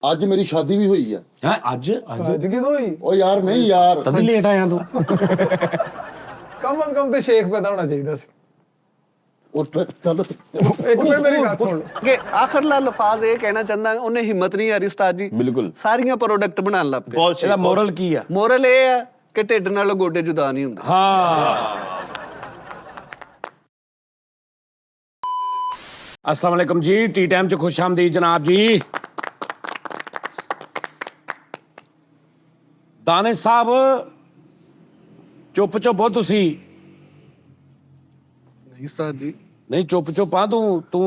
ਅੱਜ ਮੇਰੀ ਸ਼ਾਦੀ ਵੀ ਹੋਈ ਆ। ਹੈ ਅੱਜ ਕਿਦੋਂ ਹੋਈ? ਉਹ ਯਾਰ ਨਹੀਂ ਯਾਰ, ਤਦ ਹੀ ਲੇਟ ਆਇਆ ਤੂੰ। ਕਮ ਸੇ ਕਮ ਤੇ ਸ਼ੇਖ ਪੈਦਾ ਹੋਣਾ ਚਾਹੀਦਾ ਸੀ। ਉੱਠ ਚੱਲ। ਇੱਕ ਮਿੰਟ ਮੇਰੀ ਗੱਲ ਸੁਣ। ਕਿ ਆਖਰਲਾ ਲਫ਼ਾਜ਼ ਇਹ ਕਹਿਣਾ ਚਾਹੁੰਦਾ, ਉਹਨੇ ਹਿੰਮਤ ਨਹੀਂ ਹਾਰੀ ਉਸਤਾਦ ਜੀ, ਬਿਲਕੁਲ ਸਾਰੀਆਂ ਪ੍ਰੋਡਕਟ ਬਣਾਉਣ ਲੱਗ ਪਏ। ਇਹਦਾ ਮੋਰਲ ਕੀ ਆ? ਮੋਰਲ ਇਹ ਆ ਕਿ ਢਿੱਡ ਨਾਲੋਂ ਗੋਡੇ ਜੁਦਾ ਨਹੀਂ ਹੁੰਦੇ। ਹਾਂ। अस्सलाम वालेकुम जी, टी टाइम च खुश आमदीद जनाब जी। दानिश साहब चुप चुप हो तुसी? ਨਹੀਂ ਉਸਤਾਦ ਜੀ, नहीं चुप चुप आ तू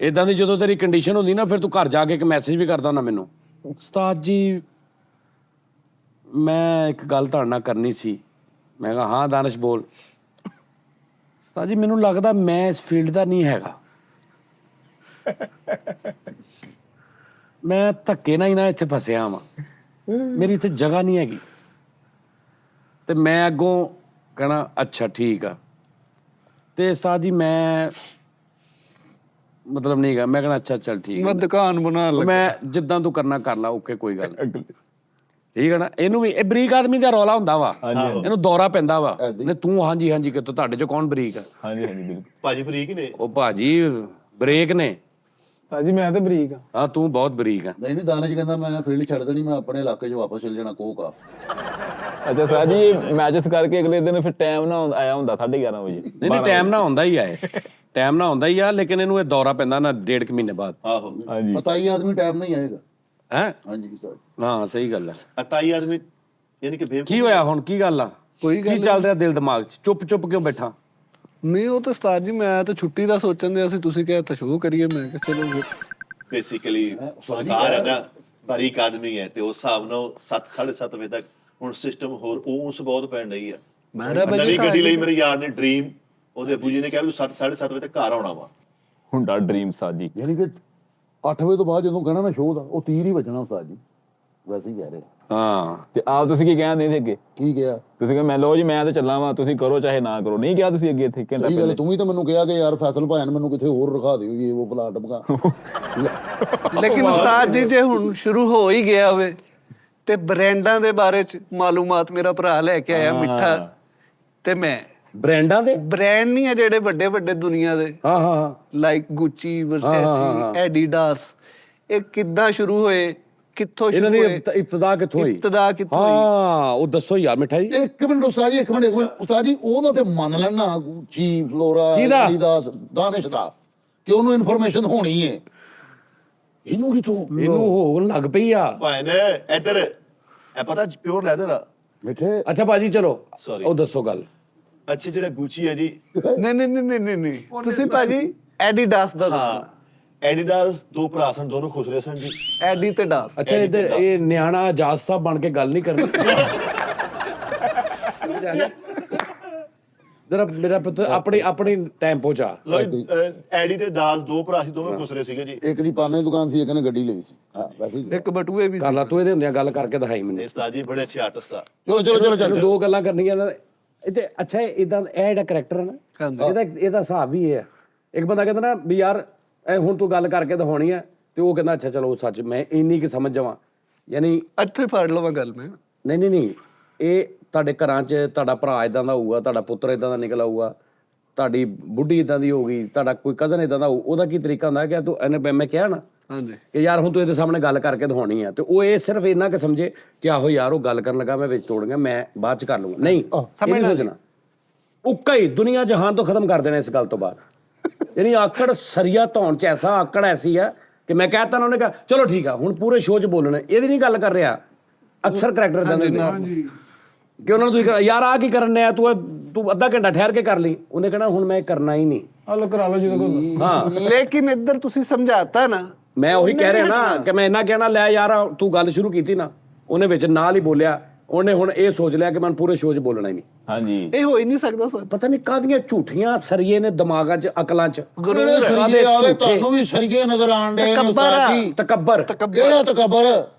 इदां दी जदों तेरी कंडीशन होंदी ना, फिर तू घर जाके एक मैसेज भी करदा ना मैनू, उस्ताद जी मैं एक गल तुहाडे नाल करनी सी। मैं कहा हाँ दानिश बोल। उस्ताद जी मैनू लगदा मैं इस फील्ड दा नहीं हैगा, मैं धक्के ना ही ना इत्थे फसिया वां, मेरी इत्थे जगह नहीं हैगी। ते मैं अगों कहना अच्छा ठीक आ, ते उस्ताद जी मैं मतलब नहीं गा, मैं कहना अच्छा चल ठीक ਮੈਂ है, ਦੁਕਾਨ ਬਣਾ ਲੱਗਾ। मैं जिद्दां तू करना कर ला, ओके कोई गल नहीं। ठीक है ना। ਇਹਨੂੰ ਵੀ ਇਹ ਬਰੀਕ ਆਦਮੀ ਦਾ ਰੌਲਾ ਹੁੰਦਾ ਵਾ, ਇਹਨੂੰ ਦੌਰਾ ਪੈਂਦਾ ਵਾ ਨੇ ਤੂੰ ਹਾਂਜੀ ਹਾਂਜੀ ਕਿਤੋਂ ਤੁਹਾਡੇ ਚੋਂ ਕੌਣ ਬਰੀਕ ਆ? ਹਾਂਜੀ ਹਾਂਜੀ ਬਿਲਕੁਲ ਭਾਜੀ ਬਰੀਕ ਨੇ। ਉਹ ਭਾਜੀ ਬ੍ਰੇਕ ਨੇ। ਭਾਜੀ ਮੈਂ ਤੇ ਬਰੀਕ ਆ। ਹਾਂ ਤੂੰ ਬਹੁਤ ਬਰੀਕ ਆ। ਨਹੀਂ ਦਾਨਿਸ਼ ਕਹਿੰਦਾ ਮੈਂ ਫੀਲਡ ਛੱਡ ਦੇਣੀ, ਮੈਂ ਆਪਣੇ ਇਲਾਕੇ 'ਚ ਵਾਪਸ ਚਲ ਜਾਣਾ ਕੋਕ ਆ। ਅੱਛਾ ਸਰ ਜੀ ਮੈਚਸ ਕਰਕੇ ਅਗਲੇ ਦਿਨ ਫਿਰ ਟਾਈਮ ਨਾ ਆਇਆ ਹੁੰਦਾ 11:30 ਵਜੇ। ਨਹੀਂ ਨਹੀਂ ਟਾਈਮ ਨਾ ਹੁੰਦਾ ਹੀ ਆਏ, ਟਾਈਮ ਨਾ ਹੁੰਦਾ ਹੀ ਆ, ਲੇਕਿਨ ਇਹਨੂੰ ਇਹ ਦੌਰਾ ਪੈਂਦਾ ਨਾ 1.5 ਮਹੀਨੇ ਬਾਅਦ। ਆਹੋ ਹਾਂਜੀ ਪਤਾਈ ਆਦਮੀ ਟਾਈਮ ਨਹੀਂ ਆਏਗਾ। ਹੈ ਹਾਂਜੀ ਸਰ। ਹਾਂ ਸਹੀ ਗੱਲ ਹੈ। ਅਤਾਈ ਆਦਮੀ ਯਾਨੀ ਕਿ ਬੇਵਕੂਫ। ਕੀ ਹੋਇਆ ਹੁਣ? ਕੀ ਗੱਲ ਆ? ਕੋਈ ਕੀ ਚੱਲ ਰਿਹਾ ਦਿਲ ਦਿਮਾਗ 'ਚ? ਚੁੱਪ ਚੁੱਪ ਕਿਉਂ ਬੈਠਾ? ਨਹੀਂ ਉਹ ਤਾਂ ਉਸਤਾਦ ਜੀ ਮੈਂ ਤਾਂ ਛੁੱਟੀ ਦਾ ਸੋਚਣ ਦਿਆ ਸੀ, ਤੁਸੀਂ ਕਿਹਾ ਤਾਂ ਸ਼ੋਅ ਕਰੀਏ। ਮੈਂ ਕਿਹਾ ਚਲੋ ਫਿਰ। ਬੇਸਿਕਲੀ ਸਰਕਾਰ ਹੈ ਨਾ, ਬਾਰੀਕ ਆਦਮੀ ਹੈ ਤੇ ਉਸ ਹਿਸਾਬ ਨਾਲ 7:30 ਵਜੇ ਤੱਕ ਹੁਣ ਸਿਸਟਮ ਹੋਰ ਉਸ ਬਹੁਤ ਪੈਣ ਰਹੀ ਆ। ਨਵੀਂ ਗੱਡੀ ਲਈ ਮੇਰੇ ਯਾਰ ਨੇ ਡ੍ਰੀਮ, ਉਹਦੇ ਅੱਬੂ ਜੀ ਨੇ ਕਿਹਾ ਵੀ 7:30 ਵਜੇ ਤੱਕ ਘਰ ਆਉਣਾ ਵਾ। ਹੁੰਦਾ ਡ੍ਰੀਮ ਸਾਜ ਜੀ। ਯਾਨੀ ਕਿ 8 ਵਜੇ ਤੋਂ ਬਾਅਦ ਜਦੋਂ ਕਹਿਣਾ ਨਾ ਸ਼ੋਅ ਦਾ, ਉਹ 30 ਹੀ ਵੱਜਣਾ ਉਸਤਾਦ ਜੀ, ਵੈਸੇ ਹੀ ਕਹਿ ਰਹੇ। ਹਾਂ ਤੇ ਆਪ ਤੁਸੀਂ ਕੀ ਕਹਿੰਦੇ ਸੀ ਅੱਗੇ? ਕੀ ਕਿਹਾ? ਤੁਸੀਂ ਕਿਹਾ ਮੈਂ ਲੋ ਜੀ ਮੈਂ ਤੇ ਚੱਲਾਂ ਵਾ, ਤੁਸੀਂ ਕਰੋ ਚਾਹੇ ਨਾ ਕਰੋ। ਨਹੀਂ ਕਿਹਾ ਤੁਸੀਂ ਅੱਗੇ ਇੱਥੇ ਘੰਟਾ ਸਹੀ ਗੱਲ, ਪਹਿਲੇ? ਤੂੰ ਵੀ ਤਾਂ ਮੈਨੂੰ ਕਿਹਾ ਕਿ ਯਾਰ ਫੈਸਲ ਭਾਇਆਂ ਨੂੰ ਮੈਨੂੰ ਕਿੱਥੇ ਹੋਰ ਰਖਾ ਦਿਓ, ਇਹ ਉਹ ਪਲਾਟ ਬਗਾ। ਲੇਕਿਨ ਉਸਤਾਦ ਜੀ ਜੇ ਹੁਣ ਸ਼ੁਰੂ ਹੋ ਹੀ ਗਿਆ ਹੋਵੇ ਤੇ ਬ੍ਰਾਂਡਾਂ ਦੇ ਬਾਰੇ ਚ ਮਾਲੂਮਾਤ ਮੇਰਾ ਭਰਾ ਲੈ ਕੇ ਆਇਆ ਮਿੱਠਾ, ਤੇ ਮੈਂ ਬ੍ਰਾਂਡਾਂ ਦੇ ਬ੍ਰਾਂਡ ਨਹੀਂ ਆ ਜਿਹੜੇ ਵੱਡੇ ਵੱਡੇ ਦੁਨੀਆ ਦੇ, ਹਾਂ ਹਾਂ ਹਾਂ ਲਾਈਕ ਗੁੱਚੀ, ਵਰਸੈਸੀ, ਐਡੀਡਾਸ, ਇਹ ਕਿੱਦਾਂ ਸ਼ੁਰੂ ਹੋਏ, ਕਿੱਥੋਂ ਇਹਨਾਂ ਸ਼ੁਰੂ ਦੀ ਹੋਏ, ਇਬਤਦਾ ਕਿੱਥੋਂ ਹੋਈ? ਇਬਤਦਾ ਕਿੱਥੋਂ ਹੋਈ? ਹਾਂ ਉਹ ਦੱਸੋ ਯਾਰ ਮਿੱਠਾ ਜੀ। ਇੱਕ ਮਿੰਟ ਉਸਤਾਦ ਜੀ, ਇੱਕ ਮਿੰਟ ਉਸਤਾਦ ਜੀ, ਉਹਦਾ ਤੇ ਮੰਨ ਲੈਣਾ ਗੁੱਚੀ, ਫਲੋਰਾ, ਕਿਹਦਾ? ਐਡੀਦਾਸ, ਦਾਨਿਸ਼ ਦਾ, ਕਿ ਉਹਨੂੰ ਇਨਫੋਰਮੇਸ਼ਨ ਹੋਣੀ ਹੈ। ਇਹਨੂੰ ਕਿਥੋਂ? ਇਹਨੂੰ ਹੋਣ ਲੱਗ ਪਈ ਆ। ਭਾਈ ਨੇ ਇੱਧਰ ਇਹ ਪਤਾ ਪਿਓਰ ਲੈਦਰ ਆ। ਮਿੱਠੇ ਅੱਛਾ ਭਾਜੀ ਚਲੋ Sorry. ਉਹ ਦੱਸੋ ਗੱਲ। ਅੱਛਾ ਜਿਹੜਾ ਗੁੱਚੀ ਹੈ ਜੀ, ਨਹੀਂ ਨਹੀਂ ਨਹੀਂ ਨਹੀਂ ਨਹੀਂ ਤੁਸੀਂ ਭਾਜੀ ਐਡੀਡਾਸ ਦਾ ਹਾਂ ਦੱਸੋ। ਐਡੀਡਾਸ ਦੋ ਭਰਾ ਸਨ, ਦੋਨੋਂ ਖੁਸਰੇ ਸਨ ਜੀ। ਐਡੀ ਤੇ ਡਾਸ। ਅੱਛਾ ਇੱਧਰ ਇਹ ਨਿਆਣਾ ਆਜ਼ਾਦ ਸਾਹਿਬ ਬਣ ਕੇ ਗੱਲ ਨਹੀਂ ਕਰਨੀ। ਜਰਾ ਮੇਰਾ ਪੁੱਤ ਆਪਣੀ ਟਾਈਮ ਪਹੁੰਚਾ। ਲੋ ਐਡੀ ਤੇ ਦਾਸ ਦੋ ਭਰਾ ਸੀ, ਦੋਵੇਂ ਖੁਸਰੇ ਸੀਗੇ ਜੀ। ਇੱਕ ਦੀ ਪਾਨੇ ਦੀ ਦੁਕਾਨ ਸੀ, ਇੱਕ ਨੇ ਗੱਡੀ ਲਈ ਸੀ। ਹਾਂ ਵੈਸੇ ਹੀ। ਇੱਕ ਬਟੂਏ ਵੀ ਕਰ ਲਾ ਤੂੰ ਇਹਦੇ ਹੁੰਦਿਆਂ ਗੱਲ ਕਰਕੇ ਦਿਖਾਈ ਮੈਨੂੰ। ਇਹ ਉਸਤਾਦ ਜੀ ਬੜੇ ਅੱਛੇ ਆਰਟਿਸਟ ਆ। ਚਲੋ ਚਲੋ ਚਲੋ ਤੈਨੂੰ ਦੋ ਗੱਲਾਂ ਕਰਨੀਆਂ ਨੇ ਇੱਥੇ। ਅੱਛਾ ਇਦਾਂ ਇਹ ਜਿਹੜਾ ਕਰੈਕਟਰ ਹੈ ਨਾ, ਹਾਂਜੀ। ਇਹਦਾ ਹਿਸਾਬ ਵੀ ਇਹ ਹੈ। ਇੱਕ ਬੰਦਾ ਕਹਿੰਦਾ ਨਾ ਵੀ ਯਾਰ ਇਹ ਹੁਣ ਤੂੰ ਗੱਲ ਕਰਕੇ ਦਿਖਾਉਣੀ ਹੈ, ਤੇ ਉਹ ਕਹਿੰਦਾ ਅੱਛਾ ਚਲੋ ਸੱਚ ਮੈਂ ਇੰਨੀ ਕਿ ਸਮਝ ਜਾਵਾਂ, ਯਾਨੀ ਇੱਥੇ ਫੜ ਲਵਾਂ ਗੱਲ ਮੈਂ। ਨਹੀਂ ਇਹ ਤੁਹਾਡੇ ਘਰਾਂ 'ਚ ਤੁਹਾਡਾ ਭਰਾ ਇਦਾਂ ਦਾ ਹੋਊਗਾ, ਤੁਹਾਡਾ ਪੁੱਤਰ ਇਦਾਂ ਦਾ ਨਿਕਲ ਆਊਗਾ, ਤੁਹਾਡੀ ਬੁੱਢੀ ਇਦਾਂ ਦੀ ਹੋਊਗੀ, ਤੁਹਾਡਾ ਕੋਈ ਕਜ਼ਨ ਇਦਾਂ ਦਾ ਹੋਊ, ਉਹਦਾ ਕੀ ਤਰੀਕਾ ਹੁੰਦਾ ਕਿ ਤੂੰ ਇਹਨੇ ਮੈਂ ਕਿਹਾ ਨਾ ਹਾਂਜੀ ਕਿ ਯਾਰ ਹੁਣ ਤੂੰ ਇਹਦੇ ਸਾਹਮਣੇ ਗੱਲ ਕਰਕੇ ਦਿਖਾਉਣੀ ਆ, ਤੇ ਉਹ ਇਹ ਸਿਰਫ ਇੰਨਾ ਕਿ ਸਮਝੇ ਕਿ ਆਹੋ ਯਾਰ ਉਹ ਗੱਲ ਕਰਨ ਲੱਗਾ, ਮੈਂ ਵਿੱਚ ਤੋੜ ਗਿਆ, ਮੈਂ ਬਾਅਦ 'ਚ ਕਰ ਲੂੰਗਾ। ਨਹੀਂ ਇਹ ਨਹੀਂ ਸੋਚਣਾ। ਉੱਕਾ ਹੀ ਦੁਨੀਆ ਜਹਾਨ ਤੋਂ ਖਤਮ ਕਰ ਦੇਣਾ ਇਸ ਗੱਲ ਤੋਂ ਬਾਅਦ। ਯਾਨੀ ਆਕੜ ਸਰੀਆ ਧੌਣ 'ਚ ਐਸਾ ਆਕੜ ਐਸੀ ਆ ਕਿ ਮੈਂ ਕਹਿਤਾ ਨਾ, ਉਹਨੇ ਕਿਹਾ ਚਲੋ ਠੀਕ ਆ ਹੁਣ ਪੂਰੇ ਸ਼ੋਅ 'ਚ ਬੋਲਣਾ। ਇਹਦੀ ਨਹੀਂ ਗੱਲ ਕਰ ਰਿਹਾ। ਅਕਸਰ ਕਰੈਕਟਰ ਦਿੰਦੇ ਨੇ ਕਿ ਉਹਨਾਂ ਨੂੰ ਤੁਸੀਂ ਯਾਰ ਆ ਕੀ ਕਰਨ ਡਿਆ, ਤੂੰ ਅੱਧਾ ਘੰਟਾ ਠਹਿਰ ਕੇ ਕਰ ਲਈ। ਉਹਨੇ ਕਹਿਣਾ ਹੁਣ ਮੈਂ ਕਰਨਾ ਹੀ ਨਹੀਂ। ਹਲੋ ਕਰਾ ਲਓ ਜਦੋਂ ਕੋਲ। ਹਾਂ ਲੇਕਿਨ ਇੱਧਰ ਤੁਸੀਂ ਸਮਝਾਤਾ ਨਾ, ਮੈਂ ਉਹੀ ਕਹਿ ਰਿਹਾ ਨਾ ਕਿ ਮੈਂ ਇੰਨਾ ਕਹਿਣਾ ਲੈ ਯਾਰ ਤੂੰ ਗੱਲ ਸ਼ੁਰੂ ਕੀਤੀ ਨਾ, ਉਹਨੇ ਵਿੱਚ ਨਾਲ ਹੀ ਬੋਲਿਆ। ਉਹਨੇ ਹੁਣ ਇਹ ਸੋਚ ਲਿਆ ਕਿ ਮੈਂ ਪੂਰੇ ਸ਼ੋਅ 'ਚ ਬੋਲਣਾ ਹੀ ਨਹੀਂ। ਹਾਂਜੀ ਇਹ ਹੋ ਹੀ ਨਹੀਂ ਸਕਦਾ ਸਰ। ਪਤਾ ਨਹੀਂ ਕਾਹਦੀਆਂ ਝੂਠੀਆਂ ਸਰੀਏ ਨੇ ਦਿਮਾਗਾਂ 'ਚ, ਅਕਲਾਂ 'ਚ। ਜਿਹੜੇ ਸਰੀਏ ਆਵੇ ਤੁਹਾਨੂੰ ਵੀ ਸਰੀਏ ਨਜ਼ਰ ਆਣ ਡੇ ਨੇ ਉਸਤਾਦ ਜੀ। ਤਕੱਬਰ ਕਿਹੜਾ ਤਕੱਬਰ?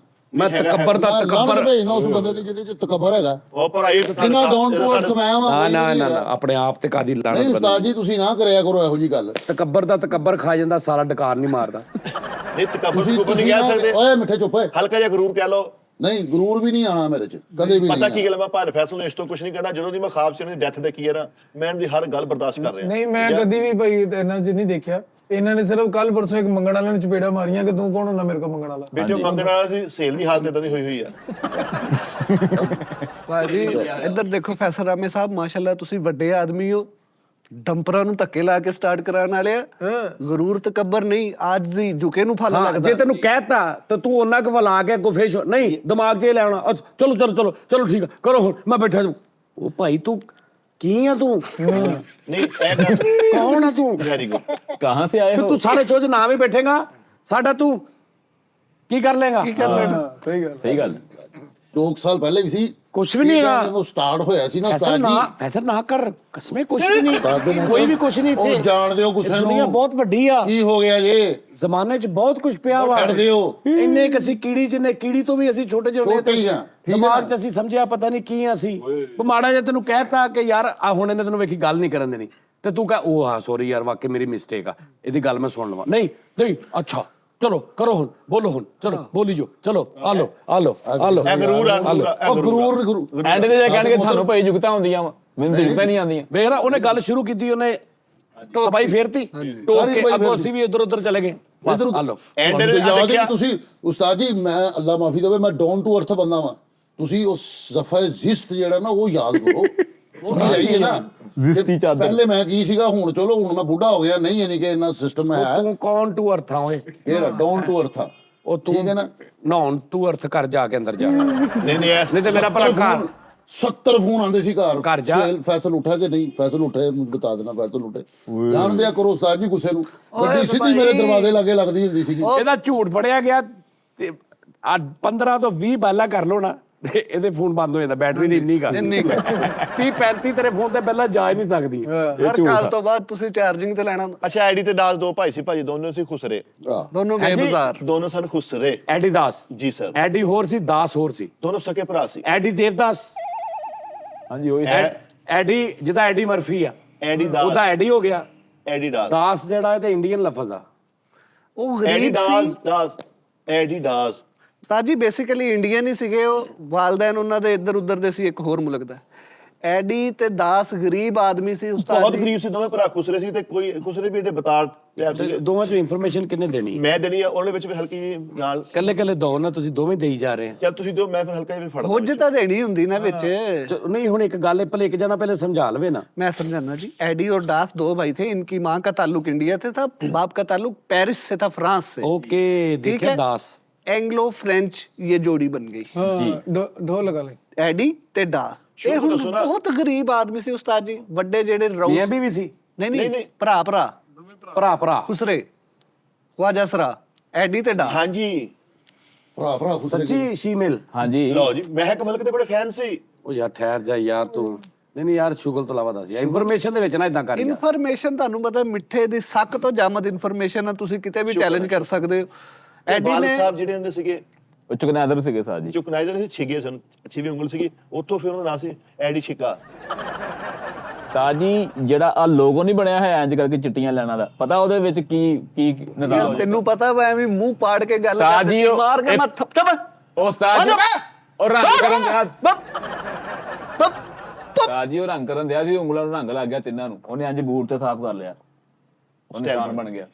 ਮੈਂ ਤਕੱਬਰ ਦਾ ਤਕੱਬਰ ਭੇਜਣਾ ਉਸ ਬੰਦੇ ਦੇ ਜਿਹਦੇ ਚ ਤਕੱਬਰ ਹੈਗਾ। ਉਹ ਪਰ ਆਈ ਕਿੰਨਾ ਡਾਊਨ ਟੂ ਅਰਥ ਮੈਂ ਵਾਂ। ਨਾ ਆਪਣੇ ਆਪ ਤੇ ਕਾਦੀ ਲਾਣਾ ਨਹੀਂ ਉਸਤਾਦ ਜੀ ਤੁਸੀਂ ਨਾ ਕਰਿਆ ਕਰੋ ਇਹੋ ਜੀ ਗੱਲ। ਤਕੱਬਰ ਦਾ ਤਕੱਬਰ ਖਾ ਜਾਂਦਾ, ਸਾਲਾ ਡਕਾਰ ਨਹੀਂ ਮਾਰਦਾ। ਨਹੀਂ ਤਕੱਬਰ ਨੂੰ ਨਹੀਂ ਕਹਿ ਸਕਦੇ। ਓਏ ਮਿੱਠੇ ਚੁੱਪ ਓਏ। ਹਲਕਾ ਜਿਹਾ ਗਰੂਰ ਕਹਿ ਲਓ। ਨਹੀਂ ਗਰੂਰ ਵੀ ਨਹੀਂ ਆਣਾ ਮੇਰੇ ਚ ਕਦੇ ਵੀ। ਪਤਾ ਕੀ ਗੱਲ, ਮੈਂ ਭਾਰ ਫੈਸਲ ਨੂੰ ਇਸ ਤੋਂ ਕੁਝ ਨਹੀਂ ਕਹਿੰਦਾ। ਜਦੋਂ ਦੀ ਮੈਂ ਖਾਬ ਚ ਇਹਨਾਂ ਦੀ ਡੈਥ ਦੇਖੀ ਹੈ ਨਾ, ਮੈਂ ਇਹਨਾਂ ਦੀ ਹਰ ਗੱਲ ਬਰਦਾਸ਼ਤ ਕਰ ਰਿਹਾ। ਨਹੀਂ ਮੈਂ ਕਦੀ ਵੀ ਭਾਈ ਇਹਨਾਂ ਚ ਨਹੀਂ ਦੇਖਿਆ। ਇਹਨਾਂ ਨੇ ਸਿਰਫ ਕੱਲ ਪਰਸੋਂ ਇੱਕ ਮੰਗਣ ਵਾਲੇ ਨੂੰ ਚਪੇੜਾ ਮਾਰੀਆਂ ਕਿ ਤੂੰ ਕੌਣ ਹੁੰਦਾ ਮੇਰੇ ਕੋਲ ਮੰਗਣ ਵਾਲਾ। ਬੇਟੇ ਮੰਗਣ ਵਾਲਾ ਸੀ, ਸੇਲ ਦੀ ਹਾਲਤ ਇਦਾਂ ਦੀ ਹੋਈ ਆ। ਭਾਜੀ ਇੱਧਰ ਦੇਖੋ ਫੈਸਲ ਰਾਮੇ ਸਾਹਿਬ, ਮਾਸ਼ਾਅੱਲਾ ਤੁਸੀਂ ਵੱਡੇ ਆਦਮੀ ਹੋ, ਡੰਪਰਾਂ ਨੂੰ ਧੱਕੇ ਲਾ ਕੇ ਸਟਾਰਟ ਕਰਾਉਣ ਵਾਲੇ ਆ। ਗਰੂਰ ਤਕੱਬਰ ਨਹੀਂ, ਅੱਜ ਦੀ ਝੁਕੇ ਨੂੰ ਫਲ ਲੱਗਦਾ। ਜੇ ਤੈਨੂੰ ਕਹਿਤਾ ਤਾਂ ਤੂੰ ਉਹਨਾਂ ਕੋ ਫਲਾ ਕੇ ਗੁਫੇਸ਼ ਨਹੀਂ ਦਿਮਾਗ 'ਚ ਲੈਣਾ। ਚਲੋ ਚਲੋ ਚਲੋ ਚਲੋ ਠੀਕ ਆ ਕਰੋ ਹੁਣ ਮੈਂ ਬੈਠਾ। ਉਹ ਭਾਈ ਤੂੰ ਕੀ ਆ ਤੂੰ? ਨਹੀਂ ਇਹ ਗੱਲ ਕੌਣ ਆ ਤੂੰ? Very good. ਕਹਾਂ ਸੇ ਆਏ ਹੋ? ਤੂੰ ਸਾਰੇ ਚੋਜ ਨਾਮ ਹੀ ਬੈਠੇਗਾ ਸਾਡਾ, ਤੂੰ ਕੀ ਕਰ ਲੇਗਾ? ਸਹੀ ਗੱਲ। 2 ਸਾਲ ਪਹਿਲੇ ਵੀ ਸੀ ਕੁਛ ਵੀ ਨਹੀਂ ਹੈਗਾ। ਜਦੋਂ ਸਟਾਰਟ ਹੋਇਆ ਸੀ ਨਾ ਫੈਸਲ ਉਸਤਾਦ ਨਾ ਜੀ। ਫੈਸਲ ਨਾ ਕਰ ਕਸਮੇ, ਕੁਛ ਵੀ ਨਹੀਂ, ਕੋਈ ਵੀ ਕੁਛ ਨਹੀਂ ਉਹ ਇੱਥੇ। ਜਾਣਦੇ ਹੋ ਗੁੱਸੇ ਨੂੰ। ਦੁਨੀਆ ਬਹੁਤ ਵੱਡੀ ਆ, ਕੀ ਹੋ ਗਿਆ ਜੇ? ਜ਼ਮਾਨੇ 'ਚ ਬਹੁਤ ਕੁਝ ਪਿਆ ਵਾ। ਛੱਡਦੇ ਹੋ। ਇੰਨੇ ਕਿ ਅਸੀਂ ਕੀੜੀ ਜਿੰਨੇ ਕੀੜੀ ਤੋਂ ਵੀ ਅਸੀਂ ਛੋਟੇ ਜਿਹੇ ਛੋਟੇ ਹੀ ਆ, ਠੀਕ ਹੈ ਦਿਮਾਗ ਨਾ? 'ਚ ਅਸੀਂ ਸਮਝਿਆ ਪਤਾ ਨਹੀਂ ਕੀ ਆ ਅਸੀਂ। ਮਾੜਾ ਜਿਹਾ ਤੈਨੂੰ ਕਹਿਤਾ ਕਿ ਯਾਰ ਆ ਹੁਣ ਇਹਨੇ ਤੈਨੂੰ ਵੇਖੀ ਗੱਲ ਨਹੀਂ ਕਰਨ ਦੇਣੀ ਤੇ ਤੂੰ ਕਹ ਉਹ ਹਾਂ ਸੌਰੀ ਯਾਰ ਵਾਕਈ ਮੇਰੀ ਮਿਸਟੇਕ ਆ, ਇਹਦੀ ਗੱਲ ਮੈਂ ਸੁਣ ਲਵਾਂ। ਨਹੀਂ ਨਹੀਂ ਅੱਛਾ ਚਲੋ ਕਰੋ ਹੁਣ, ਬੋਲੋ ਹੁਣ, ਚਲੋ ਬੋਲੀ ਜੋ, ਚਲੋ ਆ ਲੋ ਆ ਲੋ ਆ ਲੋ। ਇਹ ਗਰੂਰ ਆ, ਉਹ ਗਰੂਰ ਐਂਡ ਦੇ ਕਹਿਣਗੇ ਤੁਹਾਨੂੰ ਭਾਈ ਜੁਗਤਾਂ ਹੁੰਦੀਆਂ ਵਾ, ਮੈਨੂੰ ਤਾਂ ਜੁਗਤਾਂ ਨਹੀਂ ਆਉਂਦੀਆਂ। ਵੇਖ ਰਾ ਉਹਨੇ ਗੱਲ ਸ਼ੁਰੂ ਕੀਤੀ, ਉਹਨੇ ਤਬਾਈ ਫੇਰਤੀ ਟੋਕ ਕੇ, ਅੱਗੋਂ ਅਸੀਂ ਵੀ ਇੱਧਰ ਉੱਧਰ ਚਲੇ ਗਏ। ਬਸ ਆ ਲੋ। ਐਂਡ ਤੁਹਾਨੂੰ ਦੇ ਯਾਦ ਹੈ ਦੇਖਿਆ ਕਿ ਤੁਸੀਂ ਉਸਤਾਦ ਜੀ, ਮੈਂ ਅੱਲਾ ਮਾਫੀ ਦੇਵੇ, ਮੈਂ ਡਾਊਨ ਟੂ ਅਰਥ ਬੰਦਾ ਵਾਂ। ਤੁਸੀਂ ਉਸ ਜ਼ਫਾ ਜ਼ਿਸਤ ਜਿਹੜਾ ਨਾ ਉਹ ਯਾਦ ਕਰੋ। ਸਮਝ ਆਈਏ ਨਾ? ਜ਼ਿਸਤੀ ਚਾਦਰ। ਪਹਿਲੇ ਮੈਂ ਕੀ ਸੀਗਾ, ਹੁਣ ਚਲੋ ਹੁਣ ਮੈਂ ਬੁੱਢਾ ਹੋ ਗਿਆ। ਨਹੀਂ ਇਹ ਨਹੀਂ ਕਿ ਇੰਨਾ ਸਿਸਟਮ ਹੈ। ਤੂੰ ਕੌਣ ਟੂ ਅਰਥਾਂ ਓਏ? ਇਹ ਡਾਊਨ ਟੂ ਅਰਥ ਆ। ਉਹ ਤੂੰ ਠੀਕ ਹੈ ਨਾ? ਨਹਾਉਣ ਤੂੰ ਅਰਥ ਕਰ ਜਾ ਕੇ ਅੰਦਰ ਜਾ। ਨਹੀਂ ਨਹੀਂ ਤੇ ਮੇਰਾ ਭਰਾ ਘਰ 70 ਫੋਨ ਆਉਂਦੇ ਸੀ ਘਰ ਜਾ। ਫੈਸਲ ਉਠਾ ਕੇ ਨਹੀਂ ਫੈਸਲ ਉਠੇ, ਬਤਾ ਦੇਣਾ ਫੈਸਲ ਉਠੇ। ਜਾਣ ਦਿਆ ਕਰੋ ਉਸਤਾਦ ਜੀ ਗੁੱਸੇ ਨੂੰ। ਗੱਡੀ ਸਿੱਧੀ ਮੇਰੇ ਦਰਵਾਜ਼ੇ ਲਾਗੇ ਲੱਗਦੀ ਹੁੰਦੀ ਸੀਗੀ। ਇਹਦਾ ਝੂਠ ਫੜਿਆ ਗਿਆ ਤੇ 15 ਤੋਂ 20 ਬਾਲਾ ਕਰ ਲੋ ਨਾ ਤੇ ਇਹਦੇ ਫੋਨ ਬੰਦ ਹੋ ਜਾਂਦਾ। ਬੈਟਰੀ ਦੀ ਇੰਨੀ ਗੱਲ 30 35 ਤੇਰੇ ਫੋਨ ਤੇ ਪਹਿਲਾਂ ਜਾ ਹੀ ਨਹੀਂ ਸਕਦੀ। ਹਰ ਕੱਲ ਤੋਂ ਬਾਅਦ ਤੁਸੀਂ ਚਾਰਜਿੰਗ ਤੇ ਲੈਣਾ। ਅੱਛਾ ਆਈਡੀ ਤੇ ਦਾਸ ਦੋ ਭਾਈ ਸੀ ਭਾਜੀ, ਦੋਨੋਂ ਸੀ ਖੁਸਰੇ। ਆਹ, ਦੋਨੋਂ ਗਏ ਬਾਜ਼ਾਰ। ਦੋਨੋਂ ਸਨ ਖੁਸਰੇ। ਐਡੀ ਦਾਸ ਜੀ ਸਰ। ਐਡੀ ਹੋਰ ਸੀ, ਦਾਸ ਹੋਰ ਸੀ। ਦੋਨੋਂ ਸਕੇ ਭਰਾ ਸੀ। ਐਡੀ ਦੇਵਦਾਸ, ਹਾਂਜੀ ਉਹੀ ਐਡੀ ਜਿਹਦਾ ਐਡੀ ਮਰਫੀ ਆ, ਐਡੀ ਦਾਸ। ਉਹਦਾ ਐਡੀ ਹੋ ਗਿਆ। ਐਡੀ ਦਾਸ। ਦਾਸ ਜਿਹੜਾ ਇਹ ਤੇ ਇੰਡੀਅਨ ਲਫ਼ਜ਼ ਆ। ਉਹ ਐਡੀ ਗਰੀਬ ਦਾਸ ਸੀ ਦਾਸ ਐਡੀ ਦਾਸ। ਉਸਤਾਦ ਜੀ, ਬੇਸਿਕਲੀ ਇੰਡੀਅਨ ਹੀ ਸੀਗੇ। ਉਹ ਵਾਲਦੈਨ ਉਹਨਾਂ ਦੇ ਇੱਧਰ ਉੱਧਰ ਦੇ ਸੀ, ਇੱਕ ਹੋਰ ਮੁਲਕ ਦਾ। ਐਡੀ ਤੇ ਦਾਸ ਗਰੀਬ ਆਦਮੀ ਸੀ ਉਸਤਾਦ ਬਹੁਤ ਜੀ। ਗਰੀਬ ਸੀ, ਦੋਵੇਂ ਭਰਾ ਖੁਸਰੇ ਸੀ ਤੇ ਕੋਈ ਖੁਸਰੇ ਵੀ ਏਡੇ ਬਤਾਲ ਟੈਪ ਸੀ। ਦੋਵਾਂ ਚੋਂ ਇਨਫੋਰਮੇਸ਼ਨ ਕਿੰਨੇ ਦੇਣੀ? ਮੈਂ ਦੇਣੀ ਆ, ਉਹਦੇ ਵਿੱਚ ਵੀ ਹਲਕੀ ਜਿਹੀ ਨਾਲ। ਕੱਲੇ ਕੱਲੇ ਦੋ ਨਾ, ਤੁਸੀਂ ਦੋਵੇਂ ਦੇਈ ਜਾ ਰਹੇ ਆ। ਚੱਲ ਤੁਸੀਂ ਦਿਓ, ਮੈਂ ਫਿਰ ਹਲਕਾ ਜਿਹਾ ਵੀ ਫੜਦਾ। ਹੁੱਜ ਤਾਂ ਦੇਣੀ ਹੁੰਦੀ ਨਾ ਵਿੱਚ। नहीं ਹੁਣ ਇੱਕ ਗੱਲ ਪਹਿਲੇ ਇੱਕ ਜਣਾ ਪਹਿਲੇ समझा लवे ना। मैं समझाना जी, एडी और दास दो भाई थे। इनकी माँ का ताल्लुक इंडिया से था, बाप का ताल्लुक पेरिस से था, फ्रांस से। ओके ठीक देखे है? दास एंग्लो फ्रेंच ये जोड़ी बन गई। ਢੋ ਲਗਾ ਲੈ। एडी ते दास। ਇਹ ਹੁਣ ਬਹੁਤ ਗਰੀਬ ਆਦਮੀ ਸੀ ਉਸਤਾਦ ਜੀ। ਵੱਡੇ ਜਿਹੜੇ ये ਰਊਸ भी ਸੀ ਨਹੀਂ ਭਰਾ ਭਰਾ ਭਰਾ ਖੁਸਰੇ, ਖਵਾਜਾ ਸਰਾ, ਐਡੀ ਤੇ दास। ਹਾਂਜੀ ਭਰਾ ਭਰਾ ਖੁਸਰੇ सच्ची शीमेल। ਹਾਂਜੀ ਲਓ ਜੀ, ਮਹਿਕ ਮਲਕ ਦੇ ਬੜੇ ਫੈਨ ਸੀ। ओ यार ठहर जा यार तू। नहीं ਯਾਰ ਸ਼ੁਗਲ ਤੋਂ ਇਲਾਵਾ ਦੱਸ ਯਾਰ ਇਨਫੋਰਮੇਸ਼ਨ ਦੇ ਵਿੱਚ ਨਾ ਇਦਾਂ ਕਰ ਯਾਰ। ਇਨਫੋਰਮੇਸ਼ਨ ਤੁਹਾਨੂੰ ਪਤਾ ਮਿੱਠੇ ਦੀ ਸੱਕ ਤੋਂ ਜੰਮਦ ਇਨਫੋਰਮੇਸ਼ਨ ਆ, ਤੁਸੀਂ ਕਿਤੇ ਵੀ ਚੈਲੰਜ ਕਰ ਸਕਦੇ ਹੋ। ਐਡੀ ਬਾਲ ਨੇ ਸਾਹਿਬ ਜਿਹੜੇ ਹੁੰਦੇ ਸੀਗੇ, ਉਹ ਚੁਕਨਾਦਰ ਸੀਗੇ ਸਾਹ ਜੀ। ਚੁਕਨਾਈਜ਼ਰ ਸੀ, ਛਿਗੇ ਸਨ, ਛਿਵੀ ਉਂਗਲ ਸੀਗੀ। ਉੱਥੋਂ ਫਿਰ ਉਹਦਾ ਨਾਂ ਸੀ ਐਡੀ ਸ਼ਿਕਾ। ਤਾਜੀ ਜਿਹੜਾ ਆ ਲੋਗੋ ਨਹੀਂ ਬਣਿਆ ਹੈ ਇੰਜ ਕਰਕੇ ਚਿੱਟੀਆਂ ਲੈਣਾ ਦਾ, ਪਤਾ ਉਹਦੇ ਵਿੱਚ ਕੀ ਕੀ ਨਿਜ਼ਾਮ? ਤੈਨੂੰ ਪਤਾ ਵਾ ਐਵੇਂ ਮੂੰਹ ਪਾੜ ਕੇ ਗੱਲ ਉਸਤਾਦ ਕਰ ਜੀ, ਦਿੱਤੀ, ਉਹ ਮਾਰ ਕੇ ਮੈਂ ਇੱਕ- ਥੱਪੜ। ਉਹ ਉਸਤਾਦ ਜੀ ਉਹ ਰੰਗ ਕਰਨ ਦਿਆ ਪਪ ਉਸਤਾਦ ਜੀ ਉਹ ਰੰਗ ਕਰਨ ਦਿਆ ਸੀ, ਉਂਗਲਾਂ ਨੂੰ ਰੰਗ ਲੱਗ ਗਿਆ ਤਿੰਨਾਂ ਨੂੰ। ਉਹਨੇ ਇੰਜ ਬੂਟ ਤੇ ਸਾਫ਼ ਕਰ ਲਿਆ, ਉਹ ਨਿਸ਼ਾਨ ਬਣ ਗਿਆ।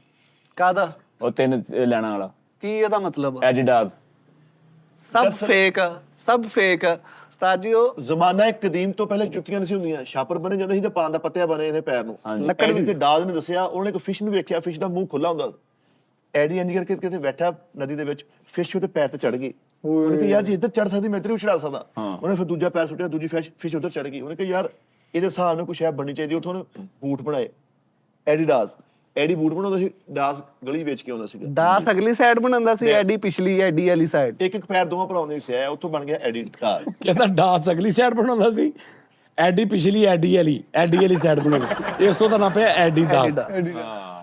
ਕਾਦਾ ਉਹ 3 ਲੈਣਾ ਵਾਲਾ ਕੀ ਇਹਦਾ ਮਤਲਬ? ਐਡੀਡਾਸ। ਸਭ ਫੇਕ ਆ, ਸਭ ਫੇਕ ਆ ਉਸਤਾਦ ਜੀ। ਉਹ ਜ਼ਮਾਨਾ ਇੱਕ ਕਦੀਮ ਤੋਂ ਪਹਿਲੇ ਜੁੱਤੀਆਂ ਨਹੀਂ ਸੀ ਹੁੰਦੀਆਂ, ਛਾਪਰ ਬਣੇ ਜਾਂਦੇ ਸੀ ਤੇ ਪਾਨ ਦਾ ਪੱਤਿਆ ਬਣੇ ਇਹਦੇ ਪੈਰ ਨੂੰ। ਐਡੀ ਤੇ ਦਾਦ ਨੇ ਦੱਸਿਆ, ਉਹਨੇ ਇੱਕ ਫਿਸ਼ ਨੂੰ ਵੇਖਿਆ, ਫਿਸ਼ ਦਾ ਮੂੰਹ ਖੁੱਲਾ ਹੁੰਦਾ। ਐਡੀ ਇੰਜ ਕਰਕੇ ਕਿਤੇ ਬੈਠਾ ਨਦੀ ਦੇ ਵਿੱਚ, ਫਿਸ਼ ਉਹਦੇ ਪੈਰ ਤੇ ਚੜ ਗਈ। ਉਹਨੇ ਕਿਹਾ ਯਾਰ ਜੇ ਇੱਧਰ ਚੜ ਸਕਦੀ ਮੈਂ ਇੱਧਰ ਵੀ ਚੜਾ ਸਕਦਾ। ਉਹਨੇ ਫਿਰ ਦੂਜਾ ਪੈਰ ਸੁੱਟਿਆ, ਦੂਜੀ ਫਿਸ਼ ਉੱਧਰ ਚੜ ਗਈ। ਉਹਨੇ ਕਿਹਾ ਯਾਰ ਇਹਦੇ ਹਿਸਾਬ ਨਾਲ ਕੁਛ ਐ ਬਣਨੀ ਚਾਹੀਦੀ। ਉੱਥੋਂ ਉਹਨੇ ਬੂਟ ਬਣਾਏ ਐਡੀਡਾਸ। ਐਡੀ ਬੂਟ ਬਣਾਉਂਦਾ ਸੀ, ਡਾਸ ਗਲੀ ਵੇਚ ਕੇ ਆਉਂਦਾ ਸੀਗਾ। ਦਾਸ ਅਗਲੀ ਸਾਈਡ ਬਣਾਉਂਦਾ ਸੀ, ਐਡੀ ਪਿਛਲੀ, ਐਡੀ ਵਾਲੀ ਸਾਈਡ। ਇੱਕ ਇੱਕ ਪੈਰ ਦੋਵਾਂ ਭਰਾਵਾਂ ਦੇ ਸੀ, ਉੱਥੋਂ ਬਣ ਗਿਆ ਐਡੀਡਾਸ। ਕਹਿੰਦਾ ਡਾਸ ਅਗਲੀ ਸਾਈਡ ਬਣਾਉਂਦਾ ਸੀ, ਐਡੀ ਪਿਛਲੀ ਐਡੀ ਵਾਲੀ ਸਾਈਡ ਬਣਾਈ, ਇਸ ਤੋਂ ਤਾਂ ਨਾ ਪਿਆ ਐਡੀ ਦਾਸ।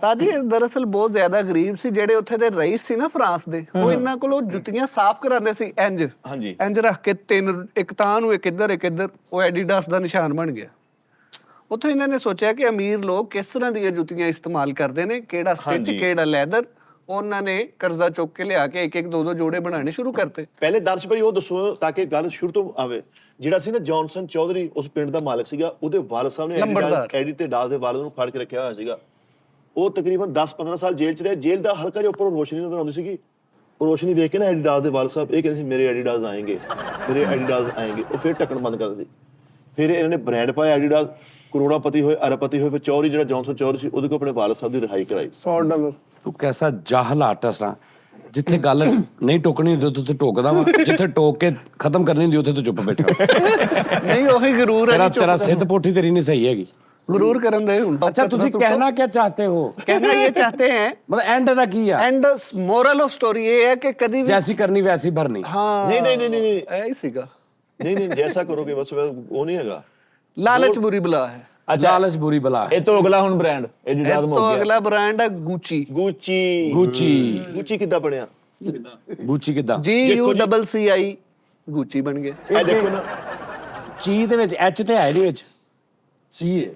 ਤਾਜੀ ਇਹ ਦਰਅਸਲ ਬਹੁਤ ਜ਼ਿਆਦਾ ਗਰੀਬ ਸੀ। ਜਿਹੜੇ ਉੱਥੇ ਦੇ ਰਈਸ ਸੀ ਨਾ ਫਰਾਂਸ ਦੇ, ਉਹ ਇਹਨਾਂ ਕੋਲੋਂ ਜੁੱਤੀਆਂ ਸਾਫ਼ ਕਰਾਉਂਦੇ ਸੀ ਇੰਜ ਹਾਂਜੀ। ਇੰਜ ਰੱਖ ਕੇ ਤਿੰਨ, ਇੱਕ ਤਾਂ ਨੂੰ, ਇੱਕ ਇੱਧਰ, ਉਹ ਐਡੀਡਾਸ ਦਾ ਨਿਸ਼ਾਨ ਬਣ ਗਿਆ। ਉੱਥੇ ਇਹਨਾਂ ਨੇ ਸੋਚਿਆ ਕਿ ਅਮੀਰ ਲੋਕ ਕਿਸ ਤਰ੍ਹਾਂ ਦੀਆਂ ਜੁੱਤੀਆਂ ਇਸਤੇਮਾਲ ਕਰਦੇ ਨੇ, ਕਿਹੜਾ ਸਟਿਚ, ਕਿਹੜਾ ਲੈਦਰ। ਉਹਨਾਂ ਨੇ ਕਰਜ਼ਾ ਚੁੱਕ ਕੇ ਲਿਆ ਕੇ ਇੱਕ ਦੋ ਜੋੜੇ ਬਣਾਉਣੇ ਸ਼ੁਰੂ ਕਰਤੇ। ਪਹਿਲੇ ਦਰਸ਼ ਭਾਈ ਉਹ ਦੱਸੋ ਤਾਂ ਕਿ ਗੱਲ ਸ਼ੁਰੂ ਤੋਂ ਆਵੇ। ਜਿਹੜਾ ਸੀ ਨਾ ਜੌਨਸਨ ਚੌਧਰੀ, ਉਸ ਪਿੰਡ ਦਾ ਮਾਲਕ ਸੀਗਾ, ਉਹਦੇ ਵਾਲਦ ਸਾਹਿਬ ਨੇ ਐਡੀ ਤੇ ਡਾਸ ਦੇ ਵਾਲਦ ਨੂੰ ਫੜ ਕੇ ਰੱਖਿਆ ਹੋਇਆ ਸੀਗਾ। ਉਹ ਤਕਰੀਬਨ 10-15 ਸਾਲ ਜੇਲ੍ਹ 'ਚ ਰਿਹਾ। ਜੇਲ੍ਹ ਦਾ ਹਲਕਾ ਜਿਹਾ ਉੱਪਰੋਂ ਰੋਸ਼ਨੀ ਨਜ਼ਰ ਆਉਂਦੀ ਸੀਗੀ। ਉਹ ਰੋਸ਼ਨੀ ਦੇਖ ਕੇ ਨਾ ਐਡੀਡਾਸ ਦੇ ਵਾਲਦ ਸਾਹਿਬ ਇਹ ਕਹਿੰਦੇ ਸੀ, ਮੇਰੇ ਐਡੀਡਾਸ ਆਏਂਗੇ, ਮੇਰੇ ਐਡੀਡਾਸ ਆਏਂਗੇ। ਉਹ ਫਿਰ ਢੱਕਣ ਬੰਦ ਕਰਦੇ ਸੀ। ਫਿਰ ਇਹਨਾਂ ਨੇ ਬ੍ਰਾਂਡ ਪਾਇਆ ਐਡੀਡਾਸ, ਕਰੋੜਾਪਤੀ ਹੋਏ, ਅਰਬਪਤੀ ਹੋਏ। ਫਿਰ ਚੌਧਰੀ ਜਿਹੜਾ ਜੌਨਸਨ ਚੌਧਰੀ ਸੀ, ਉਹਦੇ ਕੋਲ ਆਪਣੇ ਵਾਲਦ ਸਾਹਿਬ ਦੀ ਰਿਹਾਈ ਕਰਾਈ। $100 ਤੂੰ ਕੈਸਾ ਜਾਹਲ ਆਰਟਿਸਟ ਆ, ਜਿੱਥੇ ਗੱਲ ਨਹੀਂ ਟੋਕਣੀ ਹੁੰਦੀ ਉੱਥੇ ਤੂੰ ਟੋਕਦਾ ਵਾ, ਜਿੱਥੇ ਟੋਕ ਕੇ ਖਤਮ ਕਰਨੀ ਹੁੰਦੀ ਉੱਥੇ ਤੂੰ ਚੁੱਪ ਬੈਠਾ। ਨਹੀਂ ਉਹੀ ਗਰੂਰ ਹੈ। ਤੇਰਾ ਸਿੱਧ ਪੋਠੀ ਤੇਰੀ ਨਹੀਂ ਸਹੀ ਹੈਗੀ। गुरूर करन दे। अच्छा तुसी कहना क्या चाहते हो? कहना ये चाहते हैं मतलब एंड दा की है? एंड मोरल ऑफ स्टोरी ये है कि कभी जैसी करनी वैसी भरनी। हाँ नहीं ऐसी सीगा। नहीं जैसा करोगे बस वो नहीं हैगा। लालच बुरी बला है। अच्छा लालच बुरी बला है। ये तो अगला हुन ब्रांड एडिडास तो अगला ब्रांड है गुची। गुची किदा बनया? गुची किदा? GUCCI गुची बन गया। ये देखो ना, ची दे विच एच ते है नहीं विच, सी है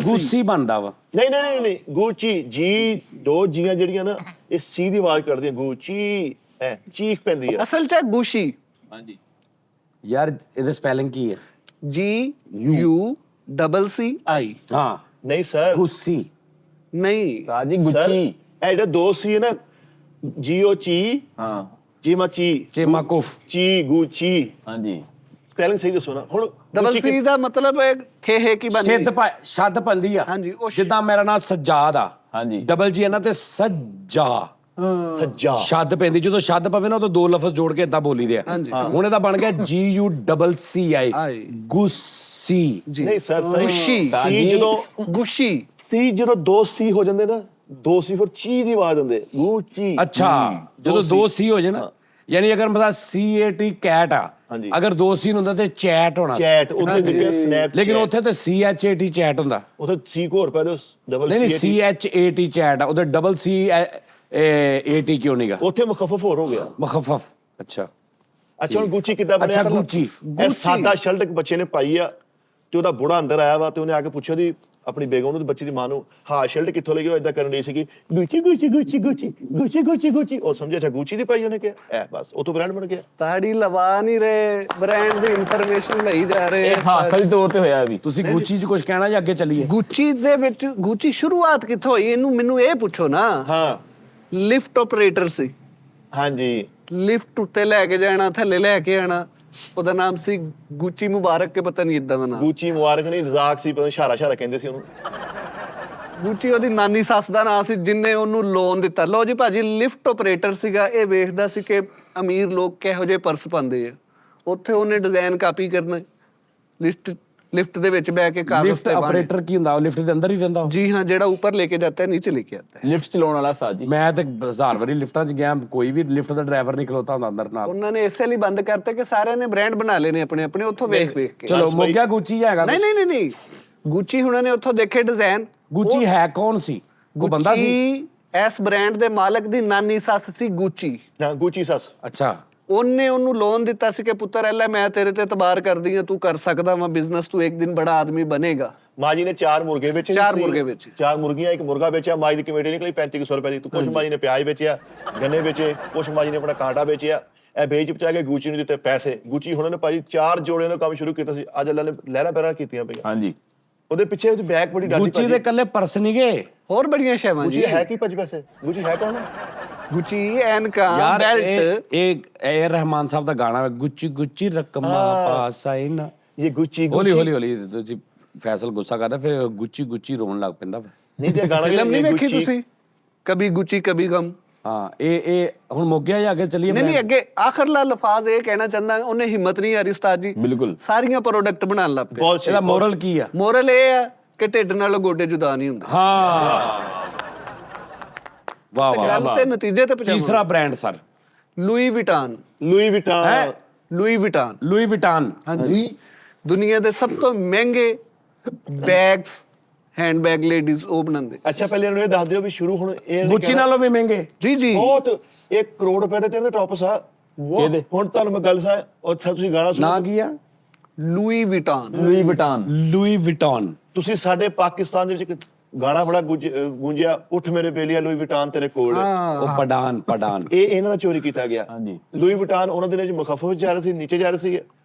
गुस्सी बनदा वा। नहीं गुची जी दो जीਆਂ ਜਿਹੜੀਆਂ ਨਾ ਇਹ ਸੀ ਦੀ ਆਵਾਜ਼ ਕੱਢਦੀਆਂ। ਗੁਚੀ ਐ ਚੀਖ ਪੈਂਦੀ ਆ ਅਸਲ ਚ ਗੁਸ਼ੀ। ਹਾਂਜੀ ਯਾਰ ਇਹਦਾ ਸਪੈਲਿੰਗ ਕੀ ਹੈ? GUCCI। ਹਾਂ ਨਹੀਂ ਸਰ, ਗੁੱਸੀ नहीं ਤਾਜੀ ਸਰ ਗੁੱਚੀ। ਇਹ ਜਿਹੜਾ ਦੋ ਸੀ ਹੈ ਨਾ, ਜੀਓ ਚੀ, ਹਾਂ ਜੀਮਾ ਚੀ, ਚੇਮਾਕੋਫ ਚੀ ਗੁਚੀ। ਹਾਂਜੀ ਸਪੈਲਿੰਗ ਸਹੀ ਦੱਸੋ ਨਾ ਹੁਣ। डबल C ਦਾ ਮਤਲਬ ਹੈ ਖੇਹੇ ਕੀ ਬਣੀ। ਸਿੱਧ ਛੱਦ ਪੰਦੀ ਆ। ਹਾਂਜੀ, ਉਹ ਜਿੱਦਾਂ ਮੇਰਾ ਨਾਮ ਸੱਜਾਦ ਆ, ਹਾਂਜੀ ਡਬਲ ਜੀ ਹੈ ਨਾ ਤੇ ਸੱਜਾ ਸੱਜਾ ਛੱਦ ਪੈਂਦੀ। ਜਦੋਂ ਛੱਦ ਪਵੇ ਨਾ ਉਦੋਂ ਦੋ ਲਫ਼ਜ਼ ਜੋੜ ਕੇ ਇਦਾਂ ਬੋਲੀ ਦੇ ਆ। ਹੁਣ ਇਹਦਾ ਬਣ ਗਿਆ GUCCI ਗੁੱਸੀ। ਨਹੀਂ ਸਰ ਸਹੀ। ਗੁਸ਼ੀ। ਸੀ ਜਦੋਂ ਗੁਸ਼ੀ ਸੀ ਜਦੋਂ ਦੋ ਸੀ ਹੋ ਜਾਂਦੇ ਨਾ, ਦੋ ਸੀ ਫਿਰ ਚੀ ਦੀ ਆਵਾਜ਼ ਦਿੰਦੇ ਗੁਚੀ। ਅੱਛਾ ਜਦੋਂ ਦੋ ਸੀ ਹੋ ਜਾਏ ਨਾ, ਯਾਨੀ ਅਗਰ ਮਤਲਬ CAT ਕੈਟ ਆ, ਅਗਰ ਦੋ ਸੀ ਹੁੰਦਾ ਤੇ ਚੈਟ ਹੋਣਾ। ਚੈਟ ਉੱਥੇ ਲਿਖਿਆ ਸਨੈਪ, ਲੇਕਿਨ ਉੱਥੇ ਤੇ CHAT ਚੈਟ ਹੁੰਦਾ। ਉੱਥੇ ਸੀ ਕੋ ਹੋਰ ਪਾ ਦੋ ਡਬਲ ਨਹੀਂ CHAT ਚੈਟ ਆ, ਉਹਦੇ ਡਬਲ CAT ਕਿਉਂ ਨਹੀਂਗਾ? ਉੱਥੇ ਮੁਖਫਫ ਹੋਰ ਹੋ ਗਿਆ। ਮੁਖਫਫ। ਅੱਛਾ ਹੁਣ ਗੁਚੀ ਕਿੱਦਾਂ ਬਣਿਆ? ਅੱਛਾ ਗੁੱਚੀ। ਇਹ ਸਾਦਾ ਸ਼ਰਟ ਇੱਕ ਬੱਚੇ ਨੇ ਪਾਈ ਆ ਤੇ ਉਹਦਾ ਬੁੜਾ ਅੰਦਰ ਆਇਆ ਵਾ ਤੇ ਉਹਨੇ ਆ ਕੇ ਪੁੱਛਿਆ ਦੀ ਆਪਣੀ ਬੇਗਮ ਨੂੰ, ਬੱਚੇ ਦੀ ਮਾਂ ਨੂੰ, ਹਾਂ ਸ਼ਰਟ ਕਿੱਥੋਂ ਲਈ? ਉਹ ਇਦਾਂ ਕਰਨ ਰਹੀ ਸੀਗੀ, Gucci Gucci Gucci Gucci Gucci Gucci Gucci. ਉਹ ਸਮਝਿਆ ਅੱਛਾ ਗੁਚੀ ਦੀ ਪਾਈ ਉਹਨੇ ਕਿਹਾ, ਐ ਬਸ ਉਹ ਤੋਂ ਬ੍ਰਾਂਡ ਬਣ ਗਿਆ। ਤਾੜੀ ਲਵਾ ਨਹੀਂ ਰਹੇ, ਬ੍ਰਾਂਡ ਦੀ ਇਨਫੋਰਮੇਸ਼ਨ ਲਈ ਜਾ ਰਹੇ। ਇਹ ਹਾਸਲ ਤੌਰ ਤੇ ਹੋਇਆ ਵੀ। ਤੁਸੀਂ ਗੁੱਚੀ 'ਚ ਕੁਝ ਕਹਿਣਾ ਜਾਂ ਅੱਗੇ ਚੱਲੀਏ? ਗੁੱਚੀ ਦੇ ਵਿੱਚ ਗੁੱਚੀ ਸ਼ੁਰੂਆਤ ਕਿੱਥੋਂ ਹੋਈ? ਇਹਨੂੰ ਮੈਨੂੰ ਇਹ ਪੁੱਛੋ ਨਾ। ਹਾਂ ਲਿਫਟ ਆਪਰੇਟਰ ਸੀ। ਹਾਂਜੀ ਲਿਫਟ ਉੱਤੇ ਲੈ ਕੇ ਜਾਣਾ, ਥੱਲੇ ਲੈ ਕੇ ਆਣਾ। ਉਹਦਾ ਨਾਮ ਸੀ ਗੁੱਚੀ ਮੁਬਾਰਕ ਕੇ ਪਤਾ ਨਹੀਂ ਇਦਾਂ ਦਾ ਨਾਮ। ਗੁਚੀ ਮੁਬਾਰਕ ਨਹੀਂ, ਰਜ਼ਾਕ ਸੀ, ਪਤਾ ਇਸ਼ਾਰਾ ਕਹਿੰਦੇ ਸੀ ਉਹਨੂੰ। ਗੁੱਚੀ ਉਹਦੀ ਨਾਨੀ ਸੱਸ ਦਾ ਨਾਮ ਸੀ ਜਿਨਨੇ ਉਹਨੂੰ ਲੋਨ ਦਿੱਤਾ। ਲਓ ਜੀ ਭਾਜੀ, ਲਿਫਟ ਆਪਰੇਟਰ ਸੀਗਾ। ਇਹ ਵੇਖਦਾ ਸੀ ਕਿ ਅਮੀਰ ਲੋਕ ਕਿਹੋ ਜਿਹੇ ਪਰਸ ਪਾਉਂਦੇ ਆ। ਉੱਥੇ ਉਹਨੇ ਡਿਜ਼ਾਈਨ ਕਾਪੀ ਕਰਨਾ। लिफ्ट ਦੇ ਵਿੱਚ ਬੈ ਕੇ ਕਾਗਜ਼ ਲਿਫਟ ਆਪਰੇਟਰ ਕੀ ਹੁੰਦਾ? ਉਹ ਲਿਫਟ ਦੇ ਅੰਦਰ ਹੀ ਰਹਿੰਦਾ? जी हाँ, जेड़ा ऊपर लेके जाता है नीचे लेके आता है। ਲਿਫਟ ਚਲਾਉਣ ਵਾਲਾ ਸਾਜੀ। ਮੈਂ ਤੇ 1000 ਵਾਰੀ ਲਿਫਟਾਂ 'ਚ ਗਿਆ, ਕੋਈ ਵੀ ਲਿਫਟ ਦਾ ਡਰਾਈਵਰ ਨਹੀਂ ਖਲੋਤਾ ਹੁੰਦਾ ਅੰਦਰ ਨਾਲ। ਉਹਨਾਂ ਨੇ ਇਸੇ ਲਈ ਬੰਦ ਕਰਤੇ ਕਿ ਸਾਰਿਆਂ ਨੇ ਬ੍ਰਾਂਡ ਬਣਾ ਲੈਣੇ ਆਪਣੇ ਆਪਣੇ ਉੱਥੋਂ ਵੇਖ ਕੇ। ਚਲੋ ਮੋਗਿਆ ਗੁੱਚੀ ਹੈਗਾ? ਨਹੀਂ ਗੁੱਚੀ ਹੁਣਾਂ ਨੇ ਉੱਥੋਂ ਦੇਖੇ ਡਿਜ਼ਾਈਨ। ਗੁੱਚੀ ਹੈ ਕੌਣ ਸੀ? ਕੋਈ ਬੰਦਾ ਸੀ? ਇਸ ਬ੍ਰਾਂਡ ਦੇ ਮਾਲਕ ਦੀ ਨਾਨੀ ਸੱਸ ਸੀ ਗੁੱਚੀ। ਹਾਂ ਗੁਚੀ ਸੱਸ। ਅੱਛਾ ਉਹਨੇ ਉਹਨੂੰ ਲੋਨ ਦਿੱਤਾ ਸੀ ਕਿ ਪੁੱਤਰ ਐਲਾ ਮੈਂ ਤੇਰੇ ਤੇ ਇਤਬਾਰ ਕਰਦੀ ਹਾਂ, ਤੂੰ ਕਰ ਸਕਦਾ ਵਾ ਬਿਜ਼ਨਸ, ਤੂੰ ਇੱਕ ਦਿਨ ਬੜਾ ਆਦਮੀ ਬਣੇਗਾ। ਮਾਂ ਜੀ ਨੇ 4 ਮੁਰਗੇ ਵੇਚੇ। 4 ਮੁਰਗੇ ਵੇਚੇ। 4 ਮੁਰਗੀਆਂ, ਇੱਕ ਮੁਰਗਾ ਵੇਚਿਆ। ਮਾਂ ਦੀ ਕਮੇਟੀ ਨਿਕਲੀ 3500 ਰੁਪਏ ਦੀ। ਤੂੰ ਕੁਛ ਮਾਂ ਜੀ ਨੇ ਪਿਆਜ਼ ਵੇਚਿਆ, ਗੰਨੇ ਵੇਚੇ, ਕੁਛ ਮਾਂ ਜੀ ਨੇ ਆਪਣਾ ਕਾਂਟਾ ਵੇਚਿਆ। ਇਹ ਵੇਚ ਬਚਾ ਕੇ ਗੁੱਚੀ ਨੂੰ ਦਿੱਤੇ ਪੈਸੇ। ਗੁੱਚੀ ਹੁਣਾਂ ਨੇ ਭਾਜੀ 4 ਜੋੜਿਆਂ ਦਾ ਕੰਮ ਸ਼ੁਰੂ ਕੀਤਾ ਸੀ। ਅੱਜ ਅੱਲਾ ਨੇ ਲਹਿਰਾਂ ਪੈਰਾਂ ਕੀਤੀਆਂ ਪਈਆਂ। ਹਾਂਜੀ ਉਹਦੇ ਪਿੱਛੇ ਉਹਦੀ ਬੈਕ ਬੜੀ ਡਾਲੀ। ਗੁੱਚੀ ਦੇ ਇਕੱਲੇ ਪਰਸ ਨਹੀਂ ਗਏ, ਹੋਰ ਬੜੀਆਂ ਸ਼ੈਵਾਂ ਜੀ। ਗੁੱਚੀ ਹੈ ਕੀ 5 ਪੈਸੇ? ਗੁੱਚੀ ਹੈ ਕੌਣ? ਗੁੱਚੀ ਐਨਕਾਂ ਯਾਰ ਬੈਲਟ। ਇਹ ਰਹਿਮਾਨ ਸਾਹਿਬ ਦਾ ਗਾਣਾ ਹੈ, ਗੁੱਚੀ ਗੁੱਚੀ ਰਕਮਾਂ ਪਾਸ ਆਈ ਨਾ। ਇਹ ਗੁੱਚੀ ਹੌਲੀ ਤੁਸੀਂ ਫੈਸਲ ਗੁੱਸਾ ਕਰਦਾ, ਫਿਰ ਗੁੱਚੀ ਗੁੱਚੀ ਰੋਣ ਲੱਗ ਪੈਂਦਾ। ਨਹੀਂ ਤੇ ਗਾਣਾ ਫਿਲਮ ਨਹੀਂ ਵੇਖੀ ਤੁਸੀਂ? ਕਭੀ ਗੁੱਚੀ ਕਭੀ ਗਮ। ਹਾਂ ਇਹ ਹੁਣ ਮੁੱਕ ਗਿਆ ਜਾਂ ਅੱਗੇ ਚੱਲੀਏ? ਨਹੀਂ ਅੱਗੇ ਆਖਰਲਾ ਲਫ਼ਾਜ਼ ਇਹ ਕਹਿਣਾ ਚਾਹੁੰਦਾ, ਉਹਨੇ ਹਿੰਮਤ ਨਹੀਂ ਹਾਰੀ ਉਸਤਾਦ ਜੀ। ਬਿਲਕੁਲ ਸਾਰੀਆਂ ਪ੍ਰੋਡਕਟ ਬਣਾਉਣ ਲੱਗ ਪਏ। ਇਹਦਾ ਮੋਰਲ ਕੀ ਆ? ਮੋਰਲ ਇਹ ਆ ਕਿ ਢਿੱਡ ਨਾਲ ਗੋਡੇ ਜੁਦਾ ਨਹੀਂ ਹੁੰਦੇ। ਹਾਂ ਵਾਹ ਵਾਹ। ਗੱਲ ਤੇ ਨਤੀਜੇ ਤੇ ਪਹੁੰਚਾਉਣਾ। ਤੀਸਰਾ brand sir, Louis Vuitton. Louis Vuitton. Louis Vuitton. Louis Vuitton. ਹਾਂਜੀ ਦੁਨੀਆ ਦੇ ਸਭ ਤੋਂ ਮਹਿੰਗੇ ਬੈਗਸ ਹੈਂਡਬੈਗ ਲੇਡੀਜ਼ ਉਹ ਬਣਾਉਂਦੇ। ਅੱਛਾ ਪਹਿਲੇ ਇਹਨੂੰ ਇਹ ਦੱਸ ਦਿਓ ਵੀ ਸ਼ੁਰੂ ਹੁਣ ਇਹ ਗੁੱਚੀ ਨਾਲੋਂ ਵੀ ਮਹਿੰਗੇ। ਜੀ ਜੀ ਬਹੁਤ 1 ਕਰੋੜ ਰੁਪਏ ਦੇ ਤੇ ਟੌਪਸ ਆ। ਇਹਦੇ ਹੁਣ ਤੁਹਾਨੂੰ ਮੈਂ ਗੱਲ ਸਾ ਉਹ ਤੁਸੀਂ ਗਾਣਾ ਨਾ ਸੁਣੋ, ਕੀ ਆ? Louis Vuitton. ਲੂਈ ਵਟਾਨ। ਲੂਈ ਵਿਟੌਨ। ਤੁਸੀਂ ਸਾਡੇ ਪਾਕਿਸਤਾਨ ਦੇ ਵਿੱਚ ਇੱਕ ਗਾਣਾ ਬੜਾ ਗੂੰਜਿਆ, ਉੱਠ ਮੇਰੇ ਬੇਲੀਆ ਲੂਈ ਵਿਟਾਨ ਤੇਰੇ ਕੋਲ ਹੈ। ਉਹ ਪਡਾਨ ਇਹ ਇਹਨਾਂ ਦਾ ਚੋਰੀ ਕੀਤਾ ਗਿਆ। ਹਾਂਜੀ। ਲੂਈ ਵਿਟਾਨ ਉਹਨਾਂ ਦਿਨਾਂ 'ਚ ਮੁਖੱਫਫ ਵਿੱਚ ਜਾ ਰਹੇ ਸੀ, ਨੀਚੇ ਜਾ ਰਹੇ ਸੀ,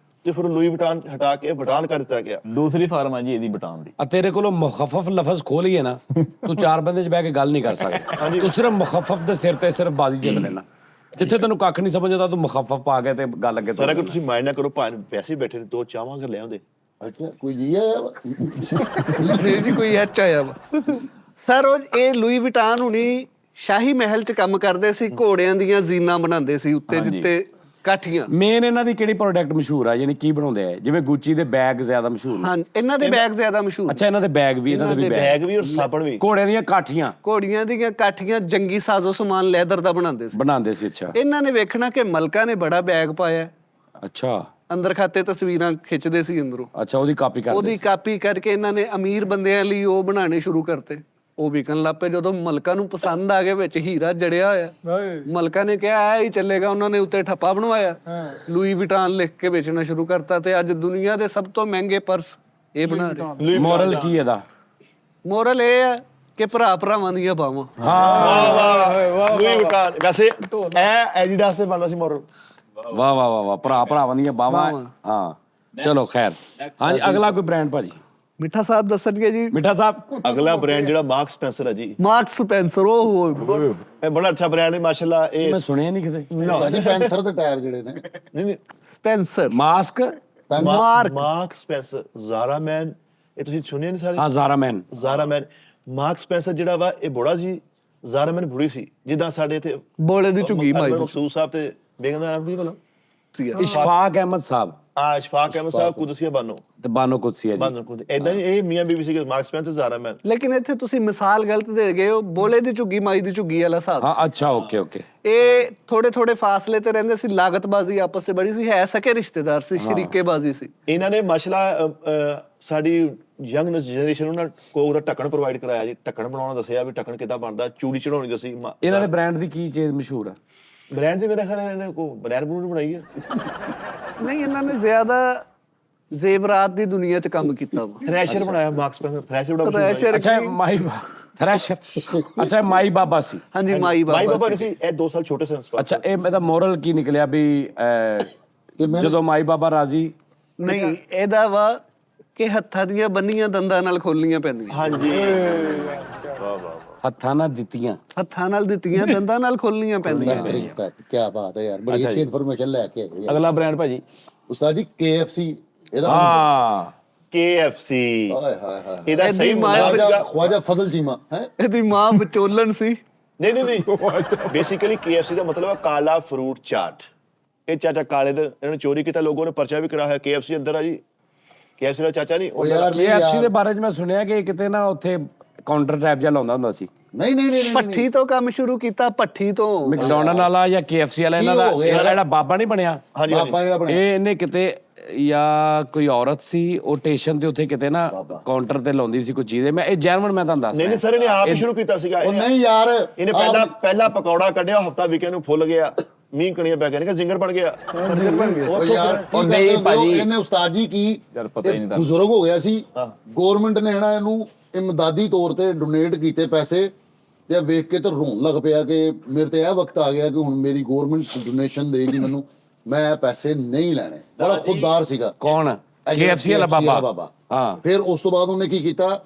ਤੇ ਫਿਰ ਲੂਈ ਵਿਟਾਨ ਹਟਾ ਕੇ ਵਟਾਨ ਕਰ ਦਿੱਤਾ ਗਿਆ। ਦੂਸਰੀ ਫਾਰਮ ਆ ਜੀ ਇਹਦੀ ਵਟਾਨ ਦੀ। ਆ ਤੇਰੇ ਕੋਲੋਂ ਮੁਖੱਫਫ ਲਫ਼ਜ਼ ਖੋਲੀਏ ਨਾ, ਤੂੰ 4 ਬੰਦੇ 'ਚ ਬਹਿ ਕੇ ਗੱਲ ਨਹੀਂ ਕਰ ਸਕਦਾ। ਤੂੰ ਸਿਰਫ ਮੁਖੱਫਫ ਦੇ ਸਿਰ ਤੇ ਸਿਰਫ ਬਾਜ਼ੀ ਜਿੱਤ ਲੈਣਾ। ਜਿੱਥੇ ਤੈਨੂੰ ਕੱਖ ਨਹੀਂ ਸਮਝ ਆਉਂਦਾ ਤੂੰ ਮੁਖੱਫਫ ਪਾ ਕੇ ਤੇ ਗੱਲ ਅੱਗੇ ਸਾਰਾ ਕਿ ਤੁਸੀਂ ਮਾਈਂਡ ਨਾ ਕਰੋ, ਭਾਵੇਂ ਵੈਸੇ ਹੀ ਬੈਠੇ ਨੇ, 2 ਚਾਹਾਂ ਕਰ ਲੈ ਆਉਂਦੇ। ਅੱਛਾ ਕੋਈ ਲਿਆ ਜੀ ਕੋਈ ਐਚ ਆਇਆ ਵਾ ਸਰ। ਉਹ ਇਹ ਲੂਈ ਵਿਟਾਨ ਹੁਣੀ ਸ਼ਾਹੀ ਮਹਿਲ 'ਚ ਕੰਮ ਕਰਦੇ ਸੀ, ਘੋੜਿਆਂ ਦੀਆਂ ਜ਼ੀਨਾਂ ਬਣਾਉਂਦੇ ਸੀ ਉੱਤੇ ਹਾਂਜੀ। ਜਿੱਤੇ ਕਾਠੀਆਂ। ਮੇਨ ਇਹਨਾਂ ਦੀ ਕਿਹੜੀ ਪ੍ਰੋਡਕਟ ਮਸ਼ਹੂਰ ਆ, ਯਾਨੀ ਕੀ ਬਣਾਉਂਦੇ ਆ? ਜਿਵੇਂ ਗੁੱਚੀ ਦੇ ਬੈਗ ਜ਼ਿਆਦਾ ਮਸ਼ਹੂਰ ਨੇ। ਹਾਂ ਇਹਨਾਂ ਦੇ ਬੈਗ ਜ਼ਿਆਦਾ ਮਸ਼ਹੂਰ। ਅੱਛਾ ਇਹਨਾਂ ਦੇ ਬੈਗ ਵੀ, ਇਹਨਾਂ ਦੇ ਵੀ ਬੈਗ, ਬੈਗ ਵੀ ਔਰ ਸਾਬਣ ਵੀ। ਘੋੜਿਆਂ ਦੀਆਂ ਕਾਠੀਆਂ ਘੋੜੀਆਂ ਦੀਆਂ ਕਾਠੀਆਂ ਜੰਗੀ ਸਾਜ਼ੋ ਸਮਾਨ ਲੈਦਰ ਦਾ ਬਣਾਉਂਦੇ ਸੀ। ਬਣਾਉਂਦੇ ਸੀ। ਅੱਛਾ ਇਹਨਾਂ ਨੇ ਵੇਖਣਾ ਕਿ ਮਲਕਾ ਨੇ ਬੜਾ ਬੈਗ ਪਾਇਆ, ਅੱਛਾ ਅੰਦਰ ਖਾਤੇ ਤਸਵੀਰਾਂ ਖਿੱਚਦੇ ਸੀ ਅੰਦਰੋਂ, ਅੱਛਾ ਉਹਦੀ ਕਾਪੀ ਕਰਦੇ ਉਹਦੀ ਸੀ। ਕਾਪੀ ਕਰਕੇ ਇਹਨਾਂ ਨੇ ਅਮੀਰ ਬੰਦਿਆਂ ਲਈ ਉਹ ਬਣਾਉਣੇ ਸ਼ੁਰੂ ਕਰਤੇ। ਉਹ ਵਿਕਣ ਲੱਗ ਪਏ। ਜਦੋਂ ਮਲਕਾ ਨੂੰ ਪਸੰਦ ਆ ਗਏ, ਵਿੱਚ ਹੀਰਾ ਜੜਿਆ ਹੋਇਆ, ਹਾਏ ਮਲਕਾ ਨੇ ਕਿਹਾ ਆ ਹੀ ਚੱਲੇਗਾ। ਉਹਨਾਂ ਨੇ ਉੱਤੇ ਠੱਪਾ ਬਣਵਾਇਆ, ਲੂਈ ਵਿਟਾਨ ਲਿਖ ਕੇ ਵੇਚਣਾ ਸ਼ੁਰੂ ਕਰਤਾ, ਤੇ ਅੱਜ ਦੁਨੀਆ ਦੇ ਸਭ ਤੋਂ ਮਹਿੰਗੇ ਪਰਸ ਇਹ ਬਣਾ ਰਹੇ। ਮੋਰਲ ਕੀ ਇਹਦਾ? ਮੋਰਲ ਇਹ ਹੈ ਕਿ ਭਰਾ ਭਰਾਵਾਂ ਦੀਆਂ ਬਾਵਾਂ। ਵਾਹ ਵਾਹ ਲੂਈ ਵਿਟਾਨ। ਵੈਸੇ ਇਹ ਐਡੀਡਾਸ ਤੇ ਬਣਦਾ ਸੀ ਮੋਰਲ। ਵਾਹ ਵਾਹ ਵਾਹ ਵਾਹ, ਭਰਾ ਭਰਾਵਾਂ ਦੀਆਂ ਬਾਵਾਂ। ਹਾਂ ਚਲੋ ਖੈਰ। ਹਾਂਜੀ ਅਗਲਾ ਕੋਈ ਬ੍ਰਾਂਡ ਭਾਜੀ? ਮਿੱਠਾ ਸਾਹਿਬ ਦੱਸਣਗੇ ਜੀ। ਮਿੱਠਾ ਸਾਹਿਬ ਅਗਲਾ ਬ੍ਰਾਂਡ ਜਿਹੜਾ ਮਾਰਕ ਸਪੈਂਸਰ ਹੈ ਜੀ, ਮਾਰਕ ਸਪੈਂਸਰ। ਉਹ ਇਹ ਬੜਾ ਅੱਛਾ ਬ੍ਰਾਂਡ ਹੈ ਮਾਸ਼ਾਅੱਲਾ। ਇਹ ਮੈਂ ਸੁਣਿਆ ਨਹੀਂ ਕਿਤੇ। ਸਾਡੀ ਪੈਂਥਰ ਦੇ ਟਾਇਰ ਜਿਹੜੇ ਨੇ ਨਹੀਂ ਨਹੀਂ ਸਪੈਂਸਰ ਮਾਸਕ। ਮਾਰਕ ਸਪੈਂਸਰ, ਜ਼ਾਰਾ ਮੈਨ, ਇਹ ਤੁਸੀਂ ਸੁਣਿਆ ਨਹੀਂ ਸਾਰੇ? ਹਾਂ ਜ਼ਾਰਾ ਮੈਨ। ਜ਼ਾਰਾ ਮੈਨ। ਮਾਰਕ ਸਪੈਂਸਰ ਜਿਹੜਾ ਵਾ ਇਹ ਬੁੜਾ ਸੀ, ਜ਼ਾਰਾ ਮੈਨ ਬੁੜੀ ਸੀ। ਜਿੱਦਾਂ ਸਾਡੇ ਇੱਥੇ ਬੋਲੇ ਦੀ ਝੁੱਗੀ ਮਾਈ ਮਕਸੂਦ ਸਾਹਿਬ ਤੇ ਬੇਗਮ ਦਾ ਨਾਮ ਕੀ ਬੋਲਾਂ? ਇਸ਼ਫਾਕ ਅਹਿਮਦ ਸਾਹਿਬ ਇਸ਼ਫਾਕ ਅਹਿਮਦ ਸਾਹਿਬ ਕੁਦਸੀਆ ਬਾਨੋ। ਤੇ ਬਾਨੋ ਕੁਦਸੀ ਹੈ ਜੀ। ਬਾਨੋ ਕੁਦ ਇਦਾਂ ਨਹੀਂ, ਇਹ ਮੀਆਂ ਬੀਬੀ ਸੀ ਮਾਰਕ ਸਪੈਂਸਰ ਜ਼ਾਰਾ ਮੈਨ। ਲੇਕਿਨ ਇੱਥੇ ਤੁਸੀਂ ਮਿਸਾਲ ਗਲਤ ਦੇ ਗਏ ਹੋ। ਬੋਲੇ ਦੀ ਝੁੱਗੀ ਮਾਈ ਦੀ ਝੁੱਗੀ ਵਾਲਾ ਹਿਸਾਬ। ਹਾਂ ਅੱਛਾ ਓਕੇ ਓਕੇ। ਇਹ ਥੋੜੇ ਥੋੜੇ ਫਾਸਲੇ ਤੇ ਰਹਿੰਦੇ ਸੀ, ਲਾਗਤਬਾਜ਼ੀ ਆਪਸ ਵਿੱਚ ਬੜੀ ਸੀ, ਹੈ ਸਕੇ ਰਿਸ਼ਤੇਦਾਰ ਸੀ, ਸ਼ਰੀਕੇਬਾਜ਼ੀ ਸੀ। ਇਹਨਾਂ ਨੇ ਮਾਸ਼ਾਅੱਲਾ ਸਾਡੀ ਯੰਗ ਜਨਰੇਸ਼ਨ ਨੂੰ ਨਾ ਕੋਈ ਉਹਦਾ ਢੱਕਣ ਪ੍ਰੋਵਾਈਡ ਕਰਾਇਆ ਜੀ। ਢੱਕਣ ਬਣਾਉਣਾ ਦੱਸਿਆ ਵੀ ਢੱਕਣ ਕਿੱਦਾਂ ਬਣਦਾ, ਚੂੜੀ ਚੜਾਉਣੀ ਦੱਸੀ। ਇਹਨਾਂ ਦੇ ਬ੍ਰਾਂਡ ਦੀ ਕੀ ਚੀਜ਼ ਮਸ਼ਹੂਰ ਆ? ਬ੍ਰਾਂਡ ਦੇ ਮੇਰੇ ਖਿਆਲ ਇਹਨਾਂ ਨੇ ਕੋਈ ਬ੍ਰਾਂਡ ਬਰੂਡ ਬਣਾਈ ਹੈ। ਨਹੀਂ ਇਹਨਾਂ ਨੇ ਜ਼ਿਆਦਾ ਜ਼ੇਵਰਾਤ ਦੀ ਦੁਨੀਆ 'ਚ ਕੰਮ ਕੀਤਾ ਵਾ। ਥ੍ਰੈਸ਼ਰ ਬਣਾਇਆ ਮਾਰਕ ਸਪੈਂਸਰ। ਥ੍ਰੈਸ਼ਰ ਬੜਾ ਮਸ਼ਹੂਰ ਹੈ। ਥ੍ਰੈਸ਼ਰ ਅੱਛਾ ਮਾਈ ਥ੍ਰੈਸ਼ਰ। ਅੱਛਾ ਮਾਈ ਬਾਬਾ ਸੀ। ਹਾਂਜੀ ਮਾਈ ਮਾਈ ਬਾਬਾ ਬਾਬਾ ਨਹੀਂ ਸੀ, ਇਹ 2 ਸਾਲ ਛੋਟੇ ਸਨ। ਅੱਛਾ ਇਹ ਇਹਦਾ ਮੋਰਲ ਕੀ ਨਿਕਲਿਆ ਵੀ ਜਦੋਂ ਮਾਈ ਬਾਬਾ ਰਾਜੀ? ਨਹੀਂ ਇਹਦਾ ਵਾ ਕਿ ਹੱਥਾਂ ਦੀਆਂ ਬੰਨੀਆਂ ਦੰਦਾਂ ਨਾਲ ਖੋਲਣੀਆਂ ਪੈਂਦੀਆਂ। ਹਾਂਜੀ ਹੱਥਾਂ ਨਾਲ ਦਿੱਤੀਆਂ। ਹੱਥਾਂ ਨਾਲ ਦਿੱਤੀਆਂ ਦੰਦਾਂ ਨਾਲ ਖੋਲਣੀਆਂ ਪੈਂਦੀਆਂ। ਕੀ ਬਾਤ ਹੈ ਯਾਰ, ਬੜੀ ਅੱਛੀ ਇਨਫੋਰਮੇਸ਼ਨ ਲੈ ਕੇ ਆਏ। ਅਗਲਾ ਬ੍ਰਾਂਡ ਭਾਜੀ? ਉਸਤਾਦ ਜੀ KFC ਇਹਦਾ ਹਾਂ KFC। ਹਾਏ ਹਾਏ ਹਾਏ। ਇਹਦਾ ਸਹੀ ਖਵਾਜਾ ਫਜ਼ਲ ਚੀਮਾ ਹੈ। ਇਹਦੀ ਮਾਂ ਵਿਚੋਲਣ ਸੀ। ਨਹੀਂ ਨਹੀਂ ਨਹੀਂ, ਬੇਸਿਕਲੀ KFC ਦਾ ਮਤਲਬ ਹੈ ਕਾਲਾ ਫਰੂਟ ਚਾਟ। ਇਹ ਚਾਚਾ ਕਾਲੇ ਦੇ ਇਹਨਾਂ ਨੇ ਚੋਰੀ ਕੀਤਾ, ਲੋਗੋਂ ਨੇ ਪਰਚਾ ਵੀ ਕਰਾਇਆ ਹੋਇਆ। KFC ਅੰਦਰ ਆ ਜੀ। KFC ਦਾ ਚਾਚਾ ਨਹੀਂ, ਯਾਰ KFC ਦੇ ਬਾਰੇ 'ਚ ਮੈਂ ਸੁਣਿਆ ਕਿ ਕਿਤੇ ਨਾ ਉੱਥੇ ਕਾਊਂਟਰ ਟੈਪ ਜਿਹਾ ਲਾਉਂਦਾ ਹੁੰਦਾ ਸੀ। ਨਹੀਂ ਨਹੀਂ ਨਹੀਂ ਭੱਠੀ ਤੋਂ ਕੰਮ ਸ਼ੁਰੂ ਕੀਤਾ, ਭੱਠੀ ਤੋਂ। ਮੈਕਡੋਨਲਡ ਵਾਲਾ ਜਾਂ KFC ਵਾਲਾ ਇਹਨਾਂ ਦਾ ਜਿਹੜਾ ਬਾਬਾ ਨਹੀਂ ਬਣਿਆ, ਹਾਂਜੀ ਬਾਬਾ ਜਿਹੜਾ ਬਣਿਆ ਇਹ ਇਹਨੇ ਕਿਤੇ ਜਾਂ ਕੋਈ ਔਰਤ ਸੀ ਉਹ ਸਟੇਸ਼ਨ ਤੇ ਉੱਥੇ ਕਿਤੇ ਨਾ ਕਾਊਂਟਰ ਤੇ ਲਾਉਂਦੀ ਸੀ ਕੋਈ ਚੀਜ਼। ਮੈਂ ਇਹ ਜੈਨੂਇਨ ਮੈਂ ਤੁਹਾਨੂੰ ਦੱਸਦਾ। ਨਹੀਂ ਨਹੀਂ ਸਰ, ਇਹਨੇ ਆਪ ਹੀ ਸ਼ੁਰੂ ਕੀਤਾ ਸੀਗਾ। ਉਹ ਨਹੀਂ ਯਾਰ, ਇਹਨੇ ਪਹਿਲਾ ਪਕੌੜਾ ਕੱਢਿਆ, ਹਫਤਾ ਵਿਕੇ ਨੂੰ ਫੁੱਲ ਗਿਆ, ਮੀਂਹ ਕਣੀਆਂ ਪੈ ਗਈਆਂ, ਜ਼ਿੰਗਰ ਬਣ ਗਿਆ। ਉਹ ਯਾਰ ਨਹੀਂ ਭਾਜੀ, ਇਹਨੇ ਉਸਤਾਦ ਜੀ ਕੀ ਯਾਰ ਪਤਾ ਹੀ ਨਹੀਂ ਤੁਹਾਨੂੰ। ਬਜ਼ੁਰਗ ਹੋ ਗਿਆ ਸੀ, ਗਵਰਨਮੈਂਟ ਨੇ ਹਨਾ ਇਹਨੂੰ ਇਮਦਾਦੀ ਤੌਰ ਤੇ ਡੋਨੇਟ ਕੀਤੇ ਪੈਸੇ, ਤੇ ਵੇਖ ਕੇ ਤੇ ਰੋਣ ਲੱਗ ਪਿਆ ਕਿ ਮੇਰੇ ਤੇ ਇਹ ਵਕਤ ਆ ਗਿਆ ਕਿ ਹੁਣ ਮੇਰੀ ਗਵਰਨਮੈਂਟ ਡੋਨੇਸ਼ਨ ਦੇਗੀ ਮੈਨੂੰ, ਮੈਂ ਪੈਸੇ ਨਹੀਂ ਲੈਣੇ। ਬੜਾ ਖੁਦਦਾਰ ਸੀਗਾ। ਕੌਣ? KFC ਵਾਲਾ ਬਾਬਾ। ਹਾਂ। ਫਿਰ ਉਸ ਤੋਂ ਬਾਅਦ ਉਹਨੇ ਕੀ ਕੀਤਾ,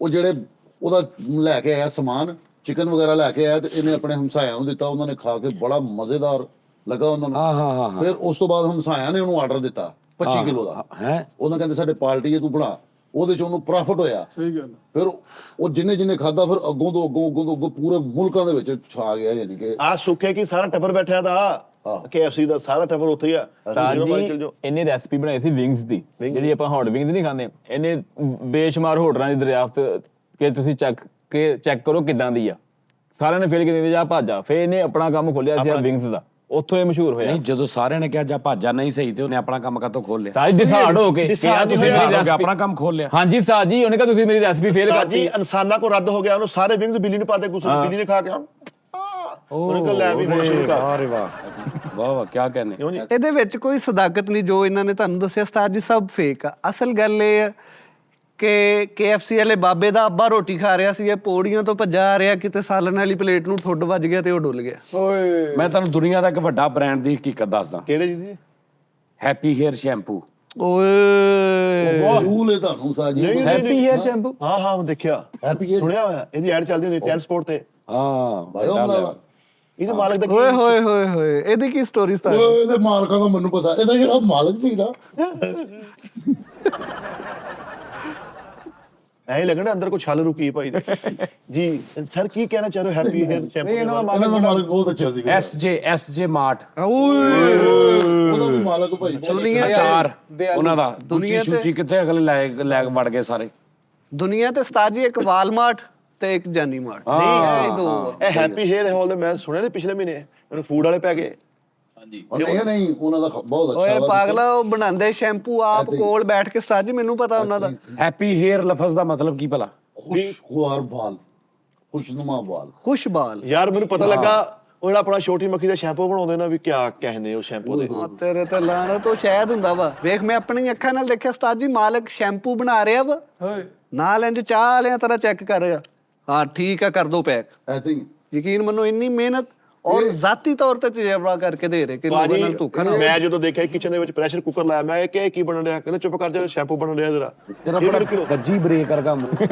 ਉਹ ਜਿਹੜੇ ਉਹਦਾ ਲੈ ਕੇ ਆਇਆ ਸਮਾਨ, ਚਿਕਨ ਵਗੈਰਾ ਲੈ ਕੇ ਆਇਆ, ਤੇ ਇਹਨੇ ਆਪਣੇ ਹਮਸਾਇਆਂ ਨੂੰ ਦਿੱਤਾ। ਉਹਨਾਂ ਨੇ ਖਾ ਕੇ ਬੜਾ ਮਜ਼ੇਦਾਰ ਲੱਗਾ ਉਹਨਾਂ ਨੂੰ। ਹਾਂ। ਫਿਰ ਉਸ ਤੋਂ ਬਾਅਦ ਹਮਸਾਇਆਂ ਨੇ ਉਹਨੂੰ ਆਰਡਰ ਦਿੱਤਾ 25 ਕਿਲੋ ਦਾ। ਹੈ ਉਹਨਾਂ ਕਹਿੰਦੇ ਸਾਡੇ ਪਾਰਟੀ ਹੈ, ਤੂੰ ਬਣਾ। ਉਹਦੇ ਚ ਉਹਨੂੰ ਪ੍ਰੋਫਿਟ ਹੋਇਆ। ਸਹੀ ਗੱਲ। ਫਿਰ ਉਹ ਜਿੰਨੇ ਖਾਦਾ, ਫਿਰ ਅੱਗੋਂ ਤੋਂ ਅੱਗੋਂ ਪੂਰੇ ਮੁਲਕਾਂ ਦੇ ਵਿੱਚ ਛਾ ਗਿਆ। ਯਾਨੀ ਕਿ ਆ ਸੁੱਖੇ ਕੀ ਸਾਰਾ ਟੱਬਰ ਬੈਠਿਆ ਦਾ KFC ਦਾ ਸਾਰਾ ਟੱਬਰ ਉੱਥੇ ਹੀ ਆ। ਜਦੋਂ ਮਰਜ਼ੀ ਚਲ ਜਾਓ। ਇਹਨੇ ਰੈਸਪੀ ਬਣਾਈ ਸੀ ਵਿੰਗਸ ਦੀ, ਜਿਹੜੀ ਆਪਾਂ ਹੌਟ ਵਿੰਗਸ ਨਹੀਂ ਖਾਂਦੇ। ਇਹਨੇ ਬੇਸ਼ੁਮਾਰ ਹੋਟਲਾਂ ਦੀ ਦਰਿਆਫਤ ਕਿ ਤੁਸੀਂ ਚੈੱਕ ਕਰੋ ਕਿਦਾਂ ਦੀ ਆ। ਸਾਰਿਆਂ ਨੇ ਫੇਲ ਕੀਤੀ ਜਾ ਭਾਜਾ। ਫਿਰ ਇਹਨੇ ਆਪਣਾ ਕੰਮ ਖੋਲਿਆ ਸੀ ਵਿੰਗਸ ਦਾ। ਉੱਥੋਂ ਇਹ ਮਸ਼ਹੂਰ ਹੋਇਆ। ਨਹੀਂ ਜਦੋਂ ਸਾਰਿਆਂ ਨੇ ਕਿਹਾ ਜਾ ਭਾਜਾ ਨਹੀਂ ਸਹੀ ਤੇ ਉਹਨੇ ਆਪਣਾ ਕੰਮ ਕਾਤੋਂ ਖੋਲ ਲਿਆ। ਉਸਤਾਦ ਜੀ ਡਿਸਾਈਡ ਹੋ ਕੇ ਕਿਹਾ ਤੁਸੀਂ ਸਾਰਾ ਮੇਰੀ ਹੋ ਗਿਆ, ਆਪਣਾ ਰੈਸਪੀ ਕੰਮ ਖੋਲ ਲਿਆ। ਹਾਂਜੀ ਉਸਤਾਦ ਜੀ ਉਹਨੇ ਕਿਹਾ ਤੁਸੀਂ ਮੇਰੀ ਰੈਸਪੀ ਫੇਲ ਉਸਤਾਦ ਜੀ ਕਰਤੀ। ਇਨਸਾਨਾਂ ਕੋ ਰੱਦ ਹੋ ਗਿਆ, ਉਹਨੂੰ ਸਾਰੇ ਵਿੰਗਸ ਬਿੱਲੀ ਨੂੰ ਪਾਤੇ, ਗੁੱਸੇ ਬਿੱਲੀ ਨੇ ਖਾ ਕੇ ਉਹਨੇ ਕਿਹਾ ਲੈ ਵੀ ਹੁਣ ਸ਼ੁਰੂ ਕਰ। ਅਰੇ ਵਾਹ ਵਾਹ ਵਾਹ, ਕੀ ਕਹਿੰਦੇ। ਕਿਉਂ ਜੀ? ਇਹਦੇ ਵਿੱਚ ਕੋਈ ਸਦਾਕਤ ਨਹੀਂ ਜੋ ਇਹਨਾਂ ਨੇ ਤੁਹਾਨੂੰ ਦੱਸਿਆ ਉਸਤਾਦ ਜੀ, ਸਭ ਫੇਕ ਆ। ਅਸਲ ਗੱਲ ਇਹ ਹੈ ਕਿ KFC ਵਾਲੇ ਬਾਬੇ ਦਾ ਅੱਬਾ ਰੋਟੀ ਖਾ ਰਿਹਾ ਸੀ, ਇਹ ਪੌੜੀਆਂ ਤੋਂ ਭੱਜਾ ਆ ਰਿਹਾ, ਕਿਤੇ ਸਾਲਣ ਵਾਲੀ ਪਲੇਟ ਨੂੰ ਠੁੱਡ ਵੱਜ ਗਿਆ ਤੇ ਉਹ ਡੁੱਲ ਗਿਆ। ਓਏ ਮੈਂ ਤੁਹਾਨੂੰ ਦੁਨੀਆ ਦਾ ਇੱਕ ਵੱਡਾ ਬ੍ਰਾਂਡ ਦੀ ਹਕੀਕਤ ਦੱਸਦਾ। ਕਿਹੜੇ ਜੀ? Happy hair shampoo. ਓਏ ਫਜ਼ੂਲ ਹੈ ਤੁਹਾਨੂੰ ਸਾਜੀ। Happy hair shampoo. ਹਾਂ ਹਾਂ ਮੈਂ ਦੇਖਿਆ, ਸੁਣਿਆ ਹੋਇਆ, ਇਹਦੀ ਐਡ ਚੱਲਦੀ ਹੁੰਦੀ ਟ੍ਰਾਂਸਪੋਰਟ ਤੇ। ਹਾਂ ਭਾਈਓ ਵੱਡਾ ਬੁਲਾਵਾ। ਇਹਦੇ ਮਾਲਕ ਦਾ ਹੋਏ ਕੀ? ਹੋਏ ਹੋਏ ਹੋਏ, ਇਹਦੀ ਕੀ ਸਟੋਰੀ ਉਸਤਾਦ? ਓਏ ਇਹਦੇ ਮਾਲਕਾਂ ਦਾ ਮੈਨੂੰ ਪਤਾ, ਇਹਦਾ ਜਿਹੜਾ ਮਾਲਕ ਸੀ ਨਾ ਐਂ ਲੱਗਣਾ ਅੰਦਰ ਕੋਈ ਛਲ ਰੁਕੀ ਭਾਈ ਜੀ। ਸਰ ਕੀ ਕਹਿਣਾ ਚਾਹ ਰਹੇ ਹੋ ਹੈਪੀ ਹੇਅਰ ਸ਼ੈਂਪੂ? ਇਹਨਾਂ ਦਾ ਇਹਨਾਂ ਦਾ ਮਾਲਕ ਬਹੁਤ ਅੱਛਾ ਸੀ। SJ ਮਾਰਟ ਉਹਦਾ ਵੀ ਮਾਲਕ ਭਾਈ ਦੁਨੀਆ ਚਾਰ ਦਿਆਲੂ। ਉਹਨਾਂ ਦਾ ਦੁਨੀਆ ਦੂਜੀ ਤੇ- ਸੂਚੀ ਕਿੱਥੇ ਅਗਲੇ ਲੈ ਵੜ ਗਏ ਸਾਰੇ। ਦੁਨੀਆ ਤੇ ਉਸਤਾਦ ਜੀ ਇੱਕ ਵਾਲਮਾਰਟ ਤੇ ਇੱਕ ਜਾਨੀ ਮਾਰਟ, ਇਹ ਦੋ ਆ। ਇਹ ਹੈਪੀ ਹੇਅਰ ਹਾਲ ਮੈਂ ਸੁਣਿਆ ਨਹੀਂ ਪਿਛਲੇ ਮਹੀਨੇ ਇਹਨੂੰ ਫੂਡ ਵਾਲੇ ਪੈ ਗਏ। ਨਹੀਂ ਉਹਨਾਂ ਦਾ ਬਹੁਤ ਅੱਛਾ ਓਏ ਵਾ। ਪਾਗਲਾ, ਉਹ ਬਣਾਉਂਦੇ ਸ਼ੈਂਪੂ ਆਪ ਕੋਲ ਬੈਠ ਕੇ ਉਸਤਾਦ ਜੀ, ਮੈਨੂੰ ਪਤਾ ਉਹਨਾਂ ਦਾ। ਹੈਪੀ ਹੇਅਰ ਲਫ਼ਜ਼ ਦਾ ਮਤਲਬ ਕੀ ਭਲਾ? ਖੁਸ਼ਗਵਾਰ ਬਾਲ, ਖੁਸ਼ਨੁਮਾ ਬਾਲ। ਖੁਸ਼ਬਾਲ। ਯਾਰ ਮੈਨੂੰ ਪਤਾ ਲੱਗਾ ਉਹ ਜਿਹੜਾ ਆਪਣਾ ਛੋਟੀ ਮੱਖੀ ਦਾ ਸ਼ੈਂਪੂ ਬਣਾਉਂਦੇ ਨਾ, ਵੀ ਕਿਆ ਕਹਿੰਦੇ ਉਹ ਸ਼ੈਂਪੂ ਦੇ। ਹਾਂ, ਤੇਰੇ ਤੇ ਲਾਨਤ, ਉਹ ਸ਼ਾਇਦ ਹੁੰਦਾ ਵਾ। ਵੇਖ ਮੈਂ ਆਪਣੀ ਅੱਖਾਂ ਨਾਲ ਦੇਖਿਆ ਉਸਤਾਦ ਜੀ, ਮਾਲਕ ਸ਼ੈਂਪੂ ਬਣਾ ਰਿਹਾ ਵਾ, ਓਏ ਨਾਲ ਇੰਜ ਚਾਹ ਵਾਲਿਆਂ ਤਰ੍ਹਾਂ ਚੈੱਕ ਕਰ ਰਿਹਾ। ਹਾਂ ਠੀਕ ਆ, ਕਰ ਦੋ ਪੈਕ। ਐਤੇ ਹੀ ਯਕੀਨ ਮੰਨੋ, ਇੰਨੀ ਮਿਹਨਤ ਔਰ ਜ਼ਾਤੀ ਤੌਰ ਤੇ ਤਜਰਬਾ ਕਰਕੇ ਦੇ ਰਹੇ ਕਿ ਲੋਕਾਂ ਨਾਲ ਧੋਖਾ ਨਾ ਹੋਵੇ। ਮੈਂ ਜਦੋਂ ਦੇਖਿਆ ਕਿਚਨ ਦੇ ਵਿੱਚ ਪ੍ਰੈਸ਼ਰ ਕੁੱਕਰ ਲਾਇਆ, ਮੈਂ ਕਿਹਾ ਇਹ ਕੀ ਬਣ ਰਿਹਾ? ਕਹਿੰਦੇ ਚੁੱਪ ਕਰ ਜਾ, ਸ਼ੈਂਪੂ ਬਣ ਰਿਹਾ ਜਰਾ। ਤੇਰਾ ਬੜਾ ਵੱਜੀ ਬ੍ਰੇਕ ਵਰਗਾ ਮੂੰਹ।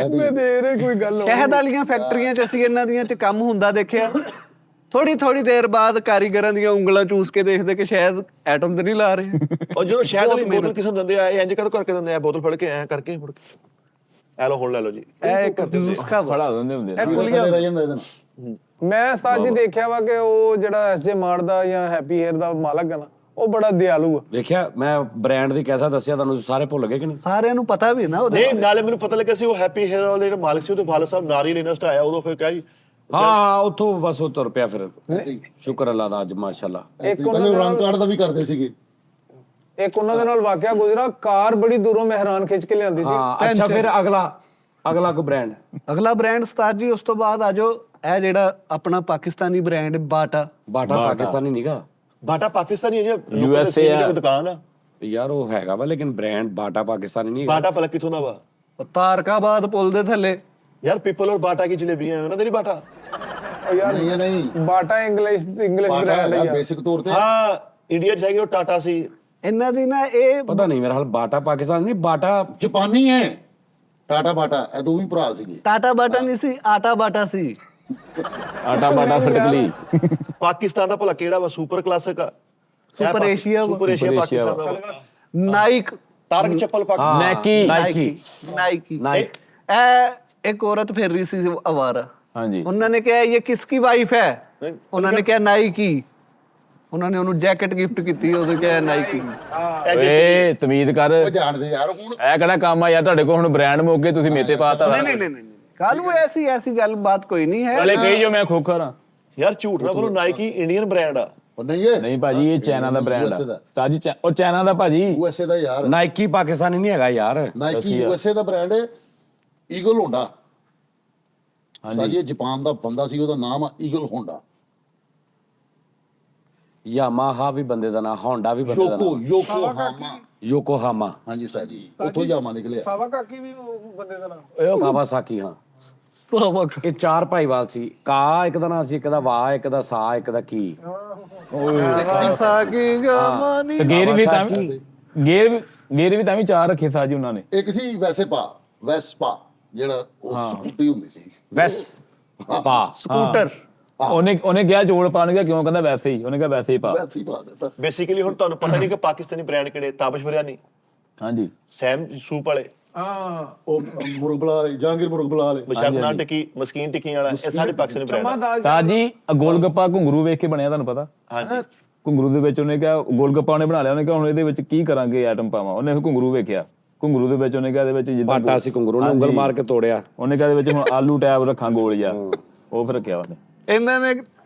ਮੈਂ ਦੇ ਰਹੇ ਕੋਈ ਗੱਲ ਹੋ। ਸ਼ਹਿਦ ਵਾਲੀਆਂ ਫੈਕਟਰੀਆਂ 'ਚ ਅਸੀਂ ਇਹਨਾਂ ਦੀਆਂ 'ਚ ਕੰਮ ਹੁੰਦਾ ਦੇਖਿਆ। ਥੋੜੀ ਦੇਰ ਬਾਅਦ ਕਾਰੀਗਰਾਂ ਦੀਆਂ ਉਂਗਲਾਂ ਚੂਸ ਕੇ ਦੇਖਦੇ ਕਿ ਸ਼ਾਇਦ ਐਟਮ ਤੇ ਨਹੀਂ ਲਾ ਰਹੇ। ਔਰ ਜਦੋਂ ਸ਼ਹਿਦ ਵਾਲੀ ਬੋਤਲ ਕਿਸੇ ਨੂੰ ਦਿੰਦੇ ਆ, ਇਹ ਇੰਜ ਕਦੋਂ ਕਰਕੇ ਦਿੰਦੇ ਆ? ਬੋਤਲ ਫੜ ਕੇ ਐ ਕਰਕੇ ਮੁੜ ਕੇ ਐ ਲੋ ਹੁਣ ਲੈ ਲਓ ਜੀ। ਇਹ ਇੱਕ ਨੁਸਖਾ ਵਾ। ਫੜਾ ਦਿੰਦੇ ਹੁੰਦੇ ਆ। ਇਹ ਖੁੱਲੀਆਂ ਰਹਿ ਜਾਂਦਾ ਇਹਦੇ ਨਾਲ। ਮੈਂ ਉਸਤਾਦ ਜੀ ਦੇਖਿਆ ਵਾ ਕਿ ਉਹ ਜਿਹੜਾ SJ ਮਾਰਟ ਦਾ ਜਾਂ ਹੈਪੀ ਹੇਅਰ ਦਾ ਮਾਲਕ ਹੈ ਨਾ, ਉਹ ਬੜਾ ਦਿਆਲੂ ਆ। ਵੇਖਿਆ ਮੈਂ ਬ੍ਰਾਂਡ ਦੀ ਕੈਸਾ ਦੱਸਿਆ ਤੁਹਾਨੂੰ, ਸਾਰੇ ਭੁੱਲ ਗਏ ਕਿ ਨਹੀਂ? ਸਾਰਿਆਂ ਨੂੰ ਪਤਾ ਵੀ ਨਾ ਉਹਦੇ ਨਹੀਂ, ਨਾਲੇ ਮੈਨੂੰ ਪਤਾ ਲੱਗਾ ਸੀ ਉਹ ਹੈਪੀ ਹੇਅਰ ਵਾਲੇ ਜਿਹੜਾ ਮਾਲਕ ਸੀ ਉਹਦੇ ਵਾਲਦ ਸਾਹਿਬ ਨਾਰੀਅਲ ਇੰਡਸਟਰੀ ਆਇਆ, ਉਦੋਂ ਫਿਰ ਕਿਹਾ ਜੀ ਹਾਂ ਉੱਥੋਂ ਬਸ ਉਹ ਤੁਰ ਪਿਆ ਫਿਰ। ਸ਼ੁਕਰ ਅੱਲਾ ਦਾ ਅੱਜ ਮਾਸ਼ਾਅੱਲਾ। ਇੱਕ ਉਹਨਾਂ ਪਹਿਲੇ ਦੇ ਰੰਗ ਨਾਲ ਕਾਰਡ ਦਾ ਵੀ ਕਰਦੇ ਸੀਗੇ। ਇੱਕ ਉਹਨਾਂ ਦੇ ਨਾਲ ਵਾਕਿਆ ਗੁਜ਼ਰਾ, ਕਾਰ ਬੜੀ ਦੂਰੋਂ ਮਹਿਰਾਨ ਖਿੱਚ ਕੇ ਲਿਆਂਦੀ ਸੀ। ਹਾਂ ਅੱਛਾ, ਫਿਰ ਅਗਲਾ ਕੋ ਬ੍ਰਾਂਡ ਅਗਲਾ ਬ੍ਰਾਂਡ ਉਸਤਾਦ ਜੀ, ਉਸ ਤੋਂ ਬਾਅਦ ਆਜੋ ਇਹ ਜਿਹੜਾ ਆਪਣਾ ਪਾਕਿਸਤਾਨੀ ਬ੍ਰਾਂਡ ਬਾਟਾ। ਬਾਟਾ ਪਾਕਿਸਤਾਨੀ ਨਹੀਂਗਾ ਬਾਟਾ ਪਾਕਿਸਤਾਨੀ ਹੈ ਜੀ, USA ਆ। ਕੋਈ ਦੁਕਾਨ ਆ। ਯਾਰ, ਉਹ ਹੈਗਾ ਵਾ ਲੇਕਿਨ ਬ੍ਰਾਂਡ ਬਾਟਾ ਪਾਕਿਸਤਾਨੀ ਨਹੀਂ ਹੈਗਾ। ਬਾਟਾ ਭਲਾ ਕਿੱਥੋਂ ਦਾ ਵਾ? ਉਹ ਤਾਰਕਾਬਾਦ ਪੁਲ ਦੇ ਥੱਲੇ। ਯਾਰ ਪੀਪਲ ਔਰ ਬਾਟਾ ਕੀ ਜਲੇਬੀਆਂ ਉਹਨਾਂ ਦੇ ਨਹੀਂ ਬਾਟਾ? ਉਹ ਯਾਰ ਨਹੀਂ ਨਹੀਂ ਬਾਟਾ ਇੰਗਲਿਸ਼ ਬ੍ਰਾਂਡ ਹੈ ਯਾਰ। ਬੇਸਿਕ ਤੌਰ ਤੇ ਹਾਂ ਇੰਡੀਆ ਚ ਹੈਗੇ ਉਹ ਟਾਟਾ ਸੀ। ਇਹਨਾਂ ਦੀ ਨਾ ਇਹ ਪਤਾ ਨਹੀਂ ਮੇਰਾ ਹਾਲ ਬਾਟਾ ਪਾਕਿਸਤਾਨ ਨਹੀਂ, ਬਾਟਾ ਜਾਪਾਨੀ ਹੈ। ਟਾਟਾ ਬਾਟਾ ਇਹ ਦੋ ਵੀ ਭਰਾ ਸੀਗੇ। ਟਾਟਾ ਬਾਟਾ ਨਹੀਂ ਸੀ, ਆਟਾ ਬਾਟਾ ਸੀ। ਆਟਾ ਬਾਟਾ ਫਟਕਲੀ। ਪਾਕਿਸਤਾਨ ਦਾ ਭਲਾ ਕਿਹੜਾ ਵਾ? ਸੁਪਰ ਕਲਾਸਿਕ ਆ। ਸੁਪਰ ਏਸ਼ੀਆ ਵਾ। ਸੁਪਰ ਏਸ਼ੀਆ ਸੁਪਰ ਪਾਕਿਸਤਾਨ ਦਾ ਵਾ। ਨਾਈਕ। ਤਾਰਕ ਚੱਪਲ ਪਾਕਿਸਤਾਨ। ਨੈਕੀ। नाइकी। नाइक। एक औरत फिर रही थी आवारा, ਹਾਂਜੀ। उन्होंने कहा ये किसकी वाइफ है? उन्होंने कहा नाइकी। उन्होंने उन्हें जैकेट गिफ्ट की थी, ਉਹਦੇ ਕਿਹਾ ਨਾਈਕੀ। ਓਏ ਤਮੀਦ ਕਰ, ਉਹ ਜਾਣਦੇ ਯਾਰ ਹੁਣ। ਇਹ ਕਿਹੜਾ ਕੰਮ ਆ ਯਾਰ ਤੁਹਾਡੇ ਕੋਲ? ਹੁਣ ਬ੍ਰਾਂਡ ਮੋਕੇ ਤੁਸੀਂ ਮੇਤੇ ਪਾਤਾ ਵਾ। नहीं कालू ऐसी गल बात कोई नहीं है। ਹਲੇ ਕਹੀ ਜੋ ਮੈਂ ਖੋਖਰ ਆ। ਯਾਰ ਝੂਠ ਨਾ ਬੋਲੋ, ਨਾਈਕੀ ਇੰਡੀਅਨ ਬ੍ਰਾਂਡ ਆ। ਉਹ ਨਹੀਂ ਹੈ ਨਹੀਂ ਭਾਜੀ, ਇਹ ਚਾਈਨਾ ਦਾ ਬ੍ਰਾਂਡ USA ਆ। ਦਾ। ਉਸਤਾਦ ਜੀ ਉਹ ਚਾਈਨਾ ਦਾ ਭਾਜੀ। USA ਦਾ ਯਾਰ। ਨਾਈਕੀ ਪਾਕਿਸਤਾਨੀ ਨਹੀਂ ਹੈਗਾ ਯਾਰ। ਨਾਈਕੀ USA ਦਾ ਬ੍ਰਾਂਡ ਹੈ। Eagle Honda. ਸਾਜੀ ਜਾਪਾਨ ਦਾ ਬੰਦਾ ਸੀ, ਉਹਦਾ ਨਾਮ ਆ ਈਗਲ ਹੋਂਡਾ। ਯਾਮਾਹਾ ਵੀ ਬੰਦੇ ਦਾ ਨਾਮ, ਹੋਂਡਾ ਵੀ ਬੰਦੇ ਦਾ ਨਾਮ, ਯੋਕੋਹਾਮਾ। ਯੋਕੋਹਾਮਾ। ਹਾਂਜੀ ਸਾਜੀ, ਉੱਥੋਂ ਯਾਮਾ ਨਿਕਲਿਆ। ਸਾਵਾ ਕਾਕੀ ਵੀ ਉਹ ਬੰਦੇ ਦਾ ਨਾਮ। ਓਏ ਉਹ ਕਾਵਾਸਾਕੀ। ਹਾਂ, ਇਹ ਚਾਰ ਭਾਈਵਾਲ ਸੀ। ਕਾ ਇੱਕ ਦਾ ਨਾਮ ਸੀ, ਇੱਕ ਦਾ ਵਾ, ਇੱਕ ਦਾ ਸਾ, ਇੱਕ ਦਾ ਕੀ। ਸਾਕੀ ਗਮਾਨੀ। ਤੇ ਗੇਰ ਵੀ ਤਾਂ ਵੀ ਚਾਰ ਰੱਖੇ ਸਾਜੀ ਉਹਨਾਂ ਨੇ। ਇੱਕ ਸੀ ਵੈਸਪਾ ਜਿਹੜਾ ਉਹ ਸਕੂਟੀ ਹੁੰਦੀ ਸੀ। ਵੈਸ ਪਾ ਸਕੂਟਰ। ਉਹਨੇ ਕਿਹਾ ਜੋੜ ਪਾਣ ਗਿਆ, ਕਿਉਂ? ਕਹਿੰਦਾ ਵੈਸੇ ਹੀ। ਉਹਨੇ ਕਿਹਾ ਵੈਸੇ ਹੀ ਪਾ। ਵੈਸੀ ਪਾ ਦਿੱਤਾ। ਬੇਸਿਕਲੀ ਹੁਣ ਤੁਹਾਨੂੰ ਪਤਾ ਨਹੀਂ ਕਿ ਪਾਕਿਸਤਾਨੀ ਬ੍ਰਾਂਡ ਕਿਹੜੇ? ਤਾਬਸ਼ ਬਿਰਿਆਨੀ, ਹਾਂਜੀ। ਸੈਮ ਸੂਪ ਵਾਲੇ, ਹਾਂ ਉਹ ਮੁਰਗ ਬਲਾ ਵਾਲੇ, ਜਹਾਂਗੀਰ ਮੁਰਗ ਬਲਾ ਵਾਲੇ। ਬਸ਼ਰਤਨਾ ਟਿੱਕੀ, ਮਸਕੀਨ ਟਿੱਕੀ ਵਾਲਾ, ਇਹ ਸਾਰੇ ਪਾਕਿਸਤਾਨੀ ਬ੍ਰਾਂਡ ਆ। ਦਾਲ ਉਸਤਾਦ ਜੀ ਗੋਲ ਗੱਪਾ ਘੁੰਗਰੂ ਵੇਖ ਕੇ ਬਣਿਆ, ਤੁਹਾਨੂੰ ਪਤਾ? ਹਾਂਜੀ। ਘੁੰਗਰੂ ਦੇ ਵਿੱਚ ਉਹਨੇ ਕਿਹਾ, ਗੋਲ ਗੱਪਾ ਉਹਨੇ ਬਣਾ ਲਿਆ। ਉਹਨੇ ਕਿਹਾ ਹੁਣ ਇਹਦੇ ਵਿੱਚ ਕੀ ਕਰਾਂਗੇ ਆਈਟਮ ਪਾਵਾਂ। ਉਹਨੇ ਘੁੰਗਰੂ ਵੇਖਿਆ, ਘੁੰਗਰੂ ਦੇ ਵਿੱਚ ਉਹਨੇ ਕਿਹਾ ਇਹਦੇ ਵਿੱਚ ਜਿੱਦਾਂ ਬਾਟਾ ਸੀ, ਘੁੰਗਰੂ ਨੇ ਉਂਗਲ ਮਾਰ ਕੇ ਤੋੜਿਆ। ਉਹਨੇ ਕਿਹਾ ਇਹਦੇ ਵਿੱਚ ਹੁਣ ਆਲੂ ਟੈਬ ਰੱਖਾਂ ਗੋਲ ਜਿਹਾ, ਉਹ ਫਿਰ ਰੱਖਿਆ ਉਹਨੇ। ਇਹਨਾਂ ਨੇ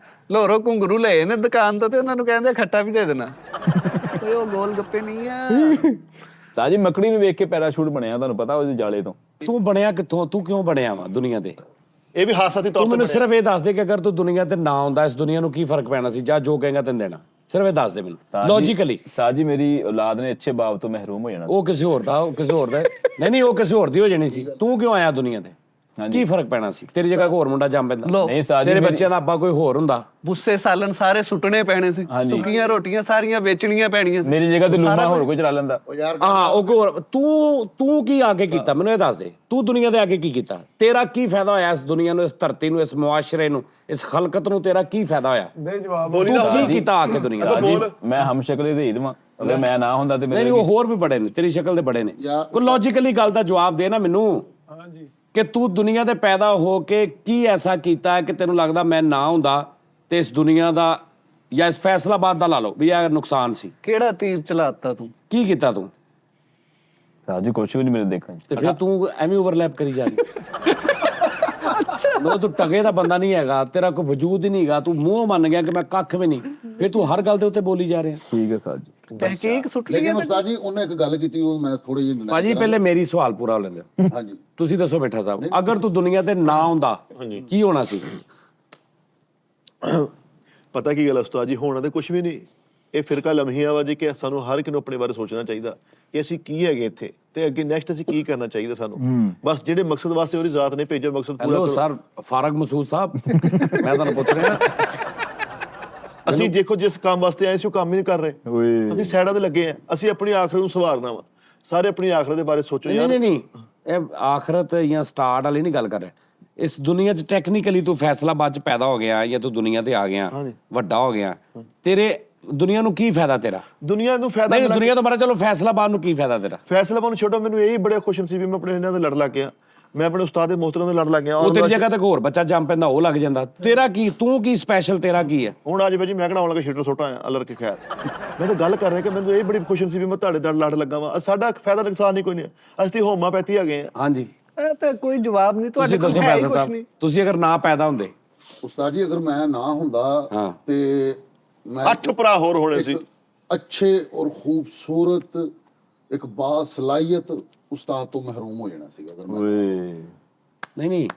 ਲੋਰੋ ਘੁੰਗਰੂ ਲਏ ਨੇ ਦੁਕਾਨ ਤੋਂ ਤੇ ਉਹਨਾਂ ਨੂੰ ਕਹਿੰਦੇ ਖੱਟਾ ਵੀ ਦੇ ਦੇਣਾ। ਓਏ ਉਹ ਗੋਲ ਗੱਪੇ ਨਹੀਂ ਆ। ਉਸਤਾਦ ਜੀ ਮੱਕੜੀ ਨੂੰ ਵੇਖ ਕੇ ਪੈਰਾਸ਼ੂਟ ਬਣਿਆ, ਤੁਹਾਨੂੰ ਪਤਾ ਉਹਦੇ ਜਾਲੇ ਤੋਂ। ਤੂੰ ਬਣਿਆ ਕਿੱਥੋਂ, ਤੂੰ ਕਿਉਂ ਬਣਿਆ ਵਾ ਦੁਨੀਆ ਤੇ? ਇਹ ਵੀ ਹਾਦਸਾਤੀ ਤੌਰ ਤੂੰ ਤੇ ਮੈਨੂੰ ਸਿਰਫ ਇਹ ਦੱਸ ਦੇ ਕਿ ਅਗਰ ਤੂੰ ਦੁਨੀਆ ਤੇ ਨਾ ਹੁੰਦਾ, ਇਸ ਦੁਨੀਆ ਨੂੰ ਕੀ ਫਰਕ ਪੈਣਾ ਸੀ, ਜਾਂ ਜੋ ਕਹੇਗਾ ਤੈਨੂੰ ਦੇਣਾ। ਸਿਰਫ ਇਹ ਦੱਸ ਦੇ ਮੈਨੂੰ ਲੌਜੀਕਲੀ। ਉਸਤਾਦ ਜੀ ਮੇਰੀ ਔਲਾਦ ਨੇ ਅੱਛੇ ਬਾਪ ਤੋਂ ਮਹਿਰੂਮ ਹੋ ਜਾਣਾ। ਉਹ ਕਿਸੇ ਹੋਰ ਦਾ, ਉਹ ਕਿਸੇ ਹੋਰ ਦਾ ਨਹੀਂ, ਉਹ ਕਿਸੇ ਹੋਰ ਦੀ ਹੋ ਜਾਣੀ ਸੀ। ਤੂੰ ਕਿਉਂ ਆਇਆ ਦੁਨੀਆ ਤੇ? ਕੀ ਫਰਕ ਪੈਣਾ ਸੀ? ਤੇਰੀ ਜਗ੍ਹਾ ਕੋਈ ਹੋਰ ਮੁੰਡਾ ਜੰਮ ਪੈਂਦਾ। ਨਹੀਂ ਉਸਤਾਦ ਜੀ, ਤੇਰੇ ਬੱਚਿਆਂ ਦਾ ਅੱਬਾ ਕੋਈ ਹੋਰ ਹੁੰਦਾ। ਬੁੱਸੇ ਸਾਲਨ ਸਾਰੇ ਸੁੱਟਣੇ ਪੈਣੇ ਸੀ, ਸੁੱਕੀਆਂ ਰੋਟੀਆਂ ਸਾਰੀਆਂ ਵੇਚਣੀਆਂ ਪੈਣੀਆਂ ਸੀ। ਮੇਰੀ ਜਗ੍ਹਾ ਤੇ ਲੂਮਾ ਹੋਰ ਕੋਈ ਚਲਾ ਲੈਂਦਾ। ਹਾਂ, ਉਹ ਕੋਈ ਹੋਰ। ਤੂੰ ਕੀ ਆਗੇ ਕੀਤਾ ਮੈਨੂੰ ਇਹ ਦੱਸ ਦੇ। ਤੂੰ ਦੁਨੀਆ ਦੇ ਆਗੇ ਕੀ ਕੀਤਾ? ਤੇਰਾ ਕੀ ਫਾਇਦਾ ਹੋਇਆ ਇਸ ਦੁਨੀਆ ਨੂੰ, ਇਸ ਧਰਤੀ ਨੂੰ, ਇਸ ਮੁਆਸ਼ਰੇ ਨੂੰ, ਇਸ ਖਲਕਤ ਨੂੰ? ਤੇਰਾ ਕੀ ਫਾਇਦਾ ਹੋਇਆ? ਦੇ ਜਵਾਬ। ਤੂੰ ਕੀ ਕੀਤਾ ਆ ਕੇ ਦੁਨੀਆ ਦਾ? ਮੈਂ ਹਮਸ਼ਕਲ ਦੇ ਦੇਵਾਂ, ਅਗਰ ਮੈਂ ਨਾ ਹੁੰਦਾ ਤੇ ਨਹੀਂ, ਉਹ ਹੋਰ ਵੀ ਬੜੇ ਨੇ, ਤੇਰੀ ਸ਼ਕਲ ਦੇ ਬੜੇ ਨੇ। ਕੋਈ ਲੌਜੀਕਲੀ ਗੱਲ ਦਾ ਜਵਾਬ ਦੇ ਨਾ ਮੈਨੂੰ। ਹਾਂਜੀ ਕਿ ਤੂੰ ਦੁਨੀਆ ਤੇ ਪੈਦਾ ਹੋ ਕੇ ਕੀ ਐਸਾ ਕੀਤਾ ਹੈ ਕਿ ਤੈਨੂੰ ਲੱਗਦਾ ਮੈਂ ਨਾ ਹੁੰਦਾ ਤੇ ਇਸ ਦੁਨੀਆ ਦਾ ਜਾਂ ਇਸ ਫੈਸਲਾਬਾਦ ਦਾ ਲਾ ਲਓ ਵੀ ਇਹ ਨੁਕਸਾਨ ਸੀ? ਕਿਹੜਾ ਤੀਰ ਚਲਾਤਾ ਤੂੰ? ਕੀ ਕੀਤਾ ਤੂੰ? ਉਸਤਾਦ ਜੀ ਕੁਛ ਵੀ ਨਹੀਂ ਮੇਰੇ ਦੇਖਣ ਚ। ਤੇ ਫਿਰ ਤੂੰ ਐਵੇਂ ਓਵਰਲੈਪ ਕਰੀ ਜਾ ਰਹੀ। ਮਤਲਬ ਤੂੰ ਟਗੇ ਦਾ ਬੰਦਾ ਨਹੀਂ ਹੈਗਾ, ਤੇਰਾ ਕੋਈ ਵਜੂਦ ਹੀ ਨਹੀਂ ਹੈਗਾ, ਤੂੰ ਮੂੰਹ ਮੰਨ ਗਿਆ ਕਿ ਮੈਂ ਕੱਖ ਵੀ ਨਹੀਂ, ਫਿਰ ਤੂੰ ਹਰ ਗੱਲ ਦੇ ਉੱਤੇ ਬੋਲੀ ਜਾ ਰਿਹਾ। ਠੀਕ ਹੈ ਉਸਤਾਦ ਜੀ। ਤਹਿਕੀਕ ਸੁੱਟ ਲਈ ਲੇਕਿਨ ਉਸਤਾਦ ਜੀ ਉਹਨੇ ਇੱਕ ਗੱਲ ਕੀਤੀ, ਉਹ ਮੈਂ ਥੋੜੀ ਜਿਹੀ ਭਾਜੀ ਪਹਿਲੇ ਮੇਰੀ ਸਵਾਲ ਪੂਰਾ ਹੋ ਲੈਂਦੇ। ਹਾਂਜੀ ਤੁਸੀਂ ਦੱਸੋ ਬੈਠਾ ਸਾਹਿਬ, ਅਗਰ ਤੂੰ ਦੁਨੀਆ ਤੇ ਨਾ ਹੁੰਦਾ ਕੀ ਹੋਣਾ ਸੀ? ਪਤਾ ਕੀ ਗੱਲ ਹੈ ਉਸਤਾਦ ਜੀ, ਹੋਣਾ ਤੇ ਕੁਝ ਵੀ ਨਹੀਂ। ਇਹ ਫਿਰਕਾ ਲਮਹੀਆਂ ਵਾ ਜੀ ਕਿ ਸਾਨੂੰ ਹਰ ਇੱਕ ਨੂੰ ਆਪਣੇ ਬਾਰੇ ਸੋਚਣਾ ਚਾਹੀਦਾ ਕਿ ਅਸੀਂ ਕੀ ਹੈਗੇ ਇੱਥੇ ਤੇ ਅੱਗੇ ਨੈਕਸਟ ਅਸੀਂ ਕੀ ਕਰਨਾ ਚਾਹੀਦਾ ਸਾਨੂੰ। ਬਸ ਜਿਹੜੇ ਮਕਸਦ ਵਾਸਤੇ ਉਹਦੀ ਜ਼ਾਤ ਨੇ ਭੇਜਿਆ, ਮਕਸਦ ਪੂਰਾ ਹੈਲੋ ਕਰੋ। ਸਰ ਫਾਰਗ ਮਸੂਦ ਸਾਹਿਬ, ਮੈਂ ਤੁਹਾਨੂੰ ਪੁੱਛ ਰਿਹਾ। ਅਸੀਂ ਦੇਖੋ ਜਿਸ ਕੰਮ ਵਾਸਤੇ ਆਏ ਸੀ ਉਹ ਕੰਮ ਹੀ ਨਹੀਂ ਕਰ ਰਹੇ। ਓਏ ਅਸੀਂ ਸਾਈਡਾਂ ਤੇ ਲੱਗੇ ਆ। ਅਸੀਂ ਆਪਣੀ ਆਖਰਤ ਨੂੰ ਸੰਵਾਰਨਾ ਵਾ। ਸਾਰੇ ਆਪਣੀ ਆਖਰਤ ਦੇ ਬਾਰੇ ਸੋਚੋ ਯਾਰ। ਨਹੀਂ, ਇਹ ਆਖਰਤ ਜਾਂ ਸਟਾਰਟ ਵਾਲੀ ਨਹੀਂ ਗੱਲ ਕਰ ਰਿਹਾ। ਇਸ ਦੁਨੀਆ 'ਚ ਟੈਕਨੀਕਲੀ ਤੂੰ ਫੈਸਲਾਬਾਦ 'ਚ ਪੈਦਾ ਹੋ ਗਿਆ ਜਾਂ ਤੂੰ ਦੁਨੀਆ ਤੇ ਆ ਗਿਆ, ਵੱਡਾ ਹੋ ਗਿਆ, ਤੇਰੇ ਦੁਨੀਆ ਨੂੰ ਕੀ ਫਾਇਦਾ ਤੇਰਾ? ਦੁਨੀਆ ਨੂੰ ਫਾਇਦਾ ਨਹੀਂ, ਦੁਨੀਆ ਤੋਂ ਬਾਹਰ ਚਲੋ, ਫੈਸਲਾਬਾਦ ਨੂੰ ਕੀ ਫਾਇਦਾ ਤੇਰਾ? ਫੈਸਲਾ ਪਾਉਣ ਛੋਟੋ, ਮੈਨੂੰ ਇਹੀ ਬੜੇ ਖੁਸ਼ ਨਸੀਬੀ ਮੈਂ ਆਪਣੇ ਇਹਨਾਂ ਦੇ ਲੜ ਲੱਗ ਗਿਆ। ਮੈਂ ਆਪਣੇ ਉਸਤਾਦ ਦੇ ਮੋਹਤਰਮ ਦੇ ਲੜ ਲੱਗ ਗਿਆ। ਉਹ ਤੇਰੀ ਜਗ੍ਹਾ ਤੇ ਹੋਰ ਬੱਚਾ ਜੰਮ ਪੈਂਦਾ, ਉਹ ਲੱਗ ਜਾਂਦਾ। ਤੇਰਾ ਕੀ, ਤੂੰ ਕੀ ਸਪੈਸ਼ਲ, ਤੇਰਾ ਕੀ ਹੈ? ਹੁਣ ਅੱਜ ਭਾਜੀ ਮੈਂ ਕਢਾਉਣ ਲੱਗਾ ਸ਼ੀਟਰ ਸੁੱਟਾ ਆ ਅਲਰ ਕੇ ਖੈਰ। ਮੈਂ ਤਾਂ ਗੱਲ ਕਰ ਰਿਹਾ ਕਿ ਮੈਨੂੰ ਇਹ ਬੜੀ ਖੁਸ਼ ਨਸੀਬੀ ਮੈਂ ਤੁਹਾਡੇ ਨਾਲ ਲੜ ਲੱਗਾ ਵਾ। ਸਾਡਾ ਫਾਇਦਾ ਨੁਕਸਾਨ ਨਹੀਂ ਕੋਈ ਨਹੀਂ। ਅਸੀਂ ਤੇ ਹੋਮੋਪੈਥੀ ਆ ਗਏ ਆ। ਹਾਂਜੀ, ਇਹ ਤਾਂ ਕੋਈ ਜਵਾਬ ਨਹੀਂ ਤੁਹਾਡੇ ਤੁਸੀਂ ਕੋਲ, ਦੱਸੋ ਹੈ ਹੀ ਫੈਸਲ ਕੁਛ ਸਾਹਿਬ, ਨਹੀਂ। ਤੁਸੀਂ ਅਗਰ ਨਾ ਪੈਦਾ ਹੁੰਦੇ। ਉਸਤਾਦ ਜੀ ਅਗਰ ਮੈਂ ਨਾ ਹੁੰਦਾ ਤੇ ਮੈਂ 8 ਭਰਾ ਹੋਰ ਹੋਣੇ ਸੀ। अच्छे और खूबसूरत एक बासलाहियत उस्ताद तो महरूम हो जाना सीगा अगर मैं ਨਹੀਂ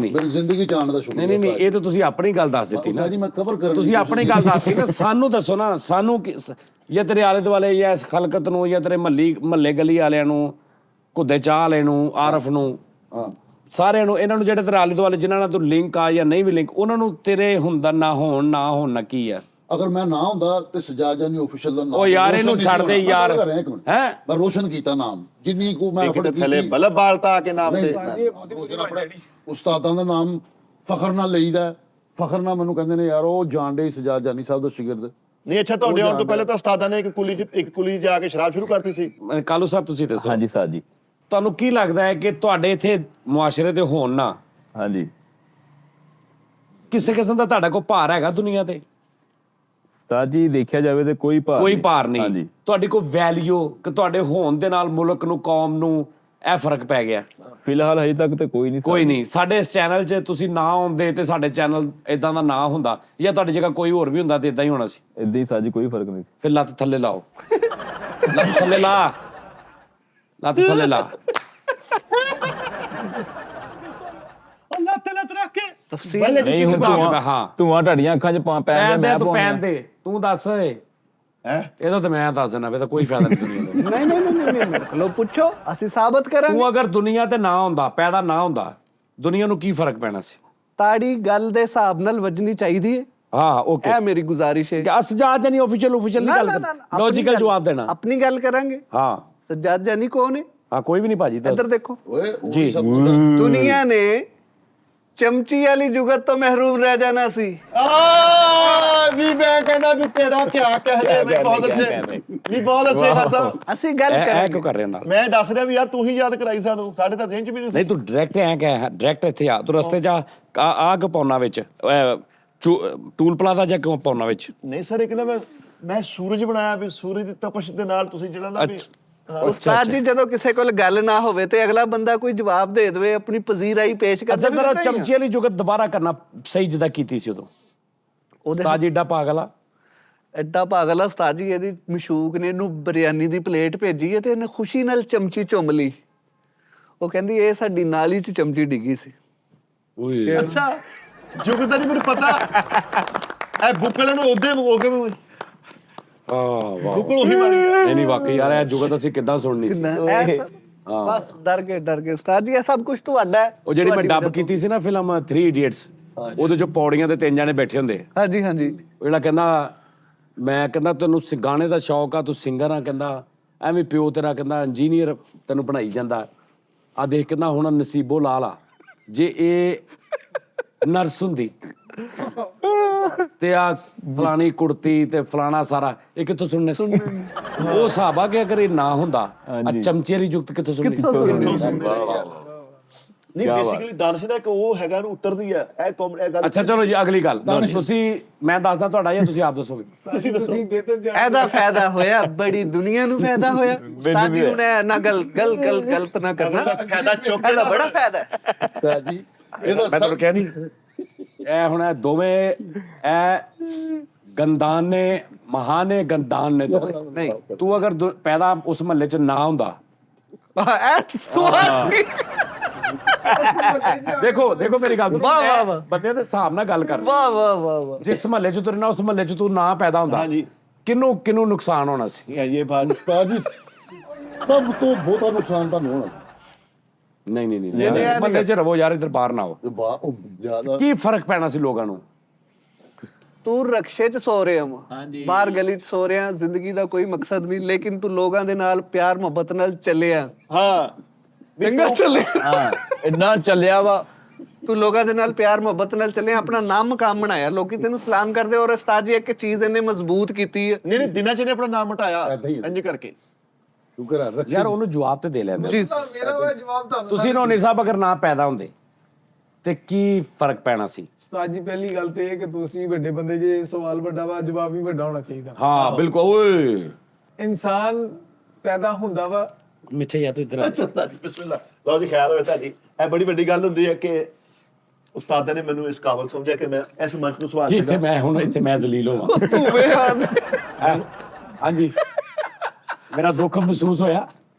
मेरी जिंदगी जान दा शुक्रिया। ਨਹੀਂ, ਇਹ ਤਾਂ ਤੁਸੀਂ ਆਪਣੀ ਗੱਲ ਦੱਸ ਦਿੱਤੀ ਨਾ। उस्ताद जी मैं कवर कर ਤੁਸੀਂ ਆਪਣੀ ਗੱਲ ਦੱਸੀ ਨਾ, ਸਾਨੂੰ ਦੱਸੋ ਨਾ। ਸਾਨੂੰ ਜਾਂ ਤੇਰੇ ਆਲੇ ਦੁਆਲੇ ਜਾਂ ਇਸ ਖਲਕਤ ਨੂੰ ਜਾਂ ਤੇਰੇ ਮਹੱਲੇ ਗਲੀ ਵਾਲਿਆਂ ਨੂੰ, ਘੁੱਦੇ ਚਾਹ ਵਾਲੇ ਨੂੰ, ਆਰਫ ਨੂੰ, ਸਾਰਿਆਂ ਨੂੰ, ਇਹਨਾਂ ਨੂੰ ਜਿਹੜੇ ਤੇਰੇ ਆਲੇ ਦੁਆਲੇ ਜਿਨ੍ਹਾਂ ਨਾਲ ਤੂੰ ਲਿੰਕ ਆ ਜਾਂ ਨਹੀਂ ਵੀ ਲਿੰਕ, ਉਹਨਾਂ ਨੂੰ ਤੇਰੇ ਹੁੰਦਾ ਨਾ ਹੋਣ ਨਾ ਕੀ ਆ? अगर मैं ना ਹੁੰਦਾ ਤੇ ਸਜਾਦ ਜਾਨੀ ਆਫੀਸ਼ੀਅਲ ਦਾ ਨਾਮ ਉਹ ਯਾਰ ਇਹਨੂੰ ਛੱਡ ਦੇ ਯਾਰ। ਹੈ ਮੈਂ ਰੋਸ਼ਨ ਕੀਤਾ ਨਾਮ ਜਿੰਨੀ ਕੋ ਮੈਂ ਕਿਤੇ ਥੱਲੇ ਬਲਬ ਬਾਲਤਾ ਆ ਕੇ ਨਾਮ ਤੇ ਉਸਤਾਦਾਂ ਦਾ ਨਾਮ ਫਖਰ ਨਾਲ ਲਈਦਾ। ਫਖਰ ਨਾਲ ਮੈਨੂੰ ਕਹਿੰਦੇ ਨੇ ਯਾਰ ਉਹ ਜਾਣਦੇ ਸਜਾਦ ਜਾਨੀ ਸਾਹਿਬ ਦਾ ਸ਼ਾਗਿਰਦ। ਨਹੀਂ ਅੱਛਾ, ਤੁਹਾਡੇ ਆਉਣ ਤੋਂ ਪਹਿਲਾਂ ਤਾਂ ਉਸਤਾਦਾਂ ਨੇ ਇੱਕ ਕੁਲੀ ਜਾ ਕੇ ਸ਼ਰਾਬ ਸ਼ੁਰੂ ਕਰਤੀ ਸੀ। ਕਾਲੂ ਸਾਹਿਬ ਤੁਸੀਂ ਦੱਸੋ, ਹਾਂਜੀ ਉਸਤਾਦ ਜੀ। ਤੁਹਾਨੂੰ ਕੀ ਲੱਗਦਾ ਹੈ ਕਿ ਤੁਹਾਡੇ ਇੱਥੇ ਮੁਆਸ਼ਰੇ ਤੇ ਹੋਣ ਨਾ ਹਾਂਜੀ ਕਿਸੇ ਕਿਸਮ ਦਾ ਤੁਹਾਡਾ ਕੋਈ ਭਾਰ ਹੈਗਾ ਦੁਨੀਆ ਤੇ? ਉਸਤਾਦ ਜੀ ਦੇਖਿਆ ਜਾਵੇ ਤੇ ਕੋਈ ਭਾਰ ਨਹੀਂ। ਹਾਂਜੀ ਤੁਹਾਡੀ ਕੋਈ ਵੈਲਿਊ ਕਿ ਤੁਹਾਡੇ ਹੋਣ ਦੇ ਨਾਲ ਮੁਲਕ ਨੂੰ, ਕੌਮ ਨੂੰ ਇਹ ਫਰਕ ਪੈ ਗਿਆ? ਫਿਲਹਾਲ ਹਜੇ ਤੱਕ ਤੇ ਕੋਈ ਨਹੀਂ। ਕੋਈ ਨਹੀਂ। ਸਾਡੇ ਇਸ ਚੈਨਲ 'ਚ ਤੁਸੀਂ ਨਾ ਆਉਂਦੇ ਤੇ ਸਾਡੇ ਚੈਨਲ ਇਦਾਂ ਦਾ ਨਾ ਹੁੰਦਾ, ਜਾਂ ਤੁਹਾਡੀ ਜਗ੍ਹਾ ਕੋਈ ਹੋਰ ਵੀ ਹੁੰਦਾ ਤੇ ਇਦਾਂ ਹੀ ਹੋਣਾ ਸੀ। ਇਦਾਂ ਹੀ ਉਸਤਾਦ ਜੀ ਕੋਈ ਫਰਕ ਨਹੀਂ। ਫਿਰ ਲੱਤ ਥੱਲੇ ਲਾਓ, ਲੱਤ ਥੱਲੇ ਲਾ, ਲੱਤ ਥੱਲੇ ਲਾ। ਨਹੀਂ ਹੁਣ ਧੂਆਂ ਤੁਹਾਡੀਆਂ ਅੱਖਾਂ 'ਚ ਪੈਣ ਦੇ, ਤੂੰ ਪੈਣ ਦੇ, ਤੂੰ ਦੱਸ। ਇਹਦਾ ਤਾਂ ਮੈਂ ਦੱਸ ਦੇਣਾ, ਇਹਦਾ ਕੋਈ ਫਾਇਦਾ ਨਹੀਂ ਦੁਨੀਆ ਦਾ। ਨਹੀਂ ਲੋ ਪੁੱਛੋ, ਅਸੀਂ ਸਾਬਤ ਕਰਾਂਗੇ। ਤੂੰ ਅਗਰ ਦੁਨੀਆ ਤੇ ਨਾ ਹੁੰਦਾ, ਪੈਦਾ ਨਾ ਹੁੰਦਾ, ਦੁਨੀਆ ਨੂੰ ਕੀ ਫਰਕ ਪੈਣਾ ਸੀ? ਤਾੜੀ ਗੱਲ ਦੇ ਹਿਸਾਬ ਨਾਲ ਵੱਜਣੀ ਚਾਹੀਦੀ ਹੈ। ਹਾਂ, ਓਕੇ। ਇਹ ਮੇਰੀ ਗੁਜ਼ਾਰਿਸ਼ ਹੈ। ਸਜਾਦ ਜਾਨੀ ਆਫੀਸ਼ੀਅਲ ਨਹੀਂ ਗੱਲ ਕਰਨਾ, ਲੌਜੀਕਲ ਜਵਾਬ ਦੇਣਾ। ਆਪਣੀ ਗੱਲ ਕਰਾਂਗੇ। ਹਾਂ, ਸਜਾਦ ਜਾਨੀ ਕੌਣ ਹੈ? ਹਾਂ, ਕੋਈ ਵੀ ਨਹੀਂ ਭਾਜੀ। ਇੱਧਰ ਦੇਖੋ ਓਏ ਜੀ। ਦੁਨੀਆ ਨੇ ਚਮਚੀ ਵਾਲੀ ਜੁਗਤ ਤੋਂ ਮਹਿਰੂਮ ਰਹਿ ਜਾਣਾ ਸੀ। ਵੀ ਮੈਂ ਕਹਿੰਦਾ ਵੀ ਤੇਰਾ ਕੀ ਕਹਿ ਰਿਹਾ ਮੈਂ ਬਹੁਤ ਅੱਛੇ ਵੀ ਬਹੁਤ ਅੱਛੇ ਖਾਸਾ। ਅਸੀਂ ਗੱਲ ਇਹ ਕਰਾਂਗੇ। ਕਿਉਂ ਕਰ ਰਿਹਾ ਨਾਲ? ਮੈਂ ਦੱਸ ਰਿਹਾ ਵੀ ਯਾਰ ਤੂੰ ਹੀ ਯਾਦ ਕਰਾਈ ਸਾਨੂੰ, ਸਾਡੇ ਤਾਂ ਜ਼ਿਹਨ 'ਚ ਵੀ ਨਹੀਂ ਨਹੀਂ, ਤੂੰ ਡਾਇਰੈਕਟ ਐ ਕਹਿ, ਡਾਇਰੈਕਟ ਇੱਥੇ ਆ, ਤੂੰ ਰਸਤੇ 'ਚ ਆ ਕੇ ਪਾਉਣਾ ਵਿੱਚ ਟੂਲ ਪਲਾਜ਼ਾ ਜਾਂ ਕਿਉਂ ਪਾਉਣਾ ਵਿੱਚ? ਨਹੀਂ ਸਰ, ਇੱਕ ਨਾ ਮੈਂ ਸੂਰਜ ਬਣਾਇਆ ਵੀ ਸੂਰਜ ਦੀ ਤਪਸ਼ ਦੇ ਨਾਲ ਤੁਸੀਂ ਜਿਹੜਾ ਨਾ ਵੀ ਉਸਤਾਦ ਜੀ ਜਦੋਂ ਕਿਸੇ ਕੋਲ ਗੱਲ ਨਾ ਹੋਵੇ ਤੇ ਅਗਲਾ ਬੰਦਾ ਕੋਈ ਜਵਾਬ ਦੇ ਦੇਵੇ, ਆਪਣੀ ਪਜ਼ੀਰਾਈ ਪੇਸ਼ ਕਰ ਅੱਛਾ ਦੇਵੇ, ਤੇਰਾ ਤਾਂ ਸਹੀ ਆ। ਚਮਚੇ ਵਾਲੀ ਜੁਗਤ ਦੁਬਾਰਾ ਕਰਨਾ ਸਹੀ ਜਿੱਦਾਂ ਕੀਤੀ ਸੀ ਉਦੋਂ। ਉਸਤਾਦ ਜੀ ਏਡਾ ਪਾਗਲ ਆ। ਐਡਾ ਪਾਗਲ ਆ ਉਸਤਾਦ ਜੀ, ਇਹਦੀ ਮਸ਼ੂਕ ਨੇ ਇਹਨੂੰ ਬਿਰਿਆਨੀ ਦੀ ਪਲੇਟ ਭੇਜੀ ਹੈ ਤੇ ਇਹਨੇ ਖੁਸ਼ੀ ਨਾਲ ਚਮਚੀ ਚੁੰਮ ਲਈ। ਉਹ ਕਹਿੰਦੀ ਇਹ ਸਾਡੀ ਨਾਲੀ 'ਚ ਚਮਚੀ ਡਿੱਗੀ ਸੀ। ਓਏ ਅੱਛਾ ਜੁਗ ਦਾ ਨਹੀਂ ਮੈਨੂੰ ਪਤਾ। ਇਹ ਬੁੱਕਲ ਨੂੰ ਉਹਦੇ ਹੋ ਕੇ ਵਾਹ ਬੁੱਕਲ ਉਹੀ ਮਾਰੀ ਗਿਆ। ਨਹੀਂ ਵਾਕਈ ਯਾਰ ਇਹ ਜੁਗਤ ਅਸੀਂ ਕਿੱਦਾਂ ਸੁਣਨੀ ਸੀ। ਬਸ ਡਰ ਗਏ ਉਸਤਾਦ ਜੀ, ਇਹ ਸਭ ਕੁਝ ਤੁਹਾਡਾ ਹੈ। ਉਹ ਜਿਹੜੀ ਮੈਂ ਤੁਹਾਡੀ ਡੱਬ ਵਜ੍ਹਾ ਕੀਤੀ ਸੀ ਨਾ ਫਿਲਮ 3 ਇਡੀਅਟਸ, ਉਹਦੇ ਚ ਪੌੜੀਆਂ ਤੇ 3 ਜਾਣੇ ਬੈਠੇ ਹੁੰਦੇ। ਤੋਂ। ਹਾਂਜੀ ਹਾਂਜੀ। ਉਹ ਜਿਹੜਾ ਕਹਿੰਦਾ ਮੈਂ ਕਹਿੰਦਾ ਤੈਨੂੰ ਗਾਣੇ ਦਾ ਸ਼ੌਕ ਆ, ਤੂੰ ਸਿੰਗਰ ਆ, ਕਹਿੰਦਾ ਐਵੇਂ ਪਿਓ ਤੇਰਾ ਕਹਿੰਦਾ ਇੰਜੀਨੀਅਰ ਤੈਨੂੰ ਬਣਾਈ ਜਾਂਦਾ ਆ, ਦੇਖ ਕਹਿੰਦਾ ਹੁਣ ਨਸੀਬੋ ਲਾਲ ਆ, ਜੇ ਇਹ ਨਰਸ ਹੁੰਦੀ ਤੇ ਆ ਫਲਾਣੀ ਕੁੜਤੀ ਤੇ ਫਲਾਣਾ ਸਾਰਾ ਇਹ ਕਿੱਥੋਂ ਸੁਣਨੇ ਸੀ। ਉਹ ਹਿਸਾਬ ਆ ਕਿ ਅਗਰ ਇਹ ਨਾ ਹੁੰਦਾ ਆ ਚਮਚੇ ਵਾਲੀ ਜੁਗਤ ਕਿੱਥੋਂ ਸੁਣਨੀ ਸੀ। ਨਹੀਂ ਬੇਸਿਕਲੀ ਦਾਨਿਸ਼ ਦਾ ਇੱਕ ਉਹ ਹੈਗਾ ਨੂੰ ਉਤਰਦੀ ਹੈ ਇਹ ਗੱਲ। ਅੱਛਾ ਚਲੋ ਜੀ ਅਗਲੀ ਗੱਲ ਤੁਸੀਂ, ਮੈਂ ਦੱਸਦਾ ਤੁਹਾਡਾ ਜਾਂ ਤੁਸੀਂ ਆਪ ਦੱਸੋਗੇ। ਤੁਸੀਂ ਦੱਸੋ। ਤੁਸੀਂ ਬਿਹਤਰ ਜਾਣਦੇ ਇਹਦਾ ਫਾਇਦਾ ਹੋਇਆ, ਬੜੀ ਦੁਨੀਆ ਨੂੰ ਫਾਇਦਾ ਹੋਇਆ। ਉਸਤਾਦ ਜੀ ਹੁਣ ਇਹ ਨਾ ਗਲਤ ਨਾ ਕਰਨਾ, ਫਾਇਦਾ ਚੁੱਕ ਇਹਦਾ ਬੜਾ ਫਾਇਦਾ ਹੈ। ਉਸਤਾਦ ਜੀ ਮੈਂ ਤੁਹਾਨੂੰ ਕਿਹਾ ਨਹੀਂ ਇਹ ਹੁਣ ਇਹ ਦੋਵੇਂ ਇਹ ਗੰਦਾਨ ਨੇ, ਮਹਾਨੇ ਗੰਦਾਨ ਨੇ ਦੋਵੇਂ। ਨਹੀਂ ਤੂੰ ਅਗਰ ਪੈਦਾ ਉਸ ਮਹੱਲੇ ਚ ਨਾ ਹੁੰਦਾ, ਇਹ ਸਵਾਦ ਸੀ। ਦੇਖੋ ਮੇਰੀ ਗੱਲ ਸੁਣ, ਵਾਹ, ਵਾਹ, ਵਾਹ। ਬੰਦੇ ਦੇ ਹਿਸਾਬ ਨਾਲ ਗੱਲ ਕਰ। ਵਾਹ ਵਾਹ ਵਾਹ ਵਾਹ। ਜਿਸ ਮਹੱਲੇ ਚ ਤੁਰਨਾ ਉਸ ਮਹੱਲੇ ਚ ਤੂੰ ਨਾ ਪੈਦਾ ਹੁੰਦਾ, ਹਾਂਜੀ। ਕਿਹਨੂੰ ਨੁਕਸਾਨ ਹੋਣਾ ਸੀ। ਇਹ ਬਾਤ ਉਸਤਾਦ ਜੀ ਸਭ ਤੋਂ ਬਹੁਤਾ ਨੁਕਸਾਨ ਤੁਹਾਨੂੰ ਹੋਣਾ। ਨਹੀਂ ਮਹੱਲੇ ਚ ਰਵੋ ਯਾਰ, ਇੱਧਰ ਬਾਹਰ ਨਾ ਆਓ। ਉਹ ਜ਼ਿਆਦਾ ਕੀ ਫਰਕ ਪੈਣਾ ਸੀ ਲੋਕਾਂ ਨੂੰ। ਤੂੰ ਰਕਸ਼ੇ 'ਚ ਸੋ ਰਿਹਾ ਹਾਂ, ਬਾਹਰ ਗਲੀ 'ਚ ਸੋ ਰਿਹਾ, ਜ਼ਿੰਦਗੀ ਦਾ ਕੋਈ ਮਕਸਦ ਨਹੀਂ, ਲੇਕਿਨ ਤੂੰ ਲੋਕਾਂ ਦੇ ਨਾਲ ਪਿਆਰ ਮੁਹੱਬਤ ਨਾਲ ਚੱਲਿਆ। ਹਾਂ ਚੰਗਾ ਚੱਲਿਆ। ਹਾਂ ਇੰਨਾ ਚੱਲਿਆ ਵਾ। ਤੂੰ ਲੋਕਾਂ ਦੇ ਨਾਲ ਪਿਆਰ ਮੁਹੱਬਤ ਨਾਲ ਚੱਲਿਆ, ਆਪਣਾ ਨਾਮ ਮਕਾਮ ਬਣਾਇਆ, ਲੋਕੀ ਤੈਨੂੰ ਸਲਾਮ ਕਰਦੇ। ਔਰ ਉਸਤਾਦ ਜੀ ਇੱਕ ਚੀਜ਼ ਇਹਨੇ ਮਜ਼ਬੂਤ ਕੀਤੀ ਹੈ। ਨਹੀਂ ਦਿਨਾਂ ਚ ਇਹਨੇ ਆਪਣਾ ਨਾਮ ਹਟਾਇਆ ਏਦਾਂ ਹੀ ਹੈ। ਇੰਜ ਕਰਕੇ। ਤੂੰ ਘਰ ਰੱਖ ਯਾਰ ਉਹਨੂੰ ਜਵਾਬ ਤੇ ਦੇ ਲੈਂਦੇ। ਮੇਰਾ ਉਹ ਜਵਾਬ ਤੁਹਾਨੂੰ ਤੁਸੀਂ ਨੋਨੀ ਸਾਹਿਬ ਅਗਰ ਨਾ ਪੈਦਾ ਹੁੰਦੇ ਤੇ ਕੀ ਫਰਕ ਪੈਣਾ ਸੀ। ਉਸਤਾਦ ਜੀ ਪਹਿਲੀ ਗੱਲ ਤੇ ਇਹ ਕਿ ਤੁਸੀਂ ਵੱਡੇ ਬੰਦੇ, ਜੇ ਸਵਾਲ ਵੱਡਾ ਵਾ ਜਵਾਬ ਵੀ ਵੱਡਾ ਹੋਣਾ ਚਾਹੀਦਾ। ਹਾਂ ਬਿਲਕੁਲ। ਓਏ ਇਨਸਾਨ ਪੈਦਾ ਹੁੰਦਾ ਵਾ, ਮਿੱਠੇ ਯਾ ਤੂੰ ਇੱਧਰ ਆ। ਅੱਛਾ ਉਸਤਾਦ ਜੀ ਬਿਸਮਿਲ੍ਲਾ। ਲਓ ਜੀ ਖੈਰ ਹੋਵੇ ਤੁਹਾਡੀ। ਇਹ ਬੜੀ ਵੱਡੀ ਗੱਲ ਹੁੰਦੀ ਹੈ ਕਿ ਉਸਤਾਦ ਨੇ ਮੈਨੂੰ ਇਸ ਕਾਬਲ ਸਮਝਿਆ ਕਿ ਮੈਂ ਇਸ ਮੰਚ ਨੂੰ ਸਵਾਲ ਇੱਥੇ ਮੈਂ ਹੁਣ ਇੱਥੇ ਮੈਂ ਜ਼ਲੀਲ ਹੋਵਾਂ। ਤੂੰ ਵੇ ਹਾਂਜੀ ਮੇਰਾ ਦੁੱਖ ਮਹਿਸੂਸ ਹੋਇਆ।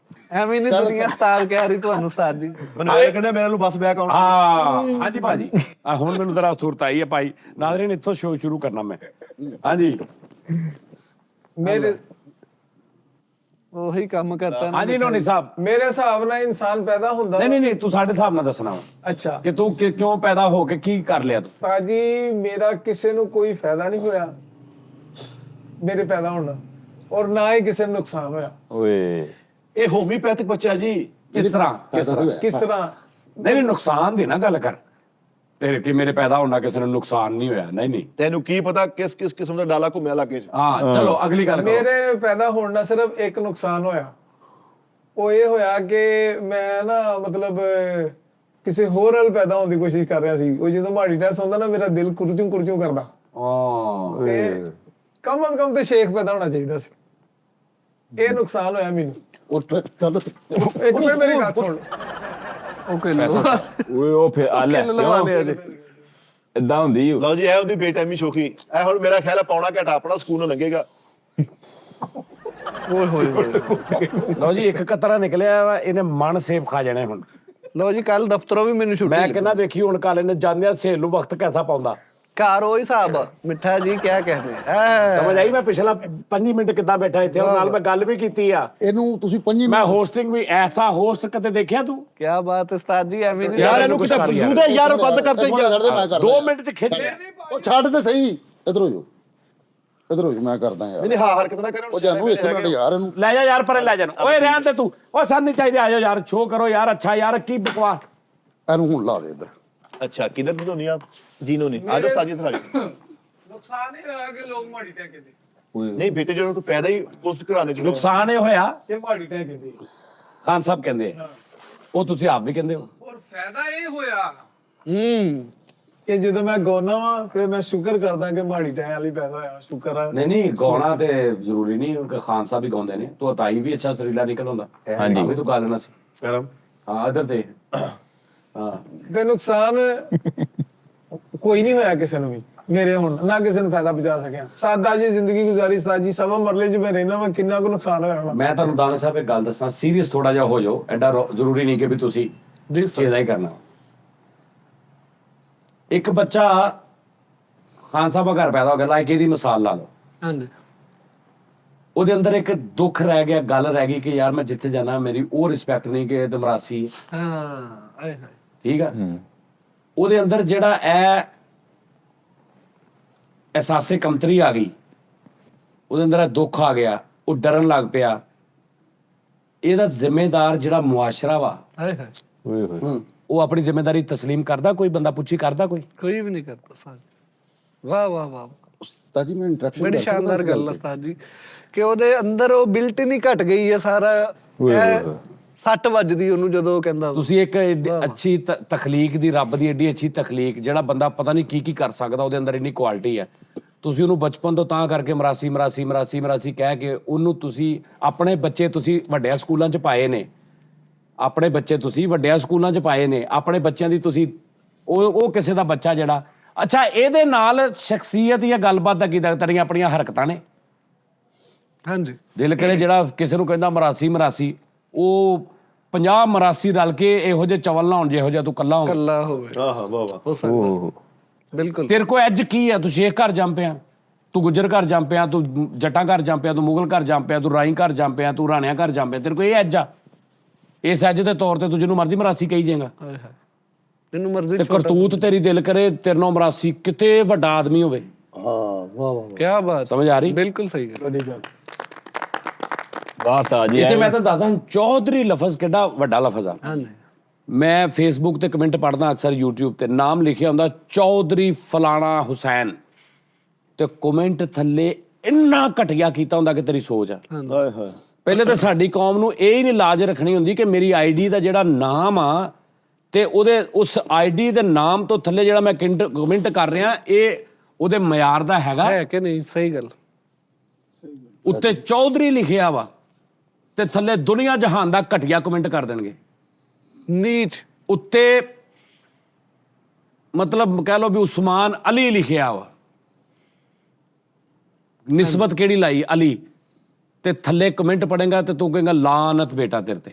ਐਵੇਂ ਨਹੀਂ ਦੁਨੀਆ ਉਸਤਾਦ ਕਹਿ ਰਹੀ ਤੁਹਾਨੂੰ। ਉਸਤਾਦ ਜੀ ਮੈਨੂੰ ਇਹ ਕਹਿੰਦਾ ਮੇਰੇ ਨੂੰ ਬਸ ਬੈਕ ਆਉਣਾ। ਹਾਂ ਹਾਂਜੀ ਭਾਜੀ ਆ ਹੁਣ ਮੈਨੂੰ ਜ਼ਰਾ ਸੂਰਤ ਆਈ ਹੈ ਭਾਈ। ਨਾਜ਼ਰੀਨ ਇੱਥੋਂ ਸ਼ੋਅ ਸ਼ੁਰੂ ਕਰਨਾ ਮੈਂ। ਹਾਂਜੀ ਮੇਰੇ ਉਹੀ ਕੰਮ ਕਰਤਾ ਨਾ। ਹਾਂਜੀ ਨੋਨੀ ਸਾਹਿਬ। ਮੇਰੇ ਹਿਸਾਬ ਨਾਲ ਇਨਸਾਨ ਪੈਦਾ ਹੁੰਦਾ ਨਹੀਂ ਤੂੰ ਸਾਡੇ ਹਿਸਾਬ ਨਾਲ ਦੱਸਣਾ ਵਾ ਅੱਛਾ ਕਿ ਤੂੰ ਕਿਉਂ ਪੈਦਾ ਹੋ ਕੇ ਕੀ ਕਰ ਲਿਆ ਤੂੰ। ਉਸਤਾਦ ਜੀ ਮੇਰਾ ਕਿਸੇ ਨੂੰ ਕੋਈ ਫਾਇਦਾ ਨਹੀਂ ਹੋਇਆ ਮੇਰੇ ਪੈਦਾ ਹੋਣ ਨਾਲ, ਔਰ ਨਾ ਹੀ ਕਿਸੇ ਨੂੰ ਨੁਕਸਾਨ ਹੋਇਆ। ਓਏ ਇਹ ਹੋਮੀਓਪੈਥਿਕ ਬੱਚਾ ਜੀ। ਕਿਸ ਤਰ੍ਹਾਂ ਕਿਸ ਤਰ੍ਹਾਂ? ਨਹੀਂ ਨੁਕਸਾਨ ਦੀ ਨਾ ਗੱਲ ਕਰ ਤੇਰੇ ਕਿ ਮੇਰੇ ਪੈਦਾ ਹੋਣ ਨਾਲ ਕਿਸੇ ਨੂੰ ਨੁਕਸਾਨ ਨਹੀਂ ਹੋਇਆ। ਨਹੀਂ ਤੈਨੂੰ ਕੀ ਪਤਾ ਕਿਸ ਕਿਸਮ ਦਾ ਡਾਲਾ ਘੁੰਮਿਆ ਇਲਾਕੇ 'ਚ। ਹਾਂ ਚਲੋ ਅਗਲੀ ਗੱਲ ਕਰੋ। ਮੇਰੇ ਪੈਦਾ ਹੋਣ ਨਾਲ ਸਿਰਫ ਇੱਕ ਨੁਕਸਾਨ ਹੋਇਆ, ਉਹ ਇਹ ਹੋਇਆ ਕਿ ਮੈਂ ਨਾ ਮਤਲਬ ਕਿਸੇ ਹੋਰ ਨਾਲ ਪੈਦਾ ਹੋਣ ਦੀ ਕੋਸ਼ਿਸ਼ ਕਰ ਰਿਹਾ ਸੀ। ਉਹ ਜਦੋਂ ਮਾੜੀ ਟੈਸ ਹੁੰਦਾ ਨਾ ਮੇਰਾ ਦਿਲ ਕੁਰਚੂ ਕਰਦਾ। ਹਾਂ ਤੇ ਕਮ ਅਜ਼ ਕਮ ਤੇ ਸ਼ੇਖ ਪੈਦਾ ਹੋਣਾ ਚਾਹੀਦਾ ਸੀ। ਇਹ ਨੁਕਸਾਨ ਹੋਇਆ ਮੈਨੂੰ। ਉੱਠ ਚੱਲ ਇੱਕ ਮਿੰਟ ਮੇਰੀ ਗੱਲ ਸੁਣ। ਓਕੇ ਓਏ ਉਹ ਫਿਰ ਆ ਲੈ ਇਦਾਂ ਹੁੰਦੀ ਓ। ਲਓ ਜੀ ਇਹ ਉਹਦੀ ਬੇਟੈਮੀ ਸ਼ੋਖੀ। ਇਹ ਹੁਣ ਮੇਰਾ ਖਿਆਲ ਹੈ ਪੌਣਾ ਘੰਟਾ ਆਪਣਾ ਸਕੂਲ ਨੂੰ ਲੰਘੇਗਾ। ਓਏ ਹੋਏ ਲਓ ਜੀ ਇੱਕ ਕਤਰਾ ਨਿਕਲਿਆ ਵਾ, ਇਹਨੇ ਮਨ ਸੇਬ ਖਾ ਜਾਣੇ ਹੁਣ। ਲੋ ਜੀ ਕੱਲ ਦਫ਼ਤਰੋਂ ਵੀ ਮੈਨੂੰ ਛੁੱਟੀ ਮੈਂ ਕਹਿੰਦਾ ਵੇਖੀ ਹੁਣ ਕਾਲੇ ਨੇ ਜਾਂਦਿਆਂ ਸੇਲ ਨੂੰ ਵਕਤ ਕੈਸਾ ਪਾਉਂਦਾ। ਘਰ ਉਹ ਹਿਸਾਬ ਮਿੱਠਾ ਜੀ ਕਿਆ ਕਹਿੰਦੇ ਐ ਸਮਝ ਆਈ। ਮੈਂ ਪਿਛਲਾ 5 ਮਿੰਟ ਕਿੱਦਾਂ ਬੈਠਾ ਇੱਥੇ ਉਹਦੇ ਨਾਲ ਮੈਂ ਗੱਲ ਵੀ ਕੀਤੀ ਆ। ਇਹਨੂੰ ਤੁਸੀਂ 5 ਮੈਂ ਹੋਸਟਿੰਗ ਵੀ ਐਸਾ ਹੋਸਟ ਕਦੇ ਦੇਖਿਆ ਤੂੰ। ਕਿਆ ਬਾਤ ਉਸਤਾਦ ਜੀ ਐਵੇਂ ਨਹੀਂ ਯਾਰ ਇਹਨੂੰ ਕਿਸੇ ਬੁੱਧੂ ਦੇ ਯਾਰ ਬੰਦ ਕਰਦੇ ਯਾਰ। ਮੈਂ ਕਰਦਾ 2 ਮਿੰਟ ਚ ਖਿੱਚ ਲਿਆ। ਉਹ ਛੱਡ ਤੇ ਸਹੀ। ਇਧਰ ਹੋ ਜਾ ਮੈਂ ਕਰਦਾ ਯਾਰ। ਨਹੀਂ ਹਾਂ ਹਰਕਤ ਨਾ ਕਰਨ। ਉਹ ਜਾਨੂੰ ਇੱਕ ਮਿੰਟ ਯਾਰ ਇਹਨੂੰ ਲੈ ਜਾ ਯਾਰ ਪਰੇ ਲੈ ਜਾ। ਓਏ ਰਹਿਣ ਦੇ ਤੂੰ। ਓ ਸਾਨੂੰ ਨਹੀਂ ਚਾਹੀਦੇ, ਆ ਜਾਓ ਯਾਰ ਸ਼ੋਅ ਕਰੋ ਯਾਰ। ਅੱਛਾ ਯਾਰ ਕੀ ਬਕਵਾਸ। ਇਹਨੂੰ ਹੁਣ ਲਾ ਦੇ ਇੱਧਰ। ਅੱਛਾ ਕਿਧਰ ਦੀ ਹੋਣੀ ਆ ਜੀਨੋ ਨੇ ਆਜੋ ਉਸਤਾਦ ਜੀ ਇੱਧਰ ਆਜੋ। ਨੁਕਸਾਨ ਇਹ ਹੋਇਆ ਕਿ ਲੋਕ ਮਾੜੀ ਟਹਿ ਕਹਿੰਦੇ। ਨਹੀਂ ਬੇਟੇ ਜਦੋਂ ਤੂੰ ਪੈਦਾ ਹੀ ਉਸ ਘਰਾਣੇ 'ਚ ਨੁਕਸਾਨ ਇਹ ਹੋਇਆ ਇਹ ਮਾੜੀ ਟਹਿ ਕਹਿੰਦੇ। ਖਾਨ ਸਾਹਿਬ ਕਹਿੰਦੇ, ਉਹ ਤੁਸੀਂ ਆਪ ਵੀ ਕਹਿੰਦੇ ਹੋ। ਔਰ ਫਾਇਦਾ ਇਹ ਹੋਇਆ ਕਿ ਜਦੋਂ ਮੈਂ ਗਾਉਣਾ ਵਾ ਫਿਰ ਮੈਂ ਸ਼ੁਕਰ ਕਰਦਾ ਕਿ ਮਾੜੀ ਟਾਈਮ ਵਾਲੀ ਪੈਦਾ ਹੋਇਆ, ਸ਼ੁਕਰ ਆ। ਨਹੀਂ ਗਾਉਣਾ ਤੇ ਜ਼ਰੂਰੀ ਨਹੀਂ ਕਿ ਖਾਨ ਸਾਹਿਬ ਹੀ ਗਾਉਂਦੇ ਨੇ, ਤੂੰ ਤਾਈ ਵੀ ਅੱਛਾ ਸੁਰੀਲਾ ਨਿਕਲ ਆਉਂਦਾ। ਹਾਂਜੀ। ਵੀ ਤੂੰ ਗਾ ਲੈਣਾ ਸੀ। ਕਰਮ ਹਾਂ ਇਧਰ ਦੇ ਹਾਂ ਤੇ ਨੁਕਸਾਨ ਕੋਈ ਨਹੀਂ ਹੋਇਆ ਕਿਸੇ ਨੂੰ ਵੀ ਮੇਰੇ, ਹੁਣ ਨਾ ਕਿਸੇ ਨੂੰ ਫਾਇਦਾ ਪਹੁੰਚਾ ਸਕਿਆ। ਸਾਦਾ ਜੀ ਜ਼ਿੰਦਗੀ ਗੁਜ਼ਾਰੀ ਸਾਜੀ, ਸਭ ਮਰਲੇ 'ਚ ਮੈਂ ਰਹਿਣਾ ਵਾ, ਕਿੰਨਾ ਕੁ ਨੁਕਸਾਨ ਹੋਇਆ ਹੋਣਾ। ਮੈਂ ਤੁਹਾਨੂੰ ਦਾਨ ਸਾਹਿਬ ਇੱਕ ਗੱਲ ਦੱਸਾਂ, ਸੀਰੀਅਸ ਥੋੜਾ ਜਿਹਾ ਹੋ ਜਾਓ, ਐਡਾ ਜ਼ਰੂਰੀ ਨਹੀਂ ਕਿ ਵੀ ਤੁਸੀਂ ਚੇਦਾ ਹੀ ਕਰਨਾ। ਇੱਕ ਬੱਚਾ ਖਾਨ ਸਾਹਿਬ ਘਰ ਪੈਦਾ ਹੋ ਗਿਆ, ਲਾਇਕ ਇਹਦੀ ਮਿਸਾਲ ਲਾ ਲਓ, ਹਾਂਜੀ ਉਹਦੇ ਅੰਦਰ ਇੱਕ ਦੁੱਖ ਰਹਿ ਗਿਆ, ਗੱਲ ਰਹਿ ਗਈ ਕਿ ਯਾਰ ਮੈਂ ਜਿੱਥੇ ਜਾਣਾ ਮੇਰੀ ਉਹ ਰਿਸਪੈਕਟ ਨਹੀਂ ਕਿ ਇਹ ਮਰਾਸੀ, ਹਾਂ ਠੀਕ ਆ। ਉਹਦੇ ਅੰਦਰ ਜਿਹੜਾ ਅਹਿਸਾਸੇ ਕਮਤਰੀ ਆ ਗਈ, ਉਹਦੇ ਅੰਦਰ ਦੁੱਖ ਆ ਗਿਆ, ਉਹ ਡਰਨ ਲੱਗ ਪਿਆ। ਇਹਦਾ ਜ਼ਿੰਮੇਦਾਰ ਜਿਹੜਾ ਮੁਆਸ਼ਰਾ ਵਾ, ਹਾਏ ਹਾਏ ਓਏ ਹੋਏ ਉਹ ਆਪਣੀ ਜ਼ਿੰਮੇਦਾਰੀ ਤਸਲੀਮ ਕਰਦਾ? ਕੋਈ ਬੰਦਾ ਪੁੱਛੀ ਕਰਦਾ ਕੋਈ? ਕੋਈ ਵੀ ਨਹੀਂ ਕਰਦਾ ਸਾਜ। ਵਾਹ ਵਾਹ ਵਾਹ, ਉਸਤਾਦ ਜੀ ਮੈਂ ਇੰਟਰਪਸ਼ਨ ਬੜੀ ਸ਼ਾਨਦਾਰ ਗੱਲ ਹੈ ਉਸਤਾਦ ਜੀ, ਕਿ ਉਹਦੇ ਅੰਦਰ ਉਹ ਬਿਲਟ ਹੀ ਨਹੀਂ ਘਟ ਗਈ ਹੈ ਸਾਰਾ। ਸੱਟ ਵੱਜਦੀ ਉਹਨੂੰ ਜਦੋਂ ਉਹ ਕਹਿੰਦਾ। ਤੁਸੀਂ ਇੱਕ ਅੱਛੀ ਤਖਲੀਕ ਦੀ, ਰੱਬ ਦੀ ਏਡੀ ਅੱਛੀ ਤਖਲੀਕ, ਜਿਹੜਾ ਬੰਦਾ ਪਤਾ ਨਹੀਂ ਕੀ ਕਰ ਸਕਦਾ, ਉਹਦੇ ਅੰਦਰ ਇੰਨੀ ਕੁਆਲਿਟੀ ਹੈ। ਤੁਸੀਂ ਉਹਨੂੰ ਬਚਪਨ ਤੋਂ ਤਾਂ ਕਰਕੇ ਮਰਾਸੀ ਮਰਾਸੀ ਮਰਾਸੀ ਮਰਾਸੀ ਕਹਿ ਕੇ ਉਹਨੂੰ ਤੁਸੀਂ ਆਪਣੇ ਬੱਚੇ ਤੁਸੀਂ ਵੱਡਿਆਂ ਸਕੂਲਾਂ 'ਚ ਪਾਏ ਨੇ, ਆਪਣੇ ਬੱਚੇ ਤੁਸੀਂ ਵੱਡਿਆਂ ਸਕੂਲਾਂ 'ਚ ਪਾਏ ਨੇ, ਆਪਣੇ ਬੱਚਿਆਂ ਦੀ ਤੁਸੀਂ ਉਹ ਕਿਸੇ ਦਾ ਬੱਚਾ ਜਿਹੜਾ ਅੱਛਾ ਇਹਦੇ ਨਾਲ ਸ਼ਖਸੀਅਤ ਜਾਂ ਗੱਲਬਾਤ ਦਾ ਕੀ ਤੇਰੀਆਂ ਆਪਣੀਆਂ ਹਰਕਤਾਂ ਨੇ। ਹਾਂਜੀ ਦਿਲ ਕਰੇ ਜਿਹੜਾ ਕਿਸੇ ਨੂੰ ਕਹਿੰਦਾ ਮਰਾਸੀ ਮਰਾਸੀ, ਉਹ 50 ਮਰਾਸੀ ਰਲ ਕੇ ਇਹੋ ਜਿਹੇ ਚਵਲ ਨਾ ਹੋਣ ਜਿਹੋ ਜਿਹਾ ਤੂੰ ਕੱਲਾ ਹੋ। ਕੱਲਾ ਹੋਵੇ ਆਹ ਵਾਹ ਵਾਹ ਹੋ ਸਕਦਾ, ਬਿਲਕੁਲ। ਤੇਰੇ ਕੋਲ ਅੱਜ ਕੀ ਆ? ਤੂੰ ਸ਼ੇਖ ਘਰ ਜੰਮ ਪਿਆ, ਤੂੰ ਗੁੱਜਰ ਘਰ ਜੰਮ ਪਿਆ, ਤੂੰ ਜੱਟਾਂ ਘਰ ਜੰਮ ਪਿਆ, ਤੂੰ ਮੁਗਲ ਘਰ ਜੰਮ ਪਿਆ, ਤੂੰ ਰਾਈ ਘਰ ਜੰਮ ਪਿਆ, ਤੂੰ ਰਾਣਿਆਂ ਘਰ ਜੰਮ ਪਿਆ। ਤੇਰੇ ਕੋਲ ਇਹ ਅੱਜ ਆ, ਇਸ ਅੱਜ ਦੇ ਤੌਰ ਤੇ ਤੂੰ ਜਿਹਨੂੰ ਮਰਜ਼ੀ ਮਰਾਸੀ ਕਹੀ ਜਾਏਗਾ। ਹਾਏ ਹਾਏ, ਇਹਨੂੰ ਮਰਜ਼ੀ ਤੇ ਕਰਤੂਤ ਤੇਰੀ ਦਿਲ ਕਰੇ ਤੇਰੇ ਨਾਲ ਮਰਾਸੀ ਕਿਤੇ ਵੱਡਾ ਆਦਮੀ ਹੋਵੇ। ਹਾਂ ਵਾਹ ਵਾਹ ਕੀ ਬਾਤ, ਸਮਝ ਆ ਰਹੀ? ਬਿਲਕੁਲ ਸਹੀ ਗੱਲ। ਵਾਹ ਤਾਜੀ ਇੱਥੇ ਮੈਂ ਤਾਂ ਦੱਸਦਾ ਚੌਧਰੀ ਲਫ਼ਜ਼ ਕਿੱਡਾ ਵੱਡਾ ਲਫ਼ਜ਼ ਆ। ਹਾਂਜੀ ਮੈਂ ਫੇਸਬੁੱਕ ਤੇ ਕਮੈਂਟ ਪੜ੍ਹਦਾ ਅਕਸਰ, YouTube ਤੇ ਨਾਮ ਲਿਖਿਆ ਹੁੰਦਾ ਚੌਧਰੀ ਫਲਾਣਾ ਹੁਸੈਨ, ਤੇ ਕਮੈਂਟ ਥੱਲੇ ਇੰਨਾ ਘਟੀਆ ਕੀਤਾ ਹੁੰਦਾ ਕਿ ਤੇਰੀ ਸੋਚ ਆ। ਹਾਏ ਹਾਏ ਪਹਿਲੇ ਤਾਂ ਸਾਡੀ ਕੌਮ ਨੂੰ ਇਹ ਹੀ ਨਹੀਂ ਲਾਜ ਰੱਖਣੀ ਹੁੰਦੀ ਕਿ ਮੇਰੀ ਆਈਡੀ ਦਾ ਜਿਹੜਾ ਨਾਮ ਆ ਤੇ ਉਹਦੇ ਉਸ ਆਈਡੀ ਦੇ ਨਾਮ ਤੋਂ ਥੱਲੇ ਜਿਹੜਾ ਮੈਂ ਕਮੈਂਟ ਕਰ ਰਿਹਾ ਇਹ ਉਹਦੇ ਮਿਆਰ ਦਾ ਹੈਗਾ। ਹੈ ਕਿ ਨਹੀਂ? ਸਹੀ ਗੱਲ। ਉੱਤੇ ਚੌਧਰੀ ਲਿਖਿਆ ਵਾ ਤੇ ਥੱਲੇ ਦੁਨੀਆ ਜਹਾਨ ਦਾ ਘਟੀਆ ਕਮੈਂਟ ਕਰ ਦੇਣਗੇ। ਨੀਚ ਉੱਤੇ ਮਤਲਬ ਕਹਿ ਲਓ ਵੀ ਉਸਮਾਨ ਅਲੀ ਲਿਖਿਆ ਵਾ, ਨਿਸਬਤ ਕਿਹੜੀ ਲਾਈ? ਅਲੀ, ਤੇ ਥੱਲੇ ਕਮੈਂਟ ਪੜੇਗਾ ਤੇ ਤੂੰ ਕਹੇਗਾ ਲਾਨਤ ਬੇਟਾ ਤੇਰੇ ਤੇ।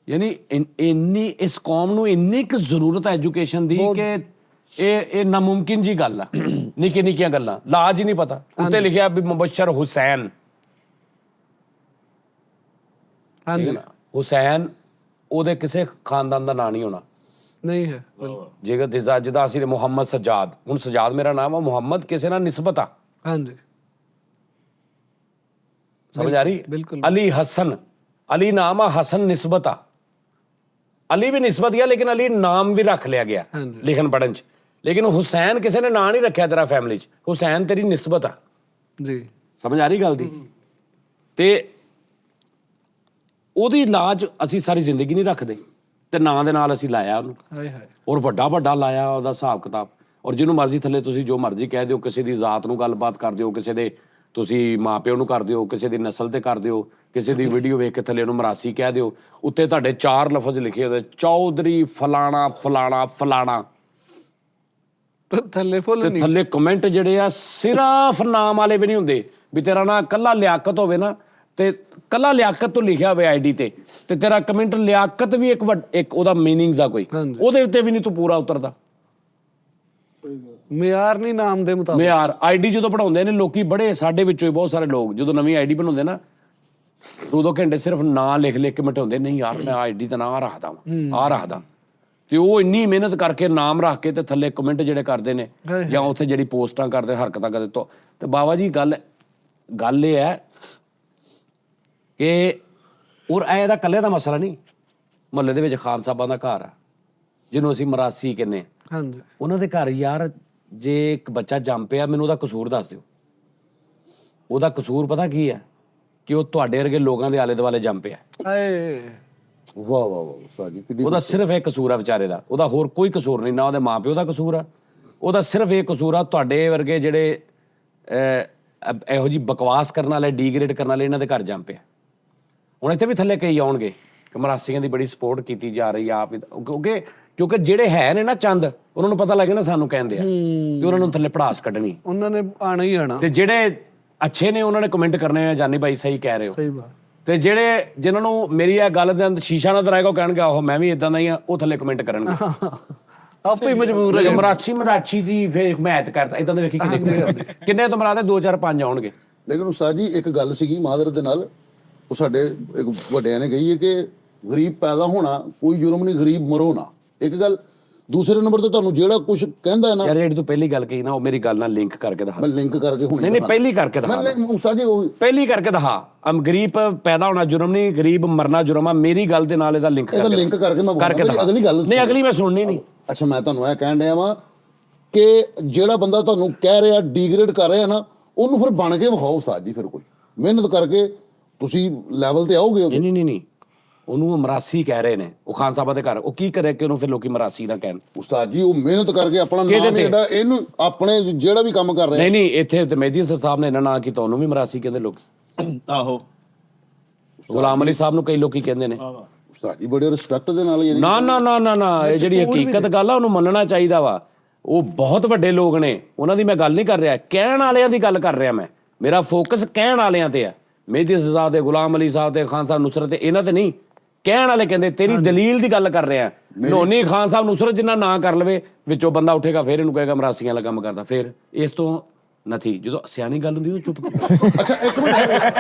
ਯਾਨੀ ਇੰਨੀ ਇਸ ਕੌਮ ਨੂੰ ਇੰਨੀ ਕੁ ਜ਼ਰੂਰਤ ਹੈ ਐਜੂਕੇਸ਼ਨ ਦੀ ਕਿ ਇਹ ਨਾਮੁਮਕਿਨ ਜੀ ਗੱਲ ਆ। ਨਿੱਕੀ ਨਿੱਕੀਆਂ ਗੱਲਾਂ ਲਾਜ ਹੀ ਨਹੀਂ ਪਤਾ। ਉੱਤੇ ਲਿਖਿਆ ਵੀ ਮੁਬਸ਼ਰ ਹੁਸੈਨ, ਹਾਂਜੀ ਹੁਸੈਨ ਉਹਦੇ ਕਿਸੇ ਖਾਨਦਾਨ ਦਾ ਨਾਂ ਨਹੀਂ ਹੋਣਾ। ਨਹੀਂ ਹੈ। ਜੇਕਰ ਜਿੱਦਾਂ ਅਸੀਂ ਮੁਹੰਮਦ ਸਜਾਦ, ਹੁਣ ਸਜਾਦ ਮੇਰਾ ਨਾਮ ਆ, ਮੁਹੰਮਦ ਕਿਸੇ ਨਾਲ ਨਿਸਬਤ ਆ। ਹਾਂਜੀ ਸਮਝ ਆ ਰਹੀ? ਬਿਲਕੁਲ। ਅਲੀ ਹਸਨ, ਅਲੀ ਨਾਮ ਆ, ਹਸਨ ਨਿਸਬਤ ਆ। ਅਲੀ ਵੀ ਨਿਸਬਤ ਗਿਆ ਲੇਕਿਨ ਅਲੀ ਨਾਮ ਵੀ ਰੱਖ ਲਿਆ ਗਿਆ ਹਾਂਜੀ। ਲਿਖਣ ਪੜਨ ਚ, ਲੇਕਿਨ ਹੁਸੈਨ ਕਿਸੇ ਨੇ ਨਾਂ ਨਹੀਂ ਰੱਖਿਆ ਤੇਰਾ ਫੈਮਿਲੀ ਚ। ਹੁਸੈਨ ਤੇਰੀ ਨਿਸਬਤ ਆ। ਜੀ ਸਮਝ ਆ ਰਹੀ ਗੱਲ ਦੀ? ਤੇ ਉਹਦੀ ਲਾਜ ਅਸੀਂ ਸਾਰੀ ਜ਼ਿੰਦਗੀ ਨਹੀਂ ਰੱਖਦੇ ਤੇ ਨਾਂ ਦੇ ਨਾਲ ਅਸੀਂ ਲਾਇਆ ਉਹਨੂੰ, ਹਾਏ ਹਾਏ। ਔਰ ਵੱਡਾ ਵੱਡਾ ਲਾਇਆ ਉਹਦਾ ਹਿਸਾਬ ਕਿਤਾਬ। ਔਰ ਜਿਹਨੂੰ ਮਰਜ਼ੀ ਥੱਲੇ ਤੁਸੀਂ ਜੋ ਮਰਜ਼ੀ ਕਹਿ ਦਿਓ, ਕਿਸੇ ਦੀ ਜ਼ਾਤ ਨੂੰ ਗੱਲਬਾਤ ਕਰ ਦਿਓ, ਕਿਸੇ ਦੇ ਤੁਸੀਂ ਮਾਪਿਓ ਨੂੰ ਕਰ ਦਿਓ, ਕਿਸੇ ਦੀ ਨਸਲ ਤੇ ਕਰ ਦਿਓ, ਕਿਸੇ ਦੀ ਵੀਡੀਓ ਵੇਖ ਕੇ ਥੱਲੇ ਉਹਨੂੰ ਮਰਾਸੀ ਕਹਿ ਦਿਓ। ਉੱਤੇ ਤੁਹਾਡੇ 4 ਲਫ਼ਜ਼ ਲਿਖੇ ਹੁੰਦੇ ਚੌਧਰੀ ਫਲਾਣਾ ਫਲਾਣਾ ਫਲਾਣਾ, ਥੱਲੇ ਫੁੱਲ ਤੇ ਨਹੀਂ। ਥੱਲੇ ਕਮੈਂਟ ਜਿਹੜੇ ਆ ਸਿਰਫ ਨਾਮ ਵਾਲੇ ਵੀ ਨਹੀਂ ਹੁੰਦੇ। ਵੀ ਤੇਰਾ ਨਾਂ ਕੱਲਾ ਲਿਆਕਤ ਹੋਵੇ ਨਾ, ਤੇ ਕੱਲਾ ਲਿਆਕਤ ਤੋਂ ਲਿਖਿਆ ਹੋਵੇ ਆਈਡੀ ਤੇ ਤੇਰਾ ਕਮੈਂਟ ਲਿਆਕਤ ਵੀ ਇੱਕ ਉਹਦਾ ਮੀਨਿੰਗਸ ਆ ਕੋਈ, ਹਾਂਜੀ। ਉਹਦੇ ਉੱਤੇ ਵੀ ਨਹੀਂ ਤੂੰ ਪੂਰਾ ਉਤਰਦਾ। ਮਿਆਰ ਨਹੀਂ ਨਾਮ ਦੇ ਮੁਤਾਬਕ। ਯਾਰ ਆਈਡੀ ਜਦੋਂ ਬਣਾਉਂਦੇ ਨੇ ਲੋਕੀ, ਬੜੇ ਸਾਡੇ ਵਿੱਚੋਂ ਹੀ ਬਹੁਤ ਸਾਰੇ ਲੋਕ ਜਦੋਂ ਨਵੀਂ ਆਈਡੀ ਬਣਾਉਂਦੇ ਨਾ 2-2 ਘੰਟੇ ਸਿਰਫ ਨਾਂ ਲਿਖ ਕੇ ਮਿਟਾਉਂਦੇ। ਨਹੀਂ ਯਾਰ ਮੈਂ ਆਈਡੀ ਦਾ ਨਾਂ ਰੱਖਦਾ ਵਾਂ, ਆ ਰੱਖਦਾ। ਤੇ ਉਹ ਇੰਨੀ ਮਿਹਨਤ ਕਰਕੇ ਨਾਮ ਰੱਖ ਕੇ ਤੇ ਥੱਲੇ ਕਮੈਂਟ ਜਿਹੜੇ ਕਰਦੇ ਨੇ ਜਾਂ ਉੱਥੇ ਜਿਹੜੀ ਪੋਸਟਾਂ ਕਰਦੇ, ਹਰਕਤਾਂ ਕਰਦੇ ਤੋਂ। ਤੇ ਬਾਬਾ ਜੀ ਗੱਲ ਇਹ ਹੈ ਕਿ ਔਰ ਇਹਦਾ ਇਕੱਲੇ ਦਾ ਮਸਲਾ ਨਹੀਂ, ਮੁਹੱਲੇ ਦੇ ਵਿੱਚ ਖਾਨ ਸਾਹਿਬਾਂ ਦਾ ਘਰ ਆ ਜਿਹਨੂੰ ਅਸੀਂ ਮਰਾਸੀ ਕਹਿੰਦੇ। ਹਾਂਜੀ ਉਹਨਾਂ ਦੇ ਘਰ ਯਾਰ ਜੇ ਇੱਕ ਬੱਚਾ ਜੰਮ ਪਿਆ, ਮੈਨੂੰ ਉਹਦਾ ਕਸੂਰ ਦੱਸ ਦਿਓ। ਉਹਦਾ ਕਸੂਰ ਪਤਾ ਕੀ ਹੈ? ਕਿ ਉਹ ਤੁਹਾਡੇ ਵਰਗੇ ਲੋਕਾਂ ਦੇ ਆਲੇ ਦੁਆਲੇ ਜੰਮ ਪਿਆ। ਹਾਏ ਵਾਹ ਵਾਹ ਵਾਹ ਉਸਤਾਦ ਜੀ ਕਿੱਡੀ ਉਹਦਾ ਸਿਰਫ ਇਹ ਕਸੂਰ ਆ ਵਿਚਾਰੇ ਦਾ, ਉਹਦਾ ਹੋਰ ਕੋਈ ਕਸੂਰ ਨਹੀਂ। ਨਾ ਉਹਦੇ ਮਾਪਿਓ ਦਾ ਕਸੂਰ ਆ, ਉਹਦਾ ਸਿਰਫ ਇਹ ਕਸੂਰ ਆ ਤੁਹਾਡੇ ਵਰਗੇ ਜਿਹੜੇ ਇਹੋ ਜੀ ਬਕਵਾਸ ਕਰਨ ਵਾਲੇ ਡੀਗ੍ਰੇਡ ਕਰਨ ਵਾਲੇ ਇਹਨਾਂ ਦੇ ਘਰ ਜੰਮ ਪਿਆ। ਹੁਣ ਇੱਥੇ ਵੀ ਥੱਲੇ ਕਈ ਆਉਣਗੇ ਕਿ ਮਰਾਸੀਆਂ ਦੀ ਬੜੀ ਸਪੋਰਟ ਕੀਤੀ ਜਾ ਰਹੀ ਆ ਆਪ ਕਿਉਂਕਿ ਜਿਹੜੇ ਹੈ ਨੇ ਨਾ ਚੰਦ ਉਹਨਾਂ ਨੂੰ ਪਤਾ ਲੱਗ ਗਿਆ ਨਾ ਸਾਨੂੰ ਕਹਿੰਦੇ ਆ ਕਿ ਉਹਨਾਂ ਨੂੰ ਥੱਲੇ ਪੜਾਸ ਕੱਢਣੀ, ਉਹਨਾਂ ਨੇ ਆਣਾ ਹੀ ਆਣਾ। ਤੇ ਜਿਹੜੇ ਅੱਛੇ ਨੇ ਉਹਨਾਂ ਨੇ ਕਮੈਂਟ ਕਰਨੇ ਆ ਜਾਨੀ ਭਾਈ ਸਹੀ ਕਹਿ ਰਹੇ ਹੋ। ਸਹੀ ਬਾਤ। ਤੇ ਜਿਹੜੇ ਜਿਨ੍ਹਾਂ ਨੂੰ ਮੇਰੀ ਇਹ ਗੱਲ ਦੇ ਅੰਦਰ ਸ਼ੀਸ਼ਾ ਨਜ਼ਰ ਆਏਗਾ ਉਹ ਕਹਿਣਗੇ ਆਹੋ ਮੈਂ ਵੀ ਇਦਾਂ ਦਾ ਹੀ ਆ, ਉਹ ਥੱਲੇ ਕਮੈਂਟ ਕਰਨਗੇ। ਆਪੇ ਹੀ ਮਜਬੂਰ ਹੈ। ਮਰਾਠੀ ਦੀ ਫੇਰ ਮੈਚ ਕਰਤਾ ਇਦਾਂ ਦੇ ਵੇਖੀ ਕਿੰਨੇ ਤੋਂ ਮਰਾਦੇ 2 4 5 ਆਉਣਗੇ। ਲੇਕਿਨ ਉਸਤਾਦ ਜੀ ਇੱਕ ਗੱਲ ਸੀਗੀ ਮਾਦਰ ਦੇ ਨਾਲ, ਉਹ ਸਾਡੇ ਇੱਕ ਵੱਡਿਆਂ ਨੇ ਕਹੀ ਹੈ ਕਿ ਗਰੀਬ ਪੈਦਾ ਹੋਣਾ ਕੋਈ ਜੁਰਮ ਨਹੀਂ, ਗਰੀਬ ਮਰੋ ਨਾ। ਇੱਕ ਗੱਲ। ਦੂਸਰੇ ਨੰਬਰ ਤੇ ਤੁਹਾਨੂੰ ਜਿਹੜਾ ਕੁਝ ਕਹਿੰਦਾ ਹੈ ਨਾ ਯਾਰ ਜਿਹੜੀ ਤੂੰ ਪਹਿਲੀ ਗੱਲ ਕਹੀ ਨਾ ਉਹ ਮੇਰੀ ਗੱਲ ਨਾਲ ਲਿੰਕ ਕਰਕੇ ਦਿਖਾ। ਮੈਂ ਲਿੰਕ ਕਰਕੇ ਹੁਣ ਨਹੀਂ ਪਹਿਲੀ ਕਰਕੇ ਦਿਖਾ। ਉਸਤਾਦ ਜੀ ਪਹਿਲੀ ਕਰਕੇ ਦਿਖਾ। ਗਰੀਬ ਪੈਦਾ ਹੋਣਾ ਜੁਰਮ ਨਹੀਂ, ਗਰੀਬ ਮਰਨਾ ਜੁਰਮ ਆ। ਮੇਰੀ ਗੱਲ ਦੇ ਨਾਲ ਇਹਦਾ ਲਿੰਕ ਲਿੰਕ ਕਰਕੇ ਮੈਂ ਅਗਲੀ ਗੱਲ ਨਹੀਂ, ਅਗਲੀ ਮੈਂ ਸੁਣਨੀ ਨਹੀਂ। ਅੱਛਾ ਮੈਂ ਤੁਹਾਨੂੰ ਇਹ ਕਹਿਣ ਡਿਆ ਵਾਂ ਕਿ ਜਿਹੜਾ ਬੰਦਾ ਤੁਹਾਨੂੰ ਕਹਿ ਰਿਹਾ ਡੀਗ੍ਰੇਡ ਕਰ ਰਿਹਾ ਨਾ, ਉਹਨੂੰ ਫਿਰ ਬਣ ਕੇ ਵਿਖਾਓ ਉਸਤਾਦ ਜੀ। ਫਿਰ ਕੋਈ ਮਿਹਨਤ ਕਰਕੇ ਤੁਸੀਂ ਲੈਵਲ ਤੇ ਆਓਗੇ। ਨਹੀਂ ਉਹਨੂੰ ਮਰਾਸੀ ਕਹਿ ਰਹੇ ਨੇ, ਉਹ ਖਾਨ ਸਾਹਿਬਾਂ ਦੇ ਘਰ। ਉਹ ਕੀ ਕਰੇ ਕਿ ਉਹਨੂੰ ਫਿਰ ਲੋਕੀ ਮਰਾਸੀ ਨਾ ਕਹਿਣ? ਉਸਤਾਦ ਜੀ ਉਹ ਮਿਹਨਤ ਕਰਕੇ ਆਪਣਾ ਨਾਮ ਜਿਹੜਾ ਇਹਨੂੰ ਆਪਣੇ ਜਿਹੜਾ ਵੀ ਕੰਮ ਕਰ ਰਿਹਾ। ਨਹੀਂ ਇੱਥੇ ਤੇ ਮਹਿਦੀ ਹਸਨ ਸਾਹਿਬ ਨੇ ਇਹਨਾਂ ਨਾਂ ਕੀਤਾ, ਉਹਨੂੰ ਵੀ ਮਰਾਸੀ ਕਹਿੰਦੇ ਲੋਕੀ। ਆਹੋ ਗੁਲਾਮ ਅਲੀ ਸਾਹਿਬ ਨੂੰ ਕਈ ਲੋਕੀ ਕਹਿੰਦੇ ਨੇ। ਉਸਤਾਦ ਜੀ ਬੜੇ ਰਿਸਪੈਕਟ ਦੇ ਨਾਲ ਨਾ ਇਹ ਜਿਹੜੀ ਹਕੀਕਤ ਗੱਲ ਆ ਉਹਨੂੰ ਮੰਨਣਾ ਚਾਹੀਦਾ ਵਾ। ਉਹ ਬਹੁਤ ਵੱਡੇ ਲੋਕ ਨੇ, ਉਹਨਾਂ ਦੀ ਮੈਂ ਗੱਲ ਨਹੀਂ ਕਰ ਰਿਹਾ, ਕਹਿਣ ਵਾਲਿਆਂ ਦੀ ਗੱਲ ਕਰ ਰਿਹਾ ਮੈਂ। ਮੇਰਾ ਫੋਕਸ ਕਹਿਣ ਵਾਲਿਆਂ ਤੇ ਆ। ਮਹਿਦੀ ਹਸਨ ਸਾਹਿਬ ਤੇ ਗੁਲਾਮ ਅਲੀ ਸਾਹਿਬ ਤੇ ਖਾਨ ਸਾਹਿਬ ਨੁਸਰਤ ਤੇ ਇਹਨਾਂ ਤੇ ਨਹੀਂ। ਕਹਿਣ ਵਾਲੇ ਕਹਿੰਦੇ ਤੇਰੀ ਦਲੀਲ ਦੀ ਗੱਲ ਕਰ ਰਿਹਾ। ਨੋਨੀ ਖਾਨ ਸਾਹਿਬ ਨੁਸਰਤ ਜਿੰਨਾ ਨਾਂ ਕਰ ਲਵੇ ਵਿੱਚੋਂ ਬੰਦਾ ਉੱਠੇਗਾ ਫਿਰ ਇਹਨੂੰ ਕਹੇਗਾ ਮਰਾਸੀਆਂ ਵਾਲਾ ਕੰਮ ਕਰਦਾ। ਫਿਰ ਇਸ ਤੋਂ ਨਥੀ ਜਦੋਂ ਸਿਆਣੀ ਗੱਲ ਹੁੰਦੀ ਉਹ ਚੁੱਪ। ਅੱਛਾ ਇੱਕ ਮਿੰਟ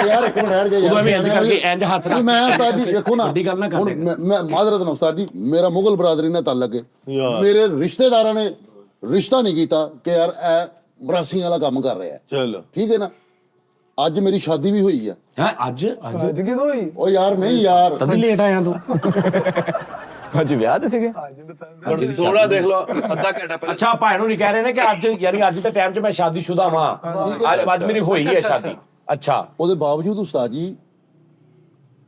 ਯਾਰ, ਇੱਕ ਮਿੰਟ ਠਹਿਰ ਜਾ ਯਾਰ। ਉਦੋਂ ਐਵੇਂ ਇੰਜ ਕਰਕੇ ਇੰਜ ਹੱਥ ਰੱਖ। ਮੈਂ ਉਸਤਾਦ ਜੀ ਦੇਖੋ ਨਾ, ਵੱਡੀ ਗੱਲ ਨਾ ਹੁਣ ਕਰਦੇ। ਮੈਂ ਮਾਜ਼ਰਤ ਨਾਲ ਉਸਤਾਦ ਜੀ, ਮੇਰਾ ਮੁਗਲ ਬਰਾਦਰੀ ਨਾਲ ਤਾਲੁਕ ਹੈ। ਮੇਰੇ ਰਿਸ਼ਤੇਦਾਰਾਂ ਨੇ ਰਿਸ਼ਤਾ ਨਹੀਂ ਕੀਤਾ ਕਿ ਯਾਰ ਇਹ ਮਰਾਸੀਆਂ ਵਾਲਾ ਕੰਮ ਕਰ ਰਿਹਾ। ਚਲੋ ਠੀਕ ਹੈ ਨਾ। ਅੱਜ ਮੇਰੀ ਸ਼ਾਦੀ ਵੀ ਹੋਈ ਆ। ਹੈ ਅੱਜ ਅੱਜ ਕਿਦੋਂ ਹੋਈ? ਉਹ ਯਾਰ ਨਹੀਂ ਯਾਰ, ਤਦ ਹੀ ਲੇਟ ਆਇਆ ਤੂੰ। ਅੱਜ ਵਿਆਹ ਤੇ ਸੀਗੇ। ਹੁਣ ਸੋਹਣਾ ਦੇਖ ਲਓ ਅੱਧਾ ਘੰਟਾ ਪਹਿਲਾਂ। ਅੱਛਾ ਭਾਈ ਨੂੰ ਨਹੀਂ ਕਹਿ ਰਹੇ ਨੇ ਕਿ ਅੱਜ ਯਾਨੀ ਅੱਜ ਦੇ ਟਾਈਮ 'ਚ ਮੈਂ ਸ਼ਾਦੀशुदा ਵਾਂ। ਅੱਜ ਮੇਰੀ ਹੋਈ ਹੈ ਸ਼ਾਦੀ। ਅੱਛਾ ਉਹਦੇ ਬਾਵਜੂਦ ਉਸਤਾਦ ਜੀ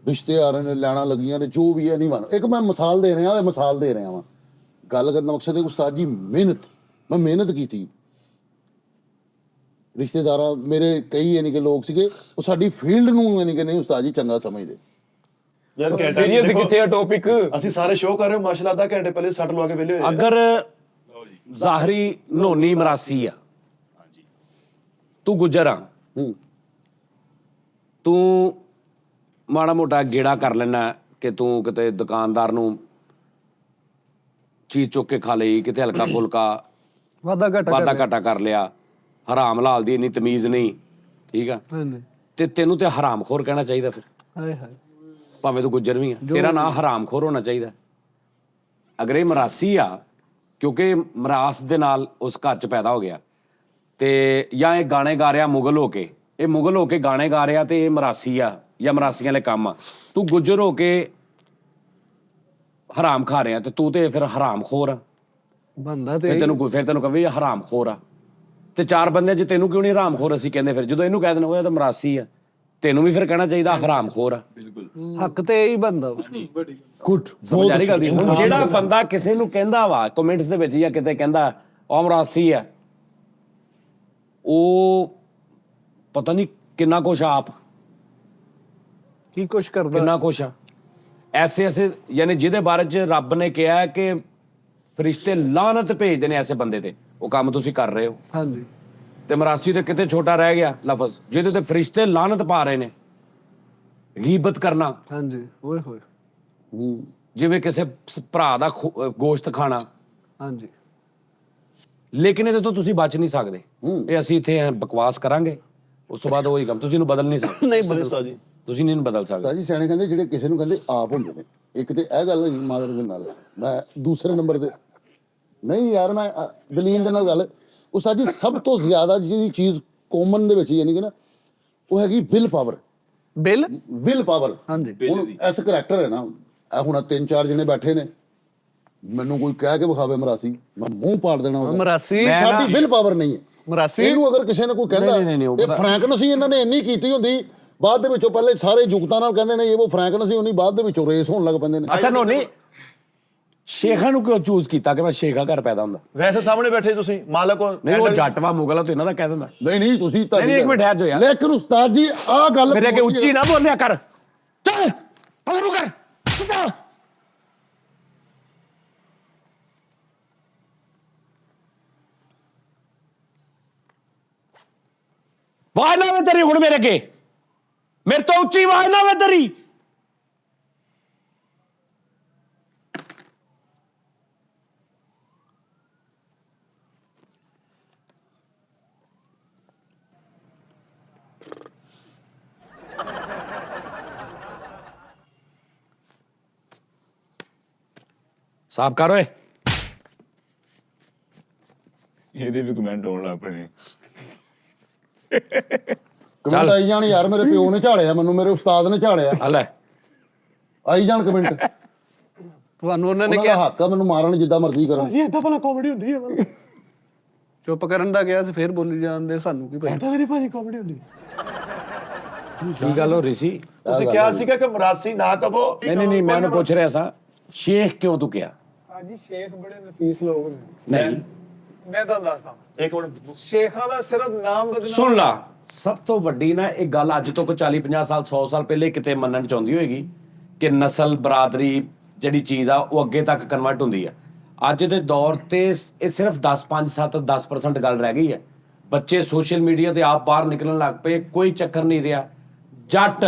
ਰਿਸ਼ਤੇਦਾਰਾਂ ਨੇ ਲੈਣਾ ਲੱਗੀਆਂ ਨੇ, ਜੋ ਵੀ ਹੈ ਨਹੀਂ ਬਣ। ਇੱਕ ਮੈਂ ਮਿਸਾਲ ਦੇ ਰਿਹਾ ਵਾਂ। ਗੱਲ ਕਰਨ ਦਾ ਮਕਸਦ ਹੈ ਉਸਤਾਦ ਜੀ ਮੈਂ ਮਿਹਨਤ ਕੀਤੀ। ਰਿਸ਼ਤੇਦਾਰਾਂ ਮੇਰੇ ਕਈ ਯਾਨੀ ਕਿ ਲੋਕ ਸੀਗੇ ਉਹ ਸਾਡੀ ਫੀਲਡ ਨੂੰ ਯਾਨੀ ਕਿ ਨਹੀਂ ਉਸਤਾਦ ਜੀ ਚੰਗਾ ਸਮਝਦੇ। ਯਾਰ ਘੰਟਾ ਸੀਰੀਅਸ ਕਿੱਥੇ ਆ ਟੌਪਿਕ? ਅਸੀਂ ਸਾਰੇ ਸ਼ੋਅ ਕਰ ਰਹੇ ਹਾਂ ਮਾਸ਼ਾਅੱਲਾ, ਅੱਧਾ ਘੰਟੇ ਪਹਿਲੇ ਸੱਟ ਲਵਾ ਕੇ ਵਿਹਲੇ ਹੋਏ। ਅਗਰ ਜ਼ਾਹਰੀ ਨੋਨੀ ਮਰਾਸੀ ਆ, ਤੂੰ ਗੁੱਜਰ ਆ, ਤੂੰ ਮਾੜਾ ਮੋਟਾ ਗੇੜਾ ਕਰ ਲੈਣਾ ਕਿ ਤੂੰ ਕਿਤੇ ਦੁਕਾਨਦਾਰ ਨੂੰ ਚੀਜ਼ ਚੁੱਕ ਕੇ ਖਾ ਲਈ, ਕਿਤੇ ਹਲਕਾ ਫੁਲਕਾ ਵਾਦਾ ਘਾਟਾ ਕਰ ਲਿਆ। ਹਰਾਮ ਲਾਲ ਦੀ ਇੰਨੀ ਤਮੀਜ਼ ਨਹੀਂ। ਠੀਕ ਆ। ਤੇ ਤੈਨੂੰ ਤੇ ਹਰਾਮਖੋਰ ਕਹਿਣਾ ਚਾਹੀਦਾ ਫਿਰ। ਹਾਏ ਹਾਏ। ਭਾਵੇਂ ਤੂੰ ਗੁੱਜਰ ਵੀ ਆ, ਤੇਰਾ ਨਾਂ ਹਰਾਮਖੋਰ ਹੋਣਾ ਚਾਹੀਦਾ। ਅਗਰ ਇਹ ਮਰਾਸੀ ਆ, ਕਿਉਂਕਿ ਮਰਾਸ ਦੇ ਨਾਲ ਉਸ ਘਰ 'ਚ ਪੈਦਾ ਹੋ ਗਿਆ, ਤੇ ਜਾਂ ਇਹ ਗਾਣੇ ਗਾ ਰਿਹਾ ਮੁਗਲ ਹੋ ਕੇ, ਇਹ ਮੁਗਲ ਹੋ ਕੇ ਗਾਣੇ ਗਾ ਰਿਹਾ ਤੇ ਇਹ ਮਰਾਸੀ ਆ ਜਾਂ ਮਰਾਸੀਆਂ ਵਾਲੇ ਕੰਮ ਆ। ਤੂੰ ਗੁੱਜਰ ਹੋ ਕੇ ਹਰਾਮ ਖਾ ਰਿਹਾ ਤੇ ਤੂੰ ਤੇ ਫਿਰ ਹਰਾਮਖੋਰ ਆ। ਬੰਦਾ ਤੇ ਫਿਰ ਤੈਨੂੰ ਕਹੇ ਹਰਾਮਖੋਰ ਆ। ਤੇ ਚਾਰ ਬੰਦਿਆਂ 'ਚ ਤੈਨੂੰ ਕਿਉਂ ਨਹੀਂ ਹਰਾਮਖੋਰ ਅਸੀਂ ਕਹਿੰਦੇ? ਫਿਰ ਜਦੋਂ ਇਹਨੂੰ ਕਹਿ ਦੇਣਾ ਉਹ ਤਾਂ ਮਰਾਸੀ ਆ, ਤੈਨੂੰ ਵੀ ਫਿਰ ਕਹਿਣਾ ਚਾਹੀਦਾ ਹਰਾਮਖੋਰ ਆ। ਹੱਕ ਤੇ ਇਹੀ ਬੰਦਾ। ਗੁੱਡ। ਸਮਝ ਆ ਰਹੀ ਗੱਲ ਦੀ? ਹੁਣ ਜਿਹੜਾ ਬੰਦਾ ਕਿਸੇ ਨੂੰ ਕਹਿੰਦਾ ਵਾ ਕਮੈਂਟਸ ਦੇ ਵਿੱਚ ਜਾਂ ਕਿਤੇ ਕਹਿੰਦਾ ਉਹ ਮਰਾਸੀ ਆ, ਉਹ ਪਤਾ ਨਹੀਂ ਕਿੰਨਾ ਕੁਛ ਆਪ ਕੀ ਕੁਛ ਕਰਦਾ, ਕਿੰਨਾ ਕੁਛ ਆ। ਐਸੇ ਯਾਨੀ ਜਿਹਦੇ ਬਾਰੇ 'ਚ ਰੱਬ ਨੇ ਕਿਹਾ ਕਿ ਫਰਿਸ਼ਤੇ ਲਾਨਤ ਭੇਜਦੇ ਨੇ ਐਸੇ ਬੰਦੇ ਤੇ, ਉਹ ਕੰਮ ਤੁਸੀਂ ਕਰ ਰਹੇ ਹੋ। ਹਾਂਜੀ। ਤੇ ਮਰਾਸੀ ਤੇ ਕਿਤੇ ਛੋਟਾ ਰਹਿ ਗਿਆ ਲਫ਼ਜ਼ ਜਿਹਦੇ ਤੇ ਫਰਿਸ਼ਤੇ ਲਾਨਤ ਪਾ ਰਹੇ ਨੇ। ਗੀਬਤ ਕਰਨਾ, ਹਾਂਜੀ। ਓਏ ਹੋਏ। ਜਿਵੇਂ ਕਿਸੇ ਭਰਾ ਦਾ ਗੋਸ਼ਤ ਖਾਣਾ। ਹਾਂਜੀ। ਲੇਕਿਨ ਇਹਦੇ ਤੋਂ ਤੁਸੀਂ ਬਚ ਨਹੀਂ ਸਕਦੇ। ਇਹ ਅਸੀਂ ਇੱਥੇ ਬਕਵਾਸ ਕਰਾਂਗੇ, ਉਸ ਤੋਂ ਬਾਅਦ ਉਹੀ ਕੰਮ ਤੁਸੀਂ ਇਹਨੂੰ ਬਦਲ ਨਹੀਂ ਸਕਦੇ। ਨਹੀਂ ਬਦਲ ਜੀ, ਤੁਸੀਂ ਨਹੀਂ ਬਦਲ ਸਕਦੇ। ਉਸਤਾਦ ਜੀ ਸਿਆਣੇ ਕਹਿੰਦੇ ਜਿਹੜੇ ਕਿਸੇ ਨੂੰ ਕਹਿੰਦੇ ਆਪ ਹੁੰਦੇ ਨੇ। ਇੱਕ ਤੇ ਇਹ ਗੱਲ ਹੋਈ ਮਾਦਰ ਦੇ ਨਾਲ। ਮੈਂ ਦੂਸਰੇ ਨੰਬਰ ਤੇ ਨਹੀਂ ਯਾਰ, ਮੈਂ ਦਲੀਲ ਦੇ ਨਾਲ ਗੱਲ। ਉਸਤਾਦ ਜੀ ਸਭ ਤੋਂ ਜ਼ਿਆਦਾ ਜਿਹੜੀ ਚੀਜ਼ ਕਾਮਨ ਦੇ ਵਿੱਚ ਯਾਨੀ ਕਿ ਨਾ ਉਹ ਹੈਗੀ ਵਿਲ ਪਾਵਰ। Will power. ਹਾਂਜੀ। ਹੁਣ ਐਸ ਕਰੈਕਟਰ ਹੈ ਨਾ, ਇਹ ਹੁਣ 3-4 ਜਣੇ ਬੈਠੇ ਨੇ, ਮੈਨੂੰ ਕੋਈ ਕਹਿ ਕੇ ਵਿਖਾਵੇ ਮਰਾਸੀ, ਮੈਂ ਮੂੰਹ ਪਾੜ ਦੇਣਾ ਉਹਦਾ। ਮਰਾਸੀ ਸਾਡੀ ਵਿਲ ਪਾਵਰ ਨਹੀਂ ਹੈ ਮਰਾਸੀ। ਇਹਨੂੰ ਅਗਰ ਕਿਸੇ ਨੇ ਕੋਈ ਕਹਿੰਦਾ ਇਹ ਫਰੈਂਕਨੈਸ ਹੀ ਇਹਨਾਂ ਨੇ ਇੰਨੀ ਕੀਤੀ ਹੁੰਦੀ, ਬਾਅਦ ਦੇ ਵਿੱਚੋਂ ਪਹਿਲੇ ਸਾਰੇ ਜੁਗਤਾਂ ਨਾਲ ਕਹਿੰਦੇ ਨੇ ਇਹ ਉਹ ਫਰੈਂਕਨੈਸ ਹੀ ਹੋਣੀ, ਬਾਅਦ ਦੇ ਵਿੱਚੋਂ ਰੇਸ ਹੋਣ ਲੱਗ ਪੈਂਦੇ ਨੇ। ਅੱਛਾ ਨੋਨੀ, ਸ਼ੇਖਾਂ ਨੂੰ ਕਿਉਂ ਚੂਜ਼ ਕੀਤਾ ਕਿ ਮੈਂ ਸ਼ੇਖਾ ਘਰ ਪੈਦਾ ਹੁੰਦਾ? ਵੈਸੇ ਸਾਹਮਣੇ ਬੈਠੇ ਤੁਸੀਂ ਮਾਲਕ ਹੋ ਨਹੀਂ, ਉਹ ਜੱਟਵਾ ਮੁਗਲ ਆ, ਤੂੰ ਇਹਨਾਂ ਦਾ ਕਹਿ ਦਿੰਦਾ। ਨਹੀਂ ਤੁਸੀਂ ਨਹੀਂ, ਇੱਕ ਮਿੰਟ ਠਹਿਰ ਜਾਓ ਯਾਰ। ਲੇਕਿਨ ਉਸਤਾਦ ਜੀ ਆ ਗੱਲ ਮੇਰੇ ਅੱਗੇ ਉੱਚੀ ਨਾ ਬੋਲਿਆ ਕਰ। ਚੱਲ ਪਲ ਨੂੰ ਕਰ ਚੱਲ। ਆਵਾਜ਼ ਨਾ ਵੇ ਤੇਰੀ ਹੁਣ ਮੇਰੇ ਅੱਗੇ, ਮੇਰੇ ਤੋਂ ਉੱਚੀ ਆਵਾਜ਼ ਨਾ ਵੇ ਤੇਰੀ। ਸਾਫ ਕਰ ਓਏ। ਇਹਦੇ ਵੀ ਕਮੈਂਟ ਆਉਣ ਲੱਗ ਪਏ ਨੇ। ਕਮੈਂਟ ਆਈ ਜਾਣ ਯਾਰ, ਮੇਰੇ ਪਿਓ ਨੇ ਝਾੜਿਆ ਮੈਨੂੰ, ਮੇਰੇ ਉਸਤਾਦ ਨੇ ਝਾੜਿਆ, ਆ ਲੈ ਆਈ ਜਾਣ ਕਮੈਂਟ। ਤੁਹਾਨੂੰ ਉਹਨਾਂ ਨੇ ਉਹਨਾਂ ਦਾ ਕਿਹਾ ਹੱਕ ਆ ਮੈਨੂੰ ਮਾਰਨ ਜਿੱਦਾਂ ਮਰਜ਼ੀ ਕਰਨ। ਇਹ ਤਾਂ ਭਲਾ ਕਾਮੇਡੀ ਹੁੰਦੀ ਹੈ। ਚੁੱਪ ਕਰਨ ਦਾ ਕਿਹਾ ਸੀ, ਫੇਰ ਬੋਲੀ ਜਾਂਦੇ, ਸਾਨੂੰ ਕੀ ਪਤਾ। ਤਾਂ ਮੇਰੀ ਭਾਜੀ ਕਾਮੇਡੀ ਹੁੰਦੀ। ਕੀ ਗੱਲ ਹੋ ਰਹੀ ਸੀ? ਤੁਸੀਂ ਕਿਹਾ ਸੀਗਾ ਕਿ ਮਰਾਸੀ ਨਾ ਕਹੋ। ਨਹੀਂ ਮੈਂ ਉਹਨੂੰ ਪੁੱਛ ਰਿਹਾ ਸਾਂ, ਸ਼ੇਖ ਕਿਉਂ ਤੂੰ ਕਿਹਾ? ਉਸਤਾਦ ਜੀ ਸ਼ੇਖ ਬੜੇ ਨਫੀਸ ਲੋਕ ਨੇ। ਨਹੀਂ ਮੈਂ ਤੁਹਾਨੂੰ ਦੱਸਦਾ, ਇੱਕ ਮਿੰਟ, ਸ਼ੇਖਾਂ ਦਾ ਸਿਰਫ ਨਾਮ ਬਦਨਾਮ। ਸੁਣ ਲਾ, ਸਭ ਤੋਂ ਵੱਡੀ ਨਾ ਇਹ ਗੱਲ ਅੱਜ ਤੋਂ ਕੋਈ 40-50 ਸਾਲ 100 ਸਾਲ ਪਹਿਲੇ ਕਿਤੇ ਮੰਨਣ ਚਾਹੁੰਦੀ ਹੋਏਗੀ ਕਿ ਨਸਲ ਬਰਾਦਰੀ ਜਿਹੜੀ ਚੀਜ਼ ਆ ਉਹ ਅੱਗੇ ਤੱਕ ਕਨਵਰਟ ਹੁੰਦੀ ਆ। ਅੱਜ ਦੇ ਦੌਰ ਤੇ ਇਹ ਸਿਰਫ 10% ਗੱਲ ਰਹਿ ਗਈ ਹੈ। ਬੱਚੇ ਸੋਸ਼ਲ ਮੀਡੀਆ ਤੇ ਆਪ ਬਾਹਰ ਨਿਕਲਣ ਲੱਗ ਪਏ, ਕੋਈ ਚੱਕਰ ਨਹੀਂ ਰਿਹਾ। ਜੱਟ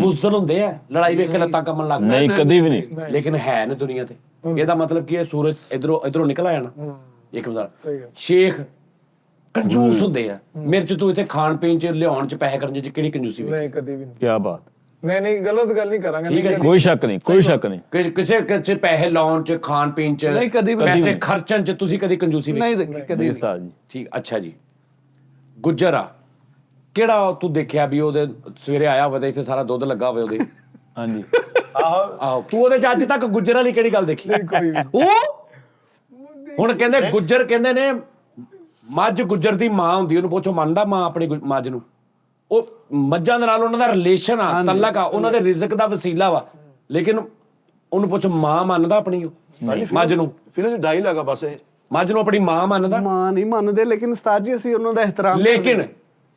ਬੁਜ਼ਦਲ ਹੁੰਦੇ ਆ, ਲੜਾਈ ਵੇਖ ਕੇ ਲੱਤਾਂ ਕੰਮਣ ਲੱਗ ਨਹੀਂ, ਕਦੀ ਵੀ ਨਹੀਂ। ਲੇਕਿਨ ਹੈ ਨੇ ਦੁਨੀਆ ਤੇ। ਇਹਦਾ ਮਤਲਬ ਕੀ ਹੈ? ਸੂਰਜ ਇਧਰੋਂ ਨਿਕਲ ਆਇਆ ਨਾ। ਇੱਕ ਮਿਸਾਲ, ਸਹੀ ਗੱਲ। ਸ਼ੇਖ ਕੰਜੂਸ ਹੁੰਦੇ ਆ। ਮੇਰੇ ਚ ਤੂੰ ਇੱਥੇ ਖਾਣ ਪੀਣ ਚ ਲਿਆਉਣ ਚ ਪੈਸੇ ਕਰਨ ਚ ਕਿਹੜੀ ਕੰਜੂਸੀ ਵਿੱਚ? ਨਹੀਂ ਕਦੀ ਵੀ ਨਹੀਂ। ਕੀ ਬਾਤ। ਨਹੀਂ ਗਲਤ ਗੱਲ ਨਹੀਂ ਕਰਾਂਗੇ। ਠੀਕ ਹੈ, ਕੋਈ ਸ਼ੱਕ ਨਹੀਂ, ਕੋਈ ਸ਼ੱਕ ਨਹੀਂ। ਕਿਸੇ ਪੈਸੇ ਲਾਉਣ ਚ, ਖਾਣ ਪੀਣ ਚ, ਨਹੀਂ, ਕਦੀ ਵੀ ਪੈਸੇ ਨਹੀਂ। ਖਰਚਣ ਚ ਤੁਸੀਂ ਕਦੀ ਕੰਜੂਸੀ ਨਹੀਂ ਵੇਖੀ? ਕਦੀ ਉਸਤਾਦ ਜੀ। ਠੀਕ, ਅੱਛਾ ਜੀ। ਗੁੱਜਰ ਆ, ਕਿਹੜਾ ਤੂੰ ਦੇਖਿਆ ਵੀ ਉਹਦੇ ਸਵੇਰੇ ਆਇਆ ਹੋਵੇ ਤੇ ਇੱਥੇ ਸਾਰਾ ਦੁੱਧ ਲੱਗਾ ਹੋਵੇ ਉਹਦੇ? ਹਾਂਜੀ। ਆਹੋ, ਤੂੰ ਉਹਦੇ ਚ ਅੱਜ ਤੱਕ ਗੁੱਜਰ ਵਾਲੀ ਕਿਹੜੀ ਗੱਲ ਦੇਖੀ? ਕੋਈ ਵੀ। ਉਹ ਹੁਣ ਕਹਿੰਦੇ ਗੁੱਜਰ, ਕਹਿੰਦੇ ਨੇ ਮੱਝ ਗੁੱਜਰ ਦੀ ਮਾਂ ਹੁੰਦੀ, ਉਹਨੂੰ ਪੁੱਛੋ ਮੰਨਦਾ ਮਾਂ ਆਪਣੀ ਮੱਝ ਨੂੰ? ਉਹ ਮੱਝਾਂ ਦੇ ਨਾਲ ਉਹਨਾਂ ਦਾ ਰਿਲੇਸ਼ਨ ਆ, ਤਲਕ ਆ, ਉਹਨਾਂ ਦੇ ਰਿਜ਼ਕ ਦਾ ਵਸੀਲਾ ਵਾ। ਲੇਕਿਨ ਉਹਨੂੰ ਪੁੱਛ, ਮਾਂ ਮੰਨਦਾ ਆਪਣੀ ਮੱਝ ਨੂੰ? ਫਿਲਮ ਡਾਇਲੌਗ ਆ ਬਸ ਇਹ। ਮੱਝ ਨੂੰ ਆਪਣੀ ਮਾਂ ਮੰਨਦਾ? ਮਾਂ ਨਹੀਂ ਮੰਨਦੇ, ਲੇਕਿਨ ਉਸਤਾਦ ਜੀ ਅਸੀਂ ਉਹਨਾਂ ਦਾ ਇਹਤਰਾਮ ਲੇਕਿਨ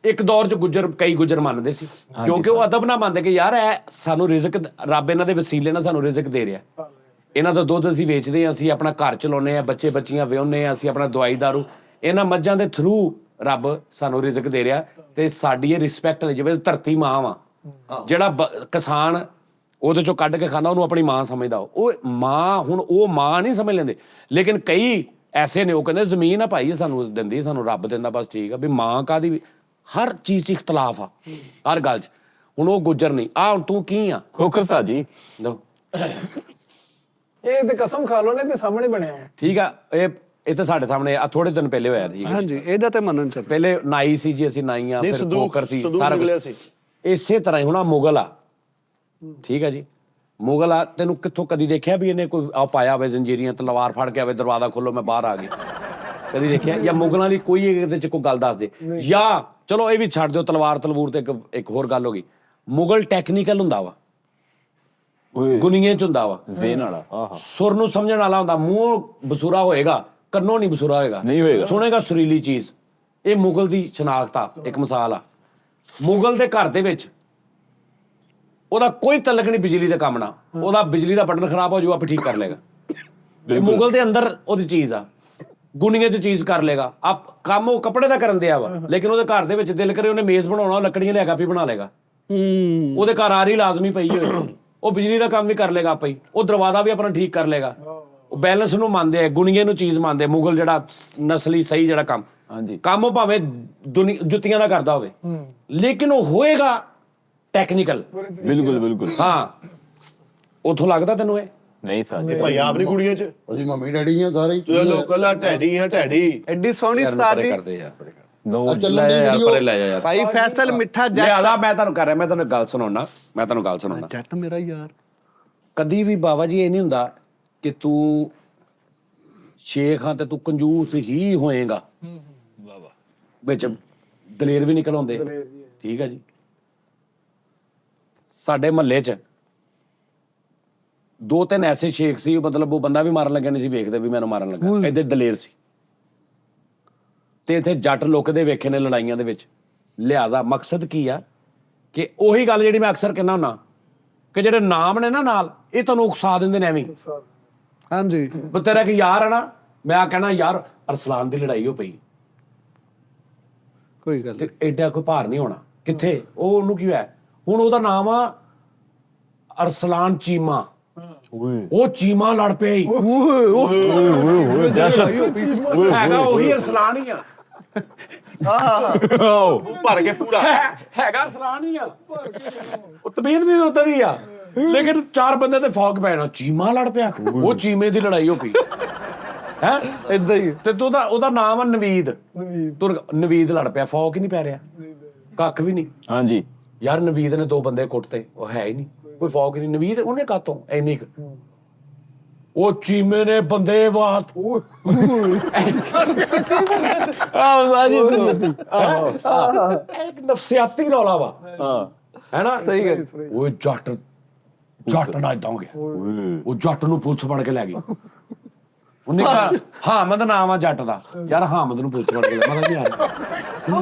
ਇੱਕ ਦੌਰ 'ਚ ਕਈ ਗੁੱਜਰ ਮੰਨਦੇ ਸੀ, ਕਿਉਂਕਿ ਉਹ ਅਦਬ ਨਾ ਮੰਨਦੇ ਕਿ ਯਾਰ ਇਹ ਸਾਨੂੰ ਰਿਜ਼ਕ, ਰੱਬ ਇਹਨਾਂ ਦੇ ਵਸੀਲੇ ਨਾਲ ਸਾਨੂੰ ਰਿਜ਼ਕ ਦੇ ਰਿਹਾ। ਇਹਨਾਂ ਦਾ ਦੁੱਧ ਅਸੀਂ ਵੇਚਦੇ ਹਾਂ, ਅਸੀਂ ਆਪਣਾ ਘਰ ਚਲਾਉਂਦੇ ਹਾਂ, ਬੱਚੇ ਬੱਚੀਆਂ ਵਿਆਹੁੰਦੇ ਹਾਂ, ਅਸੀਂ ਆਪਣਾ ਦਵਾਈ ਦਾਰੂ, ਇਹਨਾਂ ਮੱਝਾਂ ਦੇ ਥਰੂ ਰੱਬ ਸਾਨੂੰ ਰਿਜ਼ਕ ਦੇ ਰਿਹਾ। ਤੇ ਸਾਡੀ ਇਹ ਰਿਸਪੈਕਟ ਲਈ, ਜਿਵੇਂ ਧਰਤੀ ਮਾਂ ਵਾ, ਜਿਹੜਾ ਕਿਸਾਨ ਉਹਦੇ ਚੋਂ ਕੱਢ ਕੇ ਖਾਂਦਾ ਉਹਨੂੰ ਆਪਣੀ ਮਾਂ ਸਮਝਦਾ। ਉਹ ਮਾਂ, ਹੁਣ ਉਹ ਮਾਂ ਨਹੀਂ ਸਮਝ ਲੈਂਦੇ। ਲੇਕਿਨ ਕਈ ਐਸੇ ਨੇ, ਉਹ ਕਹਿੰਦੇ ਜ਼ਮੀਨ ਆ ਭਾਈ ਸਾਨੂੰ ਦਿੰਦੀ, ਸਾਨੂੰ ਰੱਬ ਦਿੰਦਾ, ਬਸ ਠੀਕ ਆ। ਵੀ ਮਾਂ ਕਾਹਦੀ? ਵੀ ਹਰ ਚੀਜ਼ 'ਚ ਇਖਤਲਾਫ ਆ, ਹਰ ਗੱਲ 'ਚ। ਹੁਣ ਉਹ ਗੁੱਜਰ ਨਹੀਂ। ਆ ਹੁਣ ਤੂੰ ਕੀ ਆ? ਖੋਖਰ ਸਾਹਿਬ ਜੀ। ਇਹ ਤੇ ਕਸਮ ਖਾ ਲੋ ਨੇ ਤੇ ਸਾਹਮਣੇ ਬਣਿਆ ਹੈ। ਠੀਕ ਆ, ਇਹ ਤਾਂ ਸਾਡੇ ਸਾਹਮਣੇ ਆ, ਥੋੜੇ ਦਿਨ ਪਹਿਲੇ ਹੋਇਆ ਜੀ। ਹਾਂਜੀ, ਇਹਦਾ ਤੇ ਮੰਨਣ ਚ ਪਹਿਲੇ ਨਾਈ ਸੀ ਜੀ, ਅਸੀਂ ਨਾਈ ਆ, ਫਿਰ ਖੋਖਰ ਸੀ, ਸਾਰਾ ਕੁਝ ਇਸੇ ਤਰ੍ਹਾਂ ਹੀ। ਹੁਣ ਆ ਮੁਗਲ ਆ, ਠੀਕ ਆ ਜੀ, ਮੁਗਲ ਆ। ਤੈਨੂੰ ਕਿੱਥੋਂ ਕਦੀ ਦੇਖਿਆ ਵੀ ਇਹਨੇ ਕੋਈ ਆ ਪਾਇਆ ਹੋਵੇ ਜ਼ੰਜੀਰੀਆਂ, ਤਲਵਾਰ ਫੜ ਕੇ ਆਵੇ, ਦਰਵਾਜ਼ਾ ਖੋਲੋ ਮੈਂ ਬਾਹਰ ਆ ਗਈ? ਕਦੀ ਦੇਖਿਆ? ਜਾਂ ਮੁਗਲਾਂ ਦੀ ਕੋਈ ਇਹਦੇ ਚ ਕੋਈ ਗੱਲ ਦੱਸ ਦੇ। ਜਾਂ ਚਲੋ ਇਹ ਵੀ ਛੱਡ ਦਿਓ, ਤਲਵਾਰ ਤਲਵੂਰ ਤੇ ਇੱਕ ਹੋਰ ਗੱਲ ਹੋ ਗਈ। ਮੁਗਲ ਟੈਕਨੀਕਲ ਹੁੰਦਾ ਵਾ, ਗੁਨੀਏ ਚ ਹੁੰਦਾ ਵਾ, ਜ਼ੇਨ ਵਾਲਾ। ਆਹਾ, ਸੁਰ ਨੂੰ ਸਮਝਣ ਵਾਲਾ ਹੁੰਦਾ। ਮੂੰਹ ਬਸੂਰਾ ਹੋਏਗਾ, ਕੰਨੋਂ ਨਹੀਂ ਬਸੂਰਾ ਹੋਏਗਾ, ਨਹੀਂ ਹੋਏਗਾ, ਸੁਣੇਗਾ ਸੁਰੀਲੀ ਚੀਜ਼। ਇਹ ਮੁਗਲ ਦੀ ਸ਼ਨਾਖਤ ਆ। ਇੱਕ ਮਿਸਾਲ ਆ, ਮੁਗਲ ਦੇ ਘਰ ਦੇ ਵਿੱਚ ਉਹਦਾ ਕੋਈ ਤਲਕ ਨਹੀਂ ਬਿਜਲੀ ਦਾ ਕੰਮ ਨਾ। ਉਹਦਾ ਬਿਜਲੀ ਦਾ ਬਟਨ ਖਰਾਬ ਹੋ ਜਾਊ, ਆਪੇ ਠੀਕ ਕਰ ਲੇਗਾ। ਇਹ ਮੁਗਲ ਦੇ ਅੰਦਰ ਉਹਦੀ ਚੀਜ਼ ਆ, ਗੁਨੀਏ ਚ ਚੀਜ਼ ਕਰ ਲੇਗਾ। ਆਪ ਕੰਮ ਉਹ ਕੱਪੜੇ ਦਾ ਕਰਨ ਦਿਆ ਵਾ, ਲੇਕਿਨ ਉਹਦੇ ਘਰ ਦੇ ਵਿੱਚ ਦਿਲ ਕਰੇ ਉਹਨੇ ਮੇਜ਼ ਬਣਾਉਣਾ, ਉਹ ਲੱਕੜੀਆਂ ਲਿਆ ਕੇ ਆਪੇ ਬਣਾ ਲੇਗਾ। ਉਹਦੇ ਘਰ ਆਰੀ ਲਾਜ਼ਮੀ ਪਈ ਹੋਏ, ਉਹ ਬਿਜਲੀ ਦਾ ਕੰਮ ਵੀ ਕਰ ਲੇਗਾ ਆਪੇ ਹੀ। ਉਹ ਦਰਵਾਜ਼ਾ ਵੀ ਆਪਣਾ ਠੀਕ ਕਰ ਲੇਗਾ। ਉਹ ਬੈਲੈਂਸ ਨੂੰ ਮੰਨਦੇ ਆ, ਗੁਨੀਏ ਨੂੰ ਚੀਜ਼ ਮੰਨਦੇ। ਮੁਗਲ ਜਿਹੜਾ ਨਸਲੀ ਸਹੀ ਜਿਹੜਾ ਕੰਮ, ਹਾਂਜੀ, ਕੰਮ ਉਹ ਭਾਵੇਂ ਜੁੱਤੀਆਂ ਦਾ ਕਰਦਾ ਹੋਵੇ, ਲੇਕਿਨ ਉਹ ਹੋਏਗਾ ਟੈਕਨੀਕਲ। ਬਿਲਕੁਲ ਬਿਲਕੁਲ। ਹਾਂ, ਉਥੋਂ ਲੱਗਦਾ ਤੈਨੂੰ ਇਹ? ਨਹੀਂ ਸਾਹਿਬ ਭਾਈ ਆਪ ਨਹੀਂ ਕੁੜੀਆਂ ਚ, ਅਸੀਂ ਮੰਮੀ ਡੈਡੀ ਆ ਸਾਰੇ ਹੀ। ਤੁਸੀਂ ਲੋਕਲ ਆ, ਢੈਡੀ ਆ ਢੈਡੀ। ਐਡੀ ਸੋਹਣੀ ਉਸਤਾਦ ਜੀ। ਕਰਦੇ ਯਾਰ, ਬੜੇ ਕਰਦੇ। ਨੋ ਆ ਚੱਲਣ ਲੈ ਦੀ ਯਾਰ, ਵੀਡੀਓ ਪਰੇ ਲੈ ਜਾ ਯਾਰ। ਭਾਈ ਫੈਸਲ ਮਿੱਠਾ ਲੈ ਜੱਟ। ਆਦਾ, ਮੈਂ ਤੁਹਾਨੂੰ ਕਰ ਰਿਹਾ, ਮੈਂ ਤੁਹਾਨੂੰ ਗੱਲ ਸੁਣਾਉਣਾ, ਮੈਂ ਤੁਹਾਨੂੰ ਗੱਲ ਸੁਣਾਉਣਾ। ਜੱਟ ਮੇਰਾ ਯਾਰ। ਕਦੀ ਵੀ ਬਾਬਾ ਜੀ ਇਹ ਨਹੀਂ ਹੁੰਦਾ ਕਿ ਤੂੰ ਸ਼ੇਖ ਹਾਂ ਤੇ ਤੂੰ ਕੰਜੂਸ ਹੀ ਹੋਏਗਾ। ਵਿੱਚ ਦਲੇਰ ਵੀ ਨਿਕਲ ਆਉਂਦੇ। ਠੀਕ ਆ ਜੀ। ਸਾਡੇ ਮਹੱਲੇ 'ਚ ਦੋ ਤਿੰਨ ਐਸੇ ਸ਼ੇਖ ਸੀ, ਮਤਲਬ ਉਹ ਬੰਦਾ ਵੀ ਮਾਰਨ ਲੱਗਿਆ ਨਹੀਂ ਸੀ ਵੇਖਦੇ ਵੀ ਮੈਨੂੰ ਮਾਰਨ ਲੱਗਾ, ਇੱਥੇ ਦਲੇਰ ਸੀ। ਤੇ ਇੱਥੇ ਜੱਟ ਲੁਕਦੇ ਵੇਖੇ ਨੇ ਲੜਾਈਆਂ ਦੇ ਵਿੱਚ। ਲਿਹਾਜ਼ਾ ਮਕਸਦ ਕੀ ਆ ਕਿ ਉਹੀ ਗੱਲ ਜਿਹੜੀ ਮੈਂ ਅਕਸਰ ਕਹਿੰਦਾ ਹੁੰਦਾ ਕਿ ਜਿਹੜੇ ਨਾਮ ਨੇ ਨਾ ਨਾਲ, ਇਹ ਤੁਹਾਨੂੰ ਉਕਸਾ ਦਿੰਦੇ ਨੇ ਐਵੇਂ। ਹਾਂਜੀ ਤੇਰਾ ਕਿ ਯਾਰ ਹੈ ਨਾ, ਮੈਂ ਕਹਿਣਾ ਯਾਰ ਅਰਸਲਾਨ ਦੀ ਲੜਾਈ ਹੋ ਪਈ, ਕੋਈ ਗੱਲ ਤੇ ਐਡਾ ਕੋਈ ਭਾਰ ਨਹੀਂ ਹੋਣਾ। ਕਿੱਥੇ ਉਹ, ਉਹਨੂੰ ਕੀ ਹੋਇਆ? ਹੁਣ ਉਹਦਾ ਨਾਮ ਆ ਅਰਸਲਾਨ ਚੀਮਾ, ਉਹ ਚੀਮਾ ਲੜ ਪਿਆ ਈ। ਹੈਗਾ ਉਹੀ ਅਰਸਲਾਨ ਹੀ ਆ, ਭਰ ਕੇ ਪੂਰਾ ਹੈਗਾ ਅਰਸਲਾਨ ਹੀ ਆ, ਉਹ ਤਬੀਅਤ ਵੀ ਉਦਾਂ ਦੀ ਆ, ਲੇਕਿਨ ਚਾਰ ਬੰਦੇ ਤੇ ਫੌਕ ਪੈਣਾ, ਚੀਮਾ ਲੜ ਪਿਆ, ਉਹ ਚੀਮੇ ਦੀ ਲੜਾਈ ਹੋ ਪਈ ਹੈ ਏਦਾਂ ਹੀ ਤੇ ਤੂੰ ਉਹਦਾ ਨਾਮ ਆ ਨਵੀਦ, ਤੂੰ ਨਵੀਦ ਲੜ ਪਿਆ, ਫੌਕ ਹੀ ਨਹੀਂ ਪੈ ਰਿਹਾ, ਕੱਖ ਵੀ ਨਹੀਂ। ਹਾਂਜੀ ਯਾਰ ਨਵੀਦ ਨੇ ਦੋ ਬੰਦੇ ਕੁੱਟਤੇ, ਉਹ ਹੈ ਹੀ ਨਹੀਂ, ਕੋਈ ਫੌਕ ਹੀ ਨਹੀਂ। ਨਵੀਦ ਉਹਨੇ ਕਾਤੋਂ ਇੰਨੀ ਕੁ, ਉਹ ਚੀਮੇ ਨੇ ਬੰਦੇ ਬਾਤ ਇੱਕ ਨਫਸਿਆਤੀ ਰੌਲਾ ਵਾ, ਹੈ ਨਾ? ਸਹੀ ਗੱਲ। ਉਹ ਜੱਟ ਨਾ ਇਦਾਂ ਹੋ ਗਿਆ, ਉਹ ਜੱਟ ਨੂੰ ਪੁਲਿਸ ਫੜ ਕੇ ਲੈ ਗਈ। ਉਹਨੇ ਕਿਹਾ ਹਾਮਦ ਨਾਮ ਆ ਜੱਟ ਦਾ, ਯਾਰ ਹਾਮਦ ਨੂੰ ਪੁਲਿਸ ਫੜ ਕੇ ਲੈ, ਮਜ਼ਾ ਨਹੀਂ ਆ ਰਿਹਾ,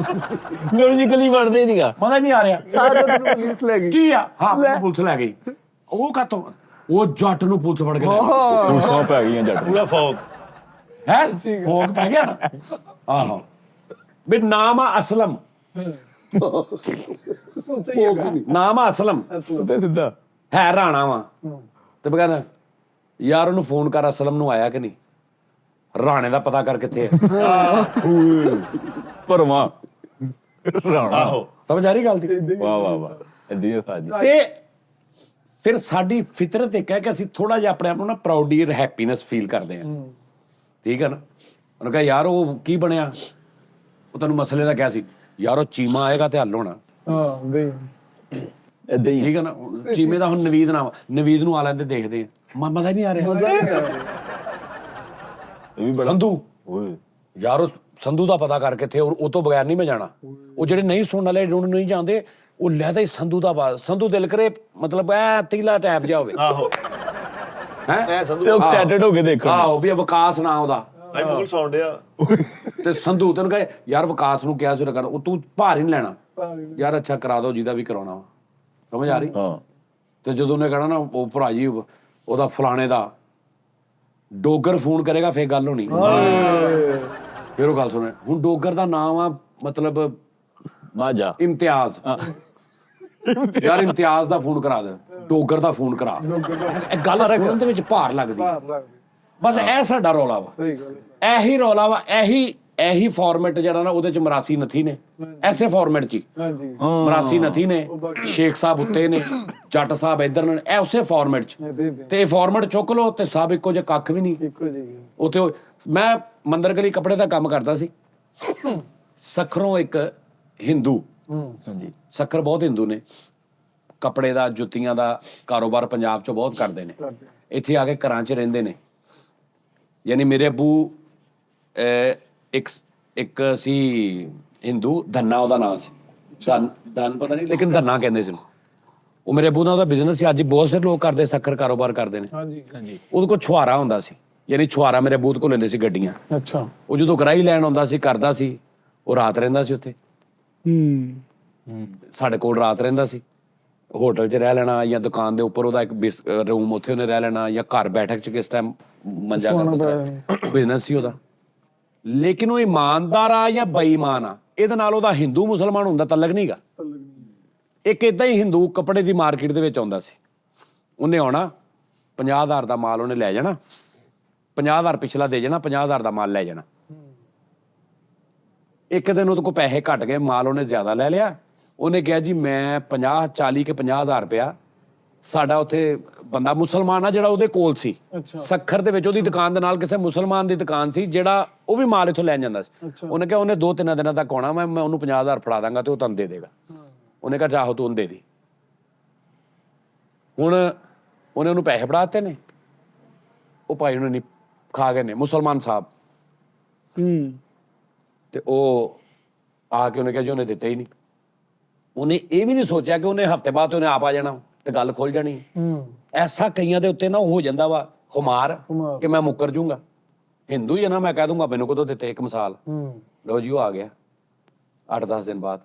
ਲੌਜੀਕਲੀ ਬਣਦੇ ਨਹੀਂਗਾ, ਮਜ਼ਾ ਨਹੀਂ ਆ ਰਿਹਾ। ਪੁਲਿਸ ਲੈ ਗਈ। ਕੀ ਆ? ਹਾਮਦ ਨੂੰ ਪੁਲਿਸ ਲੈ ਗਈ, ਉਹ ਕਾਤੋਂ? ਉਹ ਜੱਟ ਨੂੰ ਪੁਲਿਸ ਫੜ ਕੇ ਲੈ ਗਈ। ਪੁਲਿਸਾਂ ਪੈ ਗਈਆਂ ਜੱਟ ਪੂਰਾ ਫੌਗ ਹੈ ਫੋਕ ਪੈ ਗਿਆ ਨਾ। ਆਹੋ ਵੀ ਨਾਮ ਆ ਅਸਲਮ, ਨਾਮ ਆ ਅਸਲਮ, ਸਿੱਧਾ ਹੈ ਰਾਣਾ ਵਾ। ਤੇ ਕਹਿੰਦਾ ਯਾਰ ਉਹਨੂੰ ਫੋਨ ਕਰ, ਅਸਲਮ ਨੂੰ ਆਇਆ ਕਿ ਨਹੀਂ, ਰਾਣੇ ਦਾ ਪਤਾ ਕਰ ਕਿੱਥੇ ਹੈ। ਪਰਮਾ ਰਾਣਾ, ਆਹੋ ਸਮਝ ਆ ਰਹੀ ਗੱਲ ਦੀ? ਵਾਹ ਵਾਹ ਵਾਹ, ਇੱਦੀ ਸਾਜੀ। ਤੇ ਫਿਰ ਸਾਡੀ ਫਿਤਰਤ ਇੱਕ ਹੈ ਕਿ ਅਸੀਂ ਥੋੜਾ ਜਿਹਾ ਆਪਣੇ ਆਪ ਨੂੰ ਨਾ ਪ੍ਰਾਊਡੀ ਔਰ ਹੈਪੀਨੈਸ ਫੀਲ ਕਰਦੇ ਹਾਂ, ਠੀਕ ਹੈ ਨਾ? ਉਹਨੇ ਕਿਹਾ ਯਾਰ ਉਹ ਕੀ ਬਣਿਆ, ਉਹ ਤੁਹਾਨੂੰ ਮਸਲੇ ਦਾ ਕਿਹਾ ਸੀ, ਯਾਰ ਉਹ ਚੀਮਾ ਆਏਗਾ ਤੇ ਹੱਲ ਹੋਣਾ, ਹਾਂ ਬਈ ਏਦਾਂ ਹੀ ਠੀਕ ਹੈ ਨਾ? ਚੀਮੇ ਦਾ ਹੁਣ ਨਵੀਦ ਨਾਮ, ਨਵੀਦ ਨੂੰ ਆ ਲੈਂਦੇ ਦੇਖਦੇ ਆ, ਮਾਮਾ ਦਾ ਨਹੀਂ ਆ ਰਿਹਾ। ਇਹ ਵੀ ਬੜਾ ਸੰਧੂ, ਓਏ ਯਾਰ ਉਹ ਸੰਧੂ ਦਾ ਪਤਾ ਕਰਕੇ ਇੱਥੇ, ਉਹ ਤੋਂ ਬਗੈਰ ਨਹੀਂ ਮੈਂ ਜਾਣਾ। ਉਹ ਜਿਹੜੇ ਨਹੀਂ ਸੁਣਨ ਵਾਲੇ, ਜਿਹਨੂੰ ਨਹੀਂ ਜਾਣਦੇ, ਉਹ ਲੈਦਾ ਹੀ ਸੰਧੂ ਦਾ ਬਾਤ, ਸੰਧੂ ਦਿਲ ਕਰੇ ਮਤਲਬ ਐ ਤੀਲਾ ਟੈਪ ਜਾ ਹੋਵੇ, ਆਹੋ ਹੈ ਐ ਸੰਧੂ ਤੇ ਐਕਸਾਈਟਡ ਹੋ ਕੇ ਦੇਖਣ। ਆਹੋ ਵੀ ਵਿਕਾਸ ਨਾ ਉਹਦਾ, ਆਈ ਮੂਲ ਸਾਊਂਡ ਆ ਤੇ ਸੰਧੂ ਤੈਨੂੰ ਕਹੇ ਯਾਰ ਵਿਕਾਸ ਨੂੰ ਕਿਹਾ ਸੀ ਕਰ, ਉਹ ਤੂੰ ਭਾਰ ਹੀ ਨਹੀਂ ਲੈਣਾ ਯਾਰ, ਅੱਛਾ ਕਰਾ ਦੋ ਜਿਹਦਾ ਵੀ ਕਰਾਉਣਾ ਵਾ, ਸਮਝ ਆ ਰਹੀ? ਹਾਂ ਤੇ ਜਦੋਂ ਉਹਨੇ ਕਹਿਣਾ ਨਾ ਉਹ ਭਰਾ ਜੀ ਉਹਦਾ ਫਲਾਣੇ ਦਾ ਡੋਗਰ ਫੋਨ ਕਰੇਗਾ ਫੇਰ ਗੱਲ ਹੋਣੀ। ਫਿਰ ਉਹ ਗੱਲ ਸੁਣੇ, ਹੁਣ ਡੋਗਰ ਦਾ ਨਾਮ ਆ ਮਤਲਬ ਮਾਜਾ ਇਮਤਿਆਜ਼, ਯਾਰ ਇਮਤਿਆਜ਼ ਦਾ ਫੋਨ ਕਰਾ ਦੇ, ਡੋਗਰ ਦਾ ਫੋਨ ਕਰਾ। ਇਹ ਗੱਲ ਸੁਣਨ ਦੇ ਵਿੱਚ ਭਾਰ ਲੱਗਦੀ, ਬਸ ਇਹ ਸਾਡਾ ਰੌਲਾ ਵਾ, ਇਹੀ ਰੌਲਾ ਵਾ, ਇਹੀ ਫਾਰਮੈਟ ਜਿਹੜਾ ਨਾ ਉਹਦੇ ਚ ਮਰਾਸੀ ਨਥੀ ਨੇ, ਐਸੇ ਫਾਰਮੈਟ ਚ ਹੀ ਮਰਾਸੀ ਨਥੀ ਨੇ, ਸ਼ੇਖ ਸਾਹਿਬ ਉੱਤੇ ਨੇ, ਜੱਟ ਸਾਹਿਬ ਇੱਧਰ ਨੇ, ਇਹ ਉਸੇ ਫਾਰਮੈਟ ਚ। ਤੇ ਇਹ ਫਾਰਮੈਟ ਚੁੱਕ ਲਓ ਤੇ ਸਭ ਇੱਕੋ ਜਿਹਾ, ਕੱਖ ਵੀ ਨਹੀਂ ਉੱਥੇ। ਮੈਂ ਮੰਦਰ ਗਲੀ ਕੱਪੜੇ ਦਾ ਕੰਮ ਕਰਦਾ ਸੀ, ਸਖਰੋਂ ਇੱਕ ਹਿੰਦੂ, ਹਾਂਜੀ ਸੱਖਰ ਬਹੁਤ ਹਿੰਦੂ ਨੇ, ਕੱਪੜੇ ਦਾ ਜੁੱਤੀਆਂ ਦਾ ਕਾਰੋਬਾਰ ਪੰਜਾਬ 'ਚ ਬਹੁਤ ਕਰਦੇ ਨੇ, ਇੱਥੇ ਆ ਕੇ ਘਰਾਂ 'ਚ ਰਹਿੰਦੇ ਨੇ। ਯਾਨੀ ਮੇਰੇ ਅੱਬੂ ਇੱਕ ਸੀ ਹਿੰਦੂ, ਧੰਨਾ ਉਹਦਾ ਨਾਮ ਸੀ, ਧਨ ਪਤਾ ਨਹੀਂ ਲੇਕਿਨ ਧੰਨਾ ਕਹਿੰਦੇ ਸੀ। ਉਹ ਮੇਰੇ ਅੱਬੂ ਨਾਲ ਉਹਦਾ ਬਿਜ਼ਨਸ ਸੀ, ਅੱਜ ਬਹੁਤ ਸਾਰੇ ਲੋਕ ਕਰਦੇ, ਸੱਖਰ ਕਾਰੋਬਾਰ ਕਰਦੇ ਨੇ। ਹਾਂਜੀ ਹਾਂਜੀ ਉਹਦੇ ਕੋਲ ਛੁਹਾਰਾ ਹੁੰਦਾ ਸੀ, ਯਾਨੀ ਛੁਹਾਰਾ ਮੇਰੇ ਅੱਬੂ ਕੋਲ ਲੈਂਦੇ ਸੀ ਗੱਡੀਆਂ। ਅੱਛਾ ਉਹ ਜਦੋਂ ਗਰਾਹੀ ਲੈਣ ਆਉਂਦਾ ਸੀ, ਕਰਦਾ ਸੀ, ਉਹ ਰਾਤ ਰਹਿੰਦਾ ਸੀ ਉੱਥੇ, ਸਾਡੇ ਕੋਲ ਰਾਤ ਰਹਿੰਦਾ ਸੀ। ਹੋਟਲ 'ਚ ਰਹਿ ਲੈਣਾ ਜਾਂ ਦੁਕਾਨ ਦੇ ਉੱਪਰ ਉਹਦਾ ਇੱਕ ਰੂਮ, ਉੱਥੇ ਉਹਨੇ ਰਹਿ ਲੈਣਾ, ਜਾਂ ਘਰ ਬੈਠਕ 'ਚ ਕਿਸ ਟਾਈਮ ਮੰਜਾ ਕਰ, ਬਿਜ਼ਨਸ ਸੀ ਉਹਦਾ। ਲੇਕਿਨ ਉਹ ਇਮਾਨਦਾਰ ਆ ਜਾਂ ਬੇਈਮਾਨ ਆ, ਇਹਦੇ ਨਾਲ ਉਹਦਾ ਹਿੰਦੂ ਮੁਸਲਮਾਨ ਹੁੰਦਾ ਤਲਕ ਨਹੀਂਗਾ। ਇੱਕ ਏਦਾਂ ਹੀ ਹਿੰਦੂ ਕੱਪੜੇ ਦੀ ਮਾਰਕੀਟ ਦੇ ਵਿੱਚ ਆਉਂਦਾ ਸੀ, ਉਹਨੇ ਆਉਣਾ, 50,000 ਦਾ ਮਾਲ ਉਹਨੇ ਲੈ ਜਾਣਾ, 50,000 ਪਿਛਲਾ ਦੇ ਜਾਣਾ, 50,000 ਦਾ ਮਾਲ ਲੈ ਜਾਣਾ। ਇੱਕ ਦਿਨ ਉਹਦੇ ਕੋਲ ਪੈਸੇ ਘਟ ਗਏ, ਮਾਲ ਉਹਨੇ ਜ਼ਿਆਦਾ ਲੈ ਲਿਆ, ਉਹਨੇ ਕਿਹਾ ਜੀ ਮੈਂ 40 ਕੇ 50,000 ਰੁਪਇਆ, ਸਾਡਾ ਉੱਥੇ ਬੰਦਾ ਮੁਸਲਮਾਨ ਆ ਜਿਹੜਾ ਉਹਦੇ ਕੋਲ ਸੀ, ਸੱਖਰ ਦੇ ਵਿੱਚ ਉਹਦੀ ਦੁਕਾਨ ਦੇ ਨਾਲ ਕਿਸੇ ਮੁਸਲਮਾਨ ਦੀ ਦੁਕਾਨ ਸੀ, ਜਿਹੜਾ ਉਹ ਵੀ ਮਾਲ ਇੱਥੋਂ ਲੈਣ ਜਾਂਦਾ ਸੀ। ਉਹਨੇ ਕਿਹਾ ਉਹਨੇ 2-3 ਦਿਨਾਂ ਤੱਕ ਆਉਣਾ, ਮੈਂ ਉਹਨੂੰ 50,000 ਫੜਾ ਦਾਂਗਾ ਤੇ ਉਹ ਤੁਹਾਨੂੰ ਦੇ ਦੇਗਾ। ਉਹਨੇ ਕਿਹਾ ਚਾਹੋ ਤੂੰ ਉਹਨੂੰ ਦੇ ਦੇ। ਹੁਣ ਉਹਨੇ ਉਹਨੂੰ ਪੈਸੇ ਫੜਾ ਦਿੱਤੇ ਨੇ, ਉਹ ਭਾਈ ਉਹਨੇ ਨਹੀਂ ਖਾ ਗਏ ਨੇ ਮੁਸਲਮਾਨ ਸਾਹਿਬ, ਤੇ ਉਹ ਆ ਕੇ ਉਹਨੇ ਕਿਹਾ ਜੀ ਉਹਨੇ ਦਿੱਤੇ ਹੀ ਨਹੀਂ। ਉਹਨੇ ਇਹ ਵੀ ਨਹੀਂ ਸੋਚਿਆ ਕਿ ਉਹਨੇ ਹਫ਼ਤੇ ਬਾਅਦ ਉਹਨੇ ਆਪ ਆ ਜਾਣਾ, ਤੇ ਗੱਲ ਖੁੱਲ ਜਾਣੀ। ਐਸਾ ਕਈਆਂ ਦੇ ਉੱਤੇ ਨਾ ਹੋ ਜਾਂਦਾ ਵਾ ਖੁਮਾਰ ਕਿ ਮੈਂ ਮੁੱਕਰ ਜੂੰਗਾ। ਹਿੰਦੂ ਹੀ ਹੈ ਨਾ, ਮੈਂ ਕਹਿ ਦੂੰਗਾ ਮੈਨੂੰ ਕਦੋਂ ਦਿੱਤੇ, ਇੱਕ ਮਿਸਾਲ ਲਓ ਜੀ, ਉਹ ਆ ਗਿਆ 8-10 ਦਿਨ ਬਾਅਦ,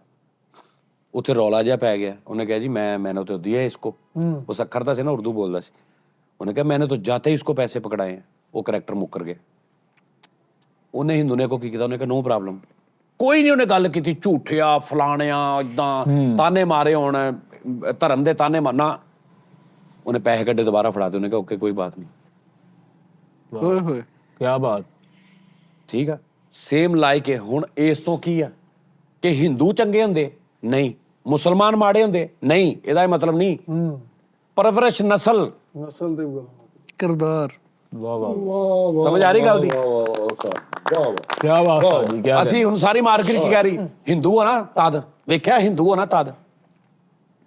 ਉੱਥੇ ਰੌਲਾ ਜਿਹਾ ਪੈ ਗਿਆ। ਉਹਨੇ ਕਿਹਾ ਜੀ मैंने तो दिया है इसको, वो सखरता से ना उर्दू बोलता ਸੀ। ਉਹਨੇ ਕਿਹਾ मैंने तो जाते ही इसको पैसे पकड़ाए हैं। ਉਹ ਕਰੈਕਟਰ ਮੁੱਕਰ ਗਿਆ। ਉਹਨੇ ਹਿੰਦੂ ਨੇ ਕੀ ਕੀਤਾ, ਉਹਨੇ ਕਿਹਾ ਨੋ ਪ੍ਰੋਬਲਮ, ਕੋਈ ਨਹੀਂ ਉਹਨੇ ਗੱਲ ਕੀਤੀ, ਝੂਠਿਆ ਫਲਾਣਿਆ ਇਦਾਂ ਤਾਨੇ ਮਾਰੇ ਹੋਣ, ਧਰਮ ਦੇ ਤਾਨੇ ਮਾਰਨਾ। ਉਹਨੇ ਪੈਸੇ ਕੱਢੇ ਦੁਬਾਰਾ ਫੜਾ ਤੇ ਉਹਨੇ ਕਿਹਾ ਓਕੇ ਕੋਈ ਬਾਤ ਨਹੀਂ। ਓਏ ਹੋਏ ਕੀ ਬਾਤ। ਠੀਕ ਆ, ਸੇਮ ਲਾਈਕ ਹੈ। ਹੁਣ ਇਸ ਤੋਂ ਕੀ ਆ ਕਿ ਹਿੰਦੂ ਚੰਗੇ ਹੁੰਦੇ ਨਹੀਂ, ਮੁਸਲਮਾਨ ਮਾੜੇ ਹੁੰਦੇ ਨਹੀਂ, ਇਹਦਾ ਇਹ ਮਤਲਬ ਨਹੀਂ। ਪਰਵਰਿਸ਼, ਨਸਲ ਦੇ ਗੱਲ ਕਿਰਦਾਰ। ਵਾਹ ਵਾਹ, ਸਮਝ ਆ ਰਹੀ ਗੱਲ ਦੀ? ਕੀ ਬਾਤ ਜੀ, ਕੀ ਅਸੀਂ ਹੁਣ ਸਾਰੀ ਮਾਰਕੀਟ ਕੀ ਕਹਿ ਰਹੀ, ਹਿੰਦੂ ਆ ਨਾ ਤਦ ਵੇਖਿਆ, ਹਿੰਦੂ ਆ ਨਾ ਤਦ।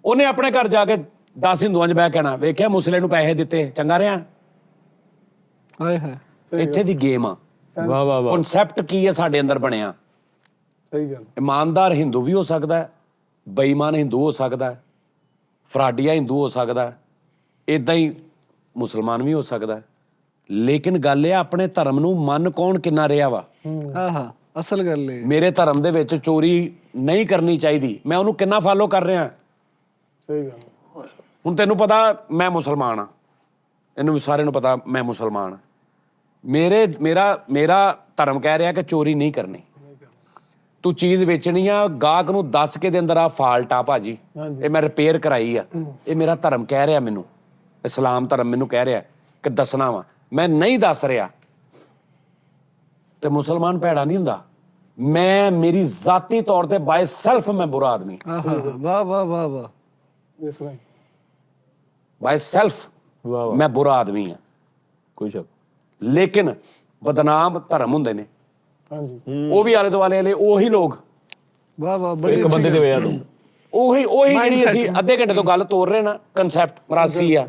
ਉਹਨੇ ਆਪਣੇ ਘਰ ਜਾ ਕੇ 10 ਹਿੰਦੂਆਂ 'ਚ ਬਹਿ ਕਹਿਣਾ, ਵੇਖਿਆ ਮੁਸਲੇ ਨੂੰ ਪੈਸੇ ਦਿੱਤੇ ਚੰਗਾ ਰਿਹਾ। ਹਾਏ ਹਾਏ। ਇੱਥੇ ਦੀ ਗੇਮ ਆ। ਵਾਹ ਵਾਹ ਵਾਹ। ਕਨਸੈਪਟ ਕੀ ਹੈ ਸਾਡੇ ਅੰਦਰ ਬਣਿਆ। ਸਹੀ ਗੱਲ। ਇਮਾਨਦਾਰ ਹਿੰਦੂ ਵੀ ਹੋ ਸਕਦਾ ਹੈ, ਬੇਈਮਾਨ ਹਿੰਦੂ ਹੋ ਸਕਦਾ ਹੈ, ਫਰਾਡੀਆ ਹਿੰਦੂ ਹੋ ਸਕਦਾ ਹੈ, ਇਦਾਂ ਹੀ ਮੁਸਲਮਾਨ ਵੀ ਹੋ ਸਕਦਾ ਹੈ। ਲੇਕਿਨ ਗੱਲ ਇਹ ਆਪਣੇ ਧਰਮ ਨੂੰ ਮੰਨ ਕੌਣ ਕਿੰਨਾ ਰਿਹਾ ਵਾ। ਆਹਾ ਅਸਲ ਗੱਲ ਏ। ਮੇਰੇ ਧਰਮ ਦੇ ਵਿੱਚ ਚੋਰੀ ਨਹੀਂ ਕਰਨੀ ਚਾਹੀਦੀ, ਮੈਂ ਉਹਨੂੰ ਕਿੰਨਾ ਫਾਲੋ ਕਰ ਰਿਹਾ। ਸਹੀ ਗੱਲ। ਹੁਣ ਤੈਨੂੰ ਪਤਾ ਮੈਂ ਮੁਸਲਮਾਨ ਆ, ਇਹਨੂੰ ਵੀ ਸਾਰਿਆਂ ਨੂੰ ਪਤਾ ਮੈਂ ਮੁਸਲਮਾਨ ਆ। ਮੇਰਾ ਧਰਮ ਕਹਿ ਰਿਹਾ ਕਿ ਚੋਰੀ ਨਹੀਂ ਕਰਨੀ। ਤੂੰ ਚੀਜ਼ ਵੇਚਣੀ ਆ, ਗਾਹਕ ਨੂੰ ਦੱਸ ਕੇ ਦੇ ਅੰਦਰ ਆ ਫਾਲਟ ਆ ਭਾਜੀ, ਇਹ ਮੈਂ ਰਿਪੇਅਰ ਕਰਾਈ ਆ, ਇਹ ਮੇਰਾ ਧਰਮ ਕਹਿ ਰਿਹਾ ਮੈਨੂੰ, ਇਸਲਾਮ ਧਰਮ ਮੈਨੂੰ ਕਹਿ ਰਿਹਾ ਕਿ ਦੱਸਣਾ ਵਾ, ਮੈਂ ਨਹੀਂ ਦੱਸ ਰਿਹਾ ਤੇ ਮੁਸਲਮਾਨ ਭੈੜਾ ਨਹੀਂ ਹੁੰਦਾ। ਮੈਂ ਮੇਰੀ ਜ਼ਾਤੀ ਤੌਰ ਤੇ ਬਾਈ ਸੈਲਫ ਮੈਂ ਬੁਰਾ ਆਦਮੀ, ਆਹਾ ਵਾਹ ਵਾਹ ਵਾਹ ਵਾਹ। ਇਸ ਤਰ੍ਹਾਂ ਬਾਈ ਸੈਲਫ ਵਾਹ ਵਾਹ, ਮੈਂ ਬੁਰਾ ਆਦਮੀ ਆ। ਕੋਈ ਸ਼ੱਕ। ਲੇਕਿਨ ਬਦਨਾਮ ਧਰਮ ਹੁੰਦੇ ਨੇ, ਹਾਂਜੀ। ਉਹ ਵੀ ਆਲੇ ਦੁਆਲੇ ਵਾਲੇ ਉਹੀ ਲੋਕ, ਵਾਹ ਵਾਹ ਬੜੀ ਇੱਕ ਬੰਦੇ ਤੇ ਵੇਆ ਤੂੰ। ਉਹੀ ਜਿਹੜੀ ਅਸੀਂ ਅੱਧੇ ਘੰਟੇ ਤੋਂ ਗੱਲ ਤੋਰ ਰਹੇ ਨਾ, ਕਨਸੈਪਟ ਮਰਾਸੀ ਆ,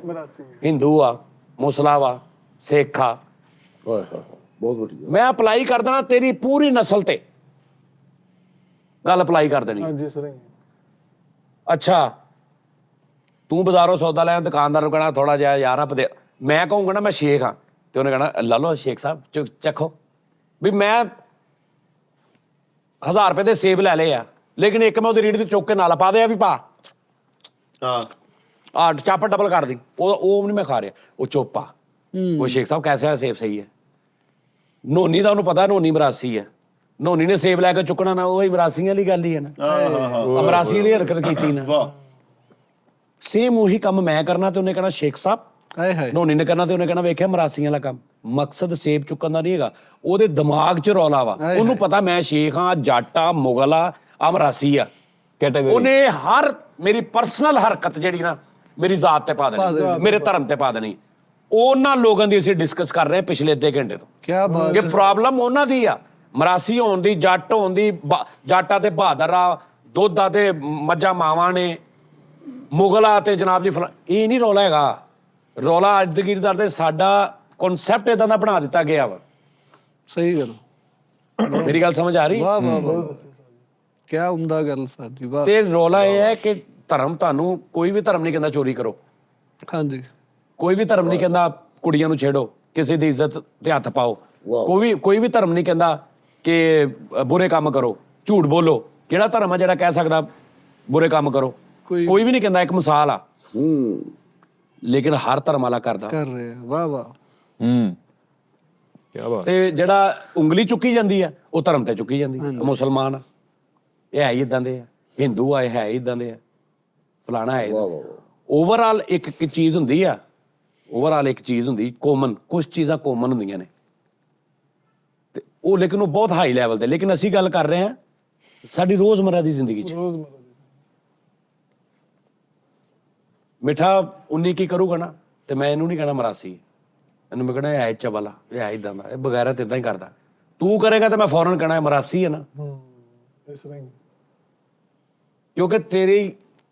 ਹਿੰਦੂ ਆ, ਮੁਸਲਾ ਵਾ, ਸਿੱਖ ਆ, ਬਹੁਤ ਵਧੀਆ। ਮੈਂ ਅਪਲਾਈ ਕਰ ਦੇਣਾ ਤੇਰੀ ਪੂਰੀ ਨਸਲ ਤੇ, ਗੱਲ ਅਪਲਾਈ ਕਰ ਦੇਣੀ। ਹਾਂਜੀ ਇਸ ਤਰ੍ਹਾਂ। ਅੱਛਾ ਤੂੰ ਬਾਜ਼ਾਰੋਂ ਸੌਦਾ ਲੈਣ, ਦੁਕਾਨਦਾਰ ਨੂੰ ਕਹਿਣਾ ਥੋੜਾ ਜਿਹਾ ਯਾਰ ਆਪ ਦੇ, ਮੈਂ ਕਹੂੰਗਾ ਨਾ ਮੈਂ ਸ਼ੇਖ ਹਾਂ ਤੇ ਉਹਨੇ ਕਹਿਣਾ ਲਾ ਲਓ ਸ਼ੇਖ ਸਾਹਿਬ ਚੱਖੋ ਵੀ ਮੈਂ 1000 ਰੁਪਏ ਦੇ ਸੇਬ ਲੈ ਲਏ ਆ, ਲੇਕਿਨ ਇੱਕ ਮੈਂ ਉਹਦੀ ਰੀੜ ਤੇ ਚੁੱਕ ਕੇ ਨਾਲ ਪਾ ਦਿਆ ਵੀ ਪਾ ਹਾਂ ਚਾਪਰ ਡਬਲ ਕਰ ਦੀ, ਉਹ ਨਹੀਂ ਮੈਂ ਖਾ ਰਿਹਾ, ਉਹ ਚੁੱਪ ਆ। ਉਹ ਸ਼ੇਖ ਸਾਹਿਬ ਕੈਸਾ ਸੇਬ ਸਹੀ ਹੈ। ਨੋਨੀ ਦਾ ਉਹਨੂੰ ਪਤਾ ਨੋਨੀ ਮਰਾਸੀ ਹੈ, ਨੋਨੀ ਨੇ ਸੇਬ ਲੈ ਕੇ ਚੁੱਕਣਾ ਨਾ, ਉਹੀ ਮਰਾਸੀਆਂ ਵਾਲੀ ਗੱਲ ਹੀ ਹੈ ਨਾ, ਮਰਾਸੀ ਵਾਲੀ ਹਰਕਤ ਕੀਤੀ ਨਾ। ਸੇਮ ਉਹੀ ਕੰਮ ਮੈਂ ਕਰਨਾ ਤੇ ਉਹਨੇ ਕਹਿਣਾ ਸ਼ੇਖ ਸਾਹਿਬ, ਹਾਏ ਹਾਏ। ਨੋਨੀ ਨੇ ਕਰਨਾ ਤੇ ਉਹਨੇ ਕਹਿਣਾ ਵੇਖਿਆ ਮਰਾਸੀਆਂ ਵਾਲਾ ਕੰਮ। ਮਕਸਦ ਸੇਬ ਚੁੱਕਣ ਦਾ ਨਹੀਂ ਹੈਗਾ, ਉਹਦੇ ਦਿਮਾਗ 'ਚ ਰੌਲਾ ਵਾ, ਉਹਨੂੰ ਪਤਾ ਮੈਂ ਸ਼ੇਖ ਆ, ਜੱਟ ਆ, ਮੁਗਲ ਆ, ਮਰਾਸੀ ਆ। ਕੈਟਾਗਰੀ ਉਹਨੇ ਹਰ ਮੇਰੀ ਪਰਸਨਲ ਹਰਕਤ ਜਿਹੜੀ ਨਾ ਮੇਰੀ ਜ਼ਾਤ ਤੇ ਪਾ ਦੇਣੀ, ਮੇਰੇ ਧਰਮ ਤੇ ਪਾ ਦੇਣੀ। ਉਹਨਾਂ ਲੋਕਾਂ ਦੀ ਅਸੀਂ ਡਿਸਕਸ ਕਰ ਰਹੇ ਹਾਂ ਪਿਛਲੇ ਅੱਧੇ ਘੰਟੇ ਤੋਂ ਕੀ ਬਾਤ। ਕਿ ਪ੍ਰੋਬਲਮ ਉਹਨਾਂ ਦੀ ਆ, ਮਰਾਸੀ ਹੋਣ ਦੀ, ਜੱਟ ਹੋਣ ਦੀ, ਜਾਟਾਂ ਤੇ ਬਹਾਦਰ ਆ, ਦੁੱਧ ਆ ਤੇ ਮੱਝਾਂ ਮਾਵਾਂ ਨੇ, ਮੁਗਲਾ ਤੇ ਜਨਾਬ ਜੀ ਇਹ ਨਹੀਂ ਰੌਲਾ ਹੈਗਾ। ਰੌਲਾ ਅੱਜ ਦੀ ਦਰ ਤੇ ਸਾਡਾ ਕਨਸੈਪਟ ਇਦਾਂ ਦਾ ਬਣਾ ਦਿੱਤਾ ਗਿਆ ਵਾ। ਸਹੀ ਗੱਲ। ਮੇਰੀ ਗੱਲ ਸਮਝ ਆ ਰਹੀ? ਵਾਹ ਵਾਹ ਵਾਹ, ਕੀ ਉਮਦਾ ਗੱਲ ਸਾਡੀ। ਵਾਹ। ਤੇ ਰੌਲਾ ਇਹ ਹੈ ਕਿ ਧਰਮ ਤੁਹਾਨੂੰ ਕੋਈ ਵੀ ਧਰਮ ਨਹੀਂ ਕਹਿੰਦਾ ਚੋਰੀ ਕਰੋ, ਹਾਂਜੀ। ਕੋਈ ਵੀ ਧਰਮ ਨਹੀਂ ਕਹਿੰਦਾ ਕੁੜੀਆਂ ਨੂੰ ਛੇੜੋ, ਕਿਸੇ ਦੀ ਇੱਜ਼ਤ ਤੇ ਹੱਥ ਪਾਓ, ਕੋਈ ਵੀ ਧਰਮ ਨਹੀਂ ਕਹਿੰਦਾ ਕਿ ਬੁਰੇ ਕੰਮ ਕਰੋ, ਝੂਠ ਬੋਲੋ। ਕਿਹੜਾ ਧਰਮ ਆ ਜਿਹੜਾ ਕਹਿ ਸਕਦਾ ਬੁਰੇ ਕੰਮ ਕਰੋ? ਕੋਈ ਵੀ ਨਹੀਂ ਕਹਿੰਦਾ। ਇੱਕ ਮਿਸਾਲ ਆ, ਲੇਕਿਨ ਹਰ ਧਰਮ ਵਾਲਾ ਕਰਦਾ ਕਰ ਰਹੇ ਆ। ਵਾਹ ਵਾਹ। ਕੀ ਬਾਤ। ਤੇ ਜਿਹੜਾ ਉਂਗਲੀ ਚੁੱਕੀ ਜਾਂਦੀ ਆ ਉਹ ਧਰਮ ਤੇ ਚੁੱਕੀ ਜਾਂਦੀ ਆ। ਮੁਸਲਮਾਨ ਆ ਇਹ ਹੈ ਹੀ ਇਦਾਂ ਦੇ ਆ, ਹਿੰਦੂ ਆ ਇਹ ਹੈ ਹੀ ਇਦਾਂ ਦੇ ਆ, ਫਲਾਣਾ ਹੈ। ਓਵਰਆਲ ਇੱਕ ਚੀਜ਼ ਹੁੰਦੀ ਆ, ਓਵਰਆਲ ਇੱਕ ਚੀਜ਼ ਹੁੰਦੀ ਕੋਮਨ, ਕੁਝ ਚੀਜ਼ਾਂ ਕੋਮਨ ਹੁੰਦੀਆਂ ਨੇ ਤੇ ਉਹ, ਲੇਕਿਨ ਉਹ ਬਹੁਤ ਹਾਈ ਲੈਵਲ ਤੇ। ਲੇਕਿਨ ਅਸੀਂ ਗੱਲ ਕਰ ਰਹੇ ਹਾਂ ਸਾਡੀ ਰੋਜ਼ਮਰਰਾ ਦੀ ਜ਼ਿੰਦਗੀ 'ਚ। ਮਿੱਠਾ 19 ਕੀ ਕਰੂਗਾ ਨਾ ਤੇ ਮੈਂ ਇਹਨੂੰ ਨਹੀਂ ਕਹਿਣਾ ਮਰਾਸੀ, ਇਹਨੂੰ ਮੈਂ ਕਹਿਣਾ ਇਹ ਚਵਲਾ, ਇਹ ਹੈ ਇਦਾਂ ਦਾ, ਇਹ ਬਗੈਰਾ ਤੇ ਇਦਾਂ ਹੀ ਕਰਦਾ। ਤੂੰ ਕਰੇਗਾ ਤੇ ਮੈਂ ਫੌਰਨ ਕਹਿਣਾ ਮਰਾਸੀ ਹੈ ਨਾ, ਇਸ ਤਰ੍ਹਾਂ। ਕਿਉਂਕਿ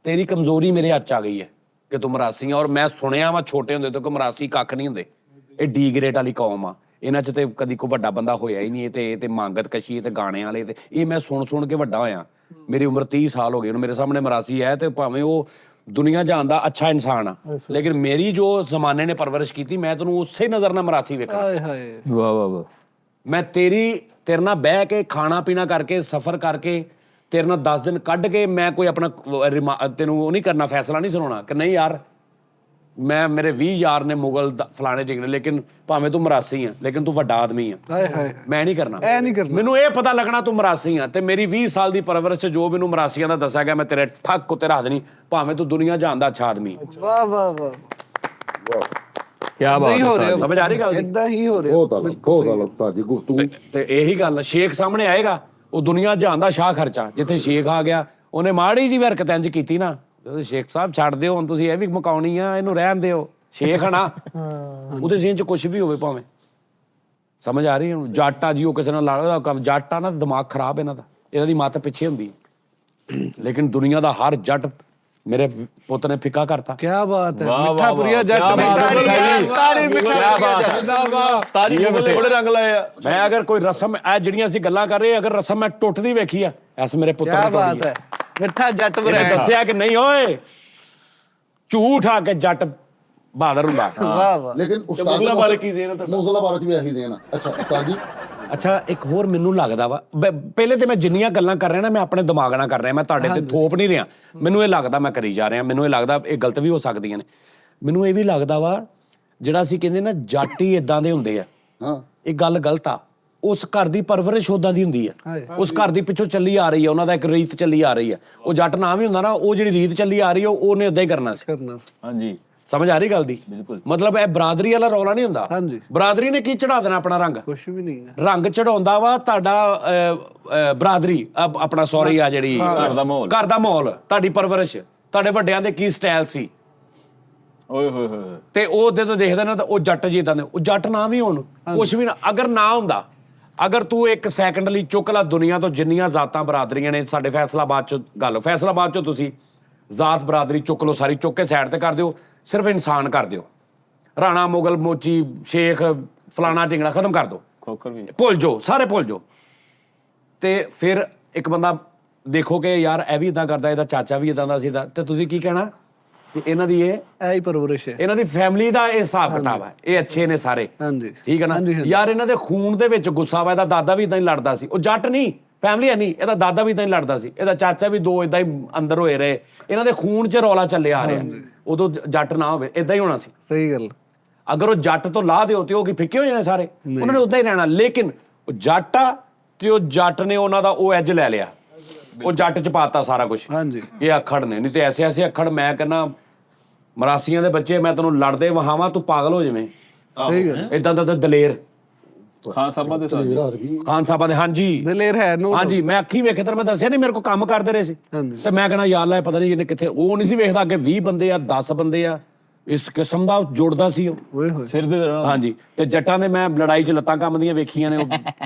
ਤੇਰੀ ਕਮਜ਼ੋਰੀ ਮੇਰੇ ਹੱਥ 'ਚ ਆ ਗਈ ਹੈ ਕਿ ਤੂੰ ਮਰਾਸੀ ਆ। ਔਰ ਮੈਂ ਸੁਣਿਆ ਵਾ ਛੋਟੇ ਹੁੰਦੇ ਤੋਂ ਕਿ ਮਰਾਸੀ ਕੱਖ ਨਹੀਂ ਹੁੰਦੇ, ਇਹ ਡੀ ਗ੍ਰੇਡ ਵਾਲੀ ਕੌਮ ਆ, ਇਹਨਾਂ 'ਚ ਤੇ ਕਦੀ ਕੋਈ ਵੱਡਾ ਬੰਦਾ ਹੋਇਆ ਹੀ ਨਹੀਂ। ਇਹ ਤੇ ਮੰਗਤ ਕਸ਼ੀ ਤੇ ਗਾਣੇ ਵਾਲੇ ਤੇ ਇਹ ਮੈਂ ਸੁਣ ਕੇ ਵੱਡਾ ਹੋਇਆ। ਮੇਰੀ ਉਮਰ 30 ਸਾਲ ਹੋ ਗਏ ਹੁਣ, ਮੇਰੇ ਸਾਹਮਣੇ ਮਰਾਸੀ ਹੈ ਤੇ ਭਾਵੇਂ ਉਹ ਦੁਨੀਆ ਜਾਣ ਦਾ ਅੱਛਾ ਇਨਸਾਨ ਆ, ਲੇਕਿਨ ਮੇਰੀ ਜੋ ਜ਼ਮਾਨੇ ਨੇ ਪਰਵਰਿਸ਼ ਕੀਤੀ, ਮੈਂ ਤੈਨੂੰ ਉਸੇ ਨਜ਼ਰ ਨਾਲ ਮਰਾਸੀ ਵੇਖਣਾ। ਹਾਏ ਹਾਏ ਵਾਹ ਵਾਹ ਵਾਹ। ਮੈਂ ਤੇਰੇ ਨਾਲ ਬਹਿ ਕੇ ਖਾਣਾ ਪੀਣਾ ਕਰਕੇ ਸਫ਼ਰ ਕਰਕੇ ਤੇਰੇ ਨਾਲ 10 ਦਿਨ ਕੱਢ ਕੇ ਮੈਂ ਕੋਈ ਆਪਣਾ ਤੈਨੂੰ ਉਹ ਨਹੀਂ ਕਰਨਾ, ਫੈਸਲਾ ਨਹੀਂ ਸੁਣਾਉਣਾ ਕਿ ਨਹੀਂ ਯਾਰ ਮੇਰੇ 20 ਯਾਰ ਨੇ ਮੁਗਲ ਫਲਾਣੇ ਢਿੰਗਣੇ, ਲੇਕਿਨ ਭਾਵੇਂ ਤੂੰ ਮਰਾਸੀ ਆ ਲੇਕਿਨ ਤੂੰ ਵੱਡਾ ਆਦਮੀ ਆ, ਹਾਏ ਹਾਏ ਮੈਂ ਨਹੀਂ ਕਰਨਾ। ਇਹ ਨਹੀਂ ਕਰਨਾ। ਮੈਨੂੰ ਇਹ ਪਤਾ ਲੱਗਣਾ ਤੂੰ ਮਰਾਸੀ ਆ, ਤੇ ਮੇਰੀ 20 ਸਾਲ ਦੀ ਪਰਵਰਿਸ਼ 'ਚ ਜੋ ਮੈਨੂੰ ਮਰਾਸੀਆਂ ਦਾ ਦੱਸਿਆ ਗਿਆ, ਮੈਂ ਤੇਰੇ ਠੱਕ ਉੱਤੇ ਰੱਖ ਦੇਣੀ, ਭਾਵੇਂ ਤੂੰ ਦੁਨੀਆ ਜਾਣ ਦਾ ਅੱਛਾ ਆਦਮੀ ਆ। ਵਾਹ ਵਾਹ ਵਾਹ ਕੀ ਬਾਤ ਨਹੀਂ ਹੋ ਹੈ ਰਿਹਾ, ਸਮਝ ਆ ਰਹੀ ਗੱਲ ਦੀ? ਇਦਾਂ ਹੀ ਹੋ ਰਿਹਾ। ਬਹੁਤ ਅਲੱਗ ਜੀ ਗੁਫ਼ਤਗੂ। ਤੇ ਇਹੀ ਗੱਲ, ਸ਼ੇਖ ਸਾਹਮਣੇ ਆਏਗਾ, ਉਹ ਦੁਨੀਆ ਜਾਣ ਦਾ ਸ਼ਾਹ ਖਰਚਾ। ਜਿੱਥੇ ਸ਼ੇਖ ਆ ਗਿਆ, ਉਹਨੇ ਮਾੜੀ ਜੀ ਹਰਕਤ ਇੰਜ ਕੀਤੀ ਨਾ, ਸ਼ੇਖ ਸਾਹਿਬ ਛੱਡ ਦਿਓ ਹੁਣ, ਤੁਸੀਂ ਇਹ ਵੀ ਮੁਕਾਉਣੀ ਆ, ਇਹਨੂੰ ਰਹਿਣ ਦਿਓ, ਸ਼ੇਖ ਆ ਨਾ। ਉਹਦੇ ਜ਼ਿਹਨ 'ਚ ਕੁਝ ਵੀ ਹੋਵੇ ਭਾਵੇਂ। ਸਮਝ ਆ ਰਹੀ ਹੁਣ? ਜੱਟ ਆ ਜੀ, ਉਹ ਕਿਸੇ ਨਾਲ ਲੜਦਾ ਕੰਮ, ਜੱਟ ਆ ਨਾ, ਦਿਮਾਗ ਖਰਾਬ ਇਹਨਾਂ ਦਾ, ਇਹਨਾਂ ਦੀ ਮੱਤ ਪਿੱਛੇ ਹੁੰਦੀ। ਲੇਕਿਨ ਦੁਨੀਆ ਦਾ ਹਰ ਜੱਟ ਮੇਰੇ ਪੁੱਤ ਨੇ ਫਿੱਕਾ ਕਰਤਾ। ਕੀ ਬਾਤ ਹੈ, ਵਾਹ, ਵਾਹ, ਮਿੱਠਾ ਪੁਰੀਆ ਵਾਹ, ਜੱਟ ਕਿਆ ਬਾਤ ਹੈ, ਤਾੜੀ ਮਿੱਠਾ ਤਾਰੀ ਮੁਗਲ ਨੇ ਬੜੇ ਰੰਗ ਲਾਏ ਆ। ਮੈਂ ਅਗਰ ਕੋਈ ਰਸਮ ਇਹ ਜਿਹੜੀਆਂ ਅਸੀਂ ਗੱਲਾਂ ਕਰ ਰਹੇ, ਅਗਰ ਰਸਮ ਮੈਂ ਟੁੱਟਦੀ ਵੇਖੀ ਆ, ਐਸ ਮੇਰੇ ਪੁੱਤਰ ਕੀ ਨੇ ਬਾਤ ਤੋੜੀ ਹੈ, ਮਿੱਠਾ ਜੱਟ ਇਹਨੇ ਵਰੈਣਾ। ਦੱਸਿਆ ਕਿ ਨਹੀਂ ਓਏ ਝੂਠ ਆ ਕੇ ਜੱਟ ਬਹਾਦਰ ਹੁੰਦਾ। ਵਾਹ ਵਾਹ ਲੇਕਿਨ ਉਸਤਾਦ ਮੁਗਲਾਂ ਬਾਰੇ ਕੀ ਜ਼ੇਨ ਆ ਤੁਹਾਡਾ? ਮੁਗਲਾਂ ਬਾਰੇ ਵੀ ਇਹੀ ਜ਼ੇਨ ਆ। ਅੱਛਾ ਉਸਤਾਦ ਜੀ, ਅੱਛਾ ਇੱਕ ਹੋਰ ਮੈਨੂੰ ਲੱਗਦਾ ਵਾ, ਪਹਿਲੇ ਤੇ ਮੈਂ ਜਿੰਨੀਆਂ ਗੱਲਾਂ ਕਰ ਰਿਹਾ ਨਾ, ਮੈਂ ਆਪਣੇ ਦਿਮਾਗ ਨਾਲ ਕਰ ਰਿਹਾ, ਮੈਂ ਤੁਹਾਡੇ ਤੇ ਥੋਪ ਨਹੀਂ ਰਿਹਾ। ਮੈਨੂੰ ਇਹ ਲੱਗਦਾ ਮੈਂ ਕਰੀ ਜਾ ਰਿਹਾ, ਮੈਨੂੰ ਇਹ ਲੱਗਦਾ ਇਹ ਗਲਤ ਵੀ ਹੋ ਸਕਦੀਆਂ ਨੇ। ਮੈਨੂੰ ਇਹ ਵੀ ਲੱਗਦਾ ਵਾ, ਜਿਹੜਾ ਅਸੀਂ ਕਹਿੰਦੇ ਨਾ ਜੱਟ ਹੀ ਇਦਾਂ ਦੇ ਹੁੰਦੇ ਆ, ਹਾਂ ਇਹ ਗੱਲ ਗਲਤ ਆ। ਉਸ ਘਰ ਦੀ ਪਰਵਰਿਸ਼ ਉਦਾਂ ਦੀ ਹੁੰਦੀ ਆ, ਉਸ ਘਰ ਦੀ ਪਿੱਛੋਂ ਚੱਲੀ ਆ ਰਹੀ ਆ, ਉਹਨਾਂ ਦਾ ਇੱਕ ਰੀਤ ਚੱਲੀ ਆ ਰਹੀ ਆ। ਉਹ ਜੱਟ ਨਾ ਵੀ ਹੁੰਦਾ ਨਾ, ਉਹ ਜਿਹੜੀ ਰੀਤ ਚੱਲੀ ਆ ਰਹੀ ਆ, ਉਹਨੇ ਉਦਾਂ ਹੀ ਕਰਨਾ ਸੀ। ਕਰਨਾ। ਹਾਂਜੀ ਸਮਝ ਆ ਰਹੀ ਗੱਲ ਦੀ? ਬਿਲਕੁਲ। ਮਤਲਬ ਇਹ ਬਰਾਦਰੀ ਵਾਲਾ ਰੌਲਾ ਨਹੀਂ ਹੁੰਦਾ। ਹਾਂਜੀ। ਬਰਾਦਰੀ ਨੇ ਕੀ ਚੜਾ ਦੇਣਾ ਆਪਣਾ ਰੰਗ? ਕੁਝ ਵੀ ਨਹੀਂ ਹੈ। ਰੰਗ ਚੜਾਉਂਦਾ ਵਾ ਤੁਹਾਡਾ ਬਰਾਦਰੀ, ਆਪਣਾ ਸੌਰੀ ਆ ਜਿਹੜੀ ਘਰ ਦਾ ਮਾਹੌਲ। ਘਰ ਦਾ ਮਾਹੌਲ, ਤੁਹਾਡੀ ਪਰਵਰਿਸ਼, ਤੁਹਾਡੇ ਵੱਡਿਆਂ ਦੇ ਕੀ ਸਟਾਈਲ ਸੀ, ਓਏ ਹੋਏ ਹੋਏ। ਤੇ ਉਹ ਉਹਦੇ ਤੋਂ ਦੇਖਦੇ ਨਾ, ਤਾਂ ਉਹ ਜੱਟ ਜੀ ਇਦਾਂ ਦੇ। ਉਹ ਜੱਟ ਨਾ ਵੀ ਹੋਣ, ਕੁਝ ਵੀ ਨਾ, ਅਗਰ ਨਾ ਹੁੰਦਾ, ਅਗਰ ਤੂੰ ਇੱਕ ਸੈਕਿੰਡ ਲਈ ਚੁੱਕ ਲਾ ਦੁਨੀਆ ਤੋਂ ਜਿੰਨੀਆਂ ਜ਼ਾਤਾਂ ਬਰਾਦਰੀਆਂ ਨੇ, ਸਾਡੇ ਫੈਸਲਾਬਾਦ ਚ ਗੱਲ, ਫੈਸਲਾਬਾਦ ਚੋਂ ਤੁਸੀਂ ਜ਼ਾਤ ਬਰਾਦਰੀ ਚੁੱਕ ਲਓ, ਸਾਰੀ ਚੁੱਕ ਕੇ ਸਾਈਡ ਤੇ ਕਰ ਦਿਓ, ਸਿਰਫ ਇਨਸਾਨ ਕਰ ਦਿਓ। ਰਾਣਾ ਮੁਗਲ ਮੋਚੀ ਸ਼ੇਖ ਫਲਾਣਾ ਢਿੰਗੜਾ ਖਤਮ ਕਰ ਦਿਓ, ਖੋਖਰ ਵੀ ਭੁੱਲ ਜਾਓ, ਸਾਰੇ ਭੁੱਲ ਜਾਓ। ਤੇ ਫਿਰ ਇੱਕ ਬੰਦਾ ਦੇਖੋ ਕਿ ਯਾਰ ਇਹ ਵੀ ਇਦਾਂ ਕਰਦਾ, ਇਹਦਾ ਚਾਚਾ ਵੀ ਇਦਾਂ ਦਾ ਸੀ, ਤੇ ਤੁਸੀਂ ਕੀ ਕਹਿਣਾ ਕਿ ਇਹਨਾਂ ਦੀ ਇਹ ਹੀ ਪਰਵਰਿਸ਼ ਹੈ। ਇਹਨਾਂ ਦੀ ਫੈਮਿਲੀ ਦਾ ਇਹ ਹਿਸਾਬ ਕਿਤਾਬ ਹੈ, ਇਹ ਅੱਛੇ ਨੇ ਸਾਰੇ, ਹਾਂਜੀ। ਠੀਕ ਹੈ ਨਾ? ਹਾਂਜੀ, ਹਾਂਜੀ। ਯਾਰ ਇਹਨਾਂ ਦੇ ਖੂਨ ਦੇ ਵਿੱਚ ਗੁੱਸਾ ਵਾ, ਇਹਦਾ ਦਾਦਾ ਵੀ ਇਦਾਂ ਹੀ ਲੜਦਾ ਸੀ, ਉਹ ਜੱਟ ਨਹੀਂ, ਫੈਮਿਲੀ ਹੈ ਨਹੀਂ, ਇਹਦਾ ਦਾਦਾ ਵੀ ਇਦਾਂ ਹੀ ਲੜਦਾ ਸੀ, ਇਹਦਾ ਚਾਚਾ ਵੀ, ਦੋ ਇਦਾਂ ਹੀ ਅੰਦਰ ਹੋਏ ਰਹੇ, ਇਹਨਾਂ ਦੇ ਖੂਨ 'ਚ ਰੌਲਾ ਚੱਲਿਆ ਆ ਰਿਹਾ। ਉਦੋਂ ਜੱਟ ਨਾ ਹੋਵੇ, ਇਦਾਂ ਹੀ ਹੋਣਾ ਸੀ। ਸਹੀ ਗੱਲ। ਅਗਰ ਉਹ ਜੱਟ ਤੋਂ ਲਾਹ ਦਿਓ ਤੇ ਉਹ ਕੀ ਫਿੱਕੇ ਹੋ ਜਾਣੇ ਸਾਰੇ? ਉਹਨਾਂ ਨੇ ਉਦਾਂ ਹੀ ਰਹਿਣਾ। ਲੇਕਿਨ ਉਹ ਜੱਟ ਆ, ਤੇ ਉਹ ਜੱਟ ਨੇ ਉਹਨਾਂ ਦਾ ਉਹ ਐਜ ਲੈ ਲਿਆ, ਉਹ ਜੱਟ 'ਚ ਪਾਤਾ ਸਾਰਾ ਕੁਝ। ਹਾਂਜੀ। ਇਹ ਅੱਖੜ ਨੇ, ਨਹੀਂ ਤੇ ਐਸੇ ਐਸੇ ਅੱਖੜ, ਮੈਂ ਕਹਿੰਦਾ ਮਰਾਸੀਆਂ ਦੇ ਬੱਚੇ, ਮੈਂ ਤੈਨੂੰ ਲੜਦੇ ਵਹਾਵਾਂ, ਤੂੰ ਪਾਗਲ ਹੋ ਜਾਵੇਂ। ਸਹੀ ਗੱਲ। ਇਦਾਂ ਦਾ ਦਲੇਰ ਖਾਨ ਸਾਹਿਬਾਂ ਦੇ ਸਾਥ। ਖਾਨ ਸਾਹਿਬਾਂ ਦੇ। ਹਾਂਜੀ ਦਲੇਰ ਹੈ ਨੋ। ਹਾਂਜੀ, ਮੈਂ ਅੱਖੀ ਵੇਖੇ ਤਾਂ ਮੈਂ ਦੱਸਿਆ ਨਹੀਂ, ਮੇਰੇ ਕੋਲ ਕੰਮ ਕਰਦੇ ਰਹੇ ਸੀ, ਹਾਂਜੀ। ਤੇ ਮੈਂ ਕਹਿਣਾ ਯਾਰ ਲੈ ਪਤਾ ਨਹੀਂ ਇਹਨੇ ਕਿੱਥੇ, ਉਹ ਨਹੀਂ ਸੀ ਵੇਖਦਾ ਅੱਗੇ 20 ਬੰਦੇ ਆ, 10 ਬੰਦੇ ਆ, ਇਸ ਕਿਸਮ ਦਾ ਜੋੜਦਾ ਸੀ ਉਹ। ਓਏ ਹੋਏ। ਸਿਰ ਦੇ ਦਰਾਂ। ਹਾਂਜੀ, ਤੇ ਜੱਟਾਂ ਦੇ ਮੈਂ ਲੜਾਈ 'ਚ ਲੱਤਾਂ ਕੰਮਦੀਆਂ ਵੇਖੀਆਂ ਨੇ। ਉਹ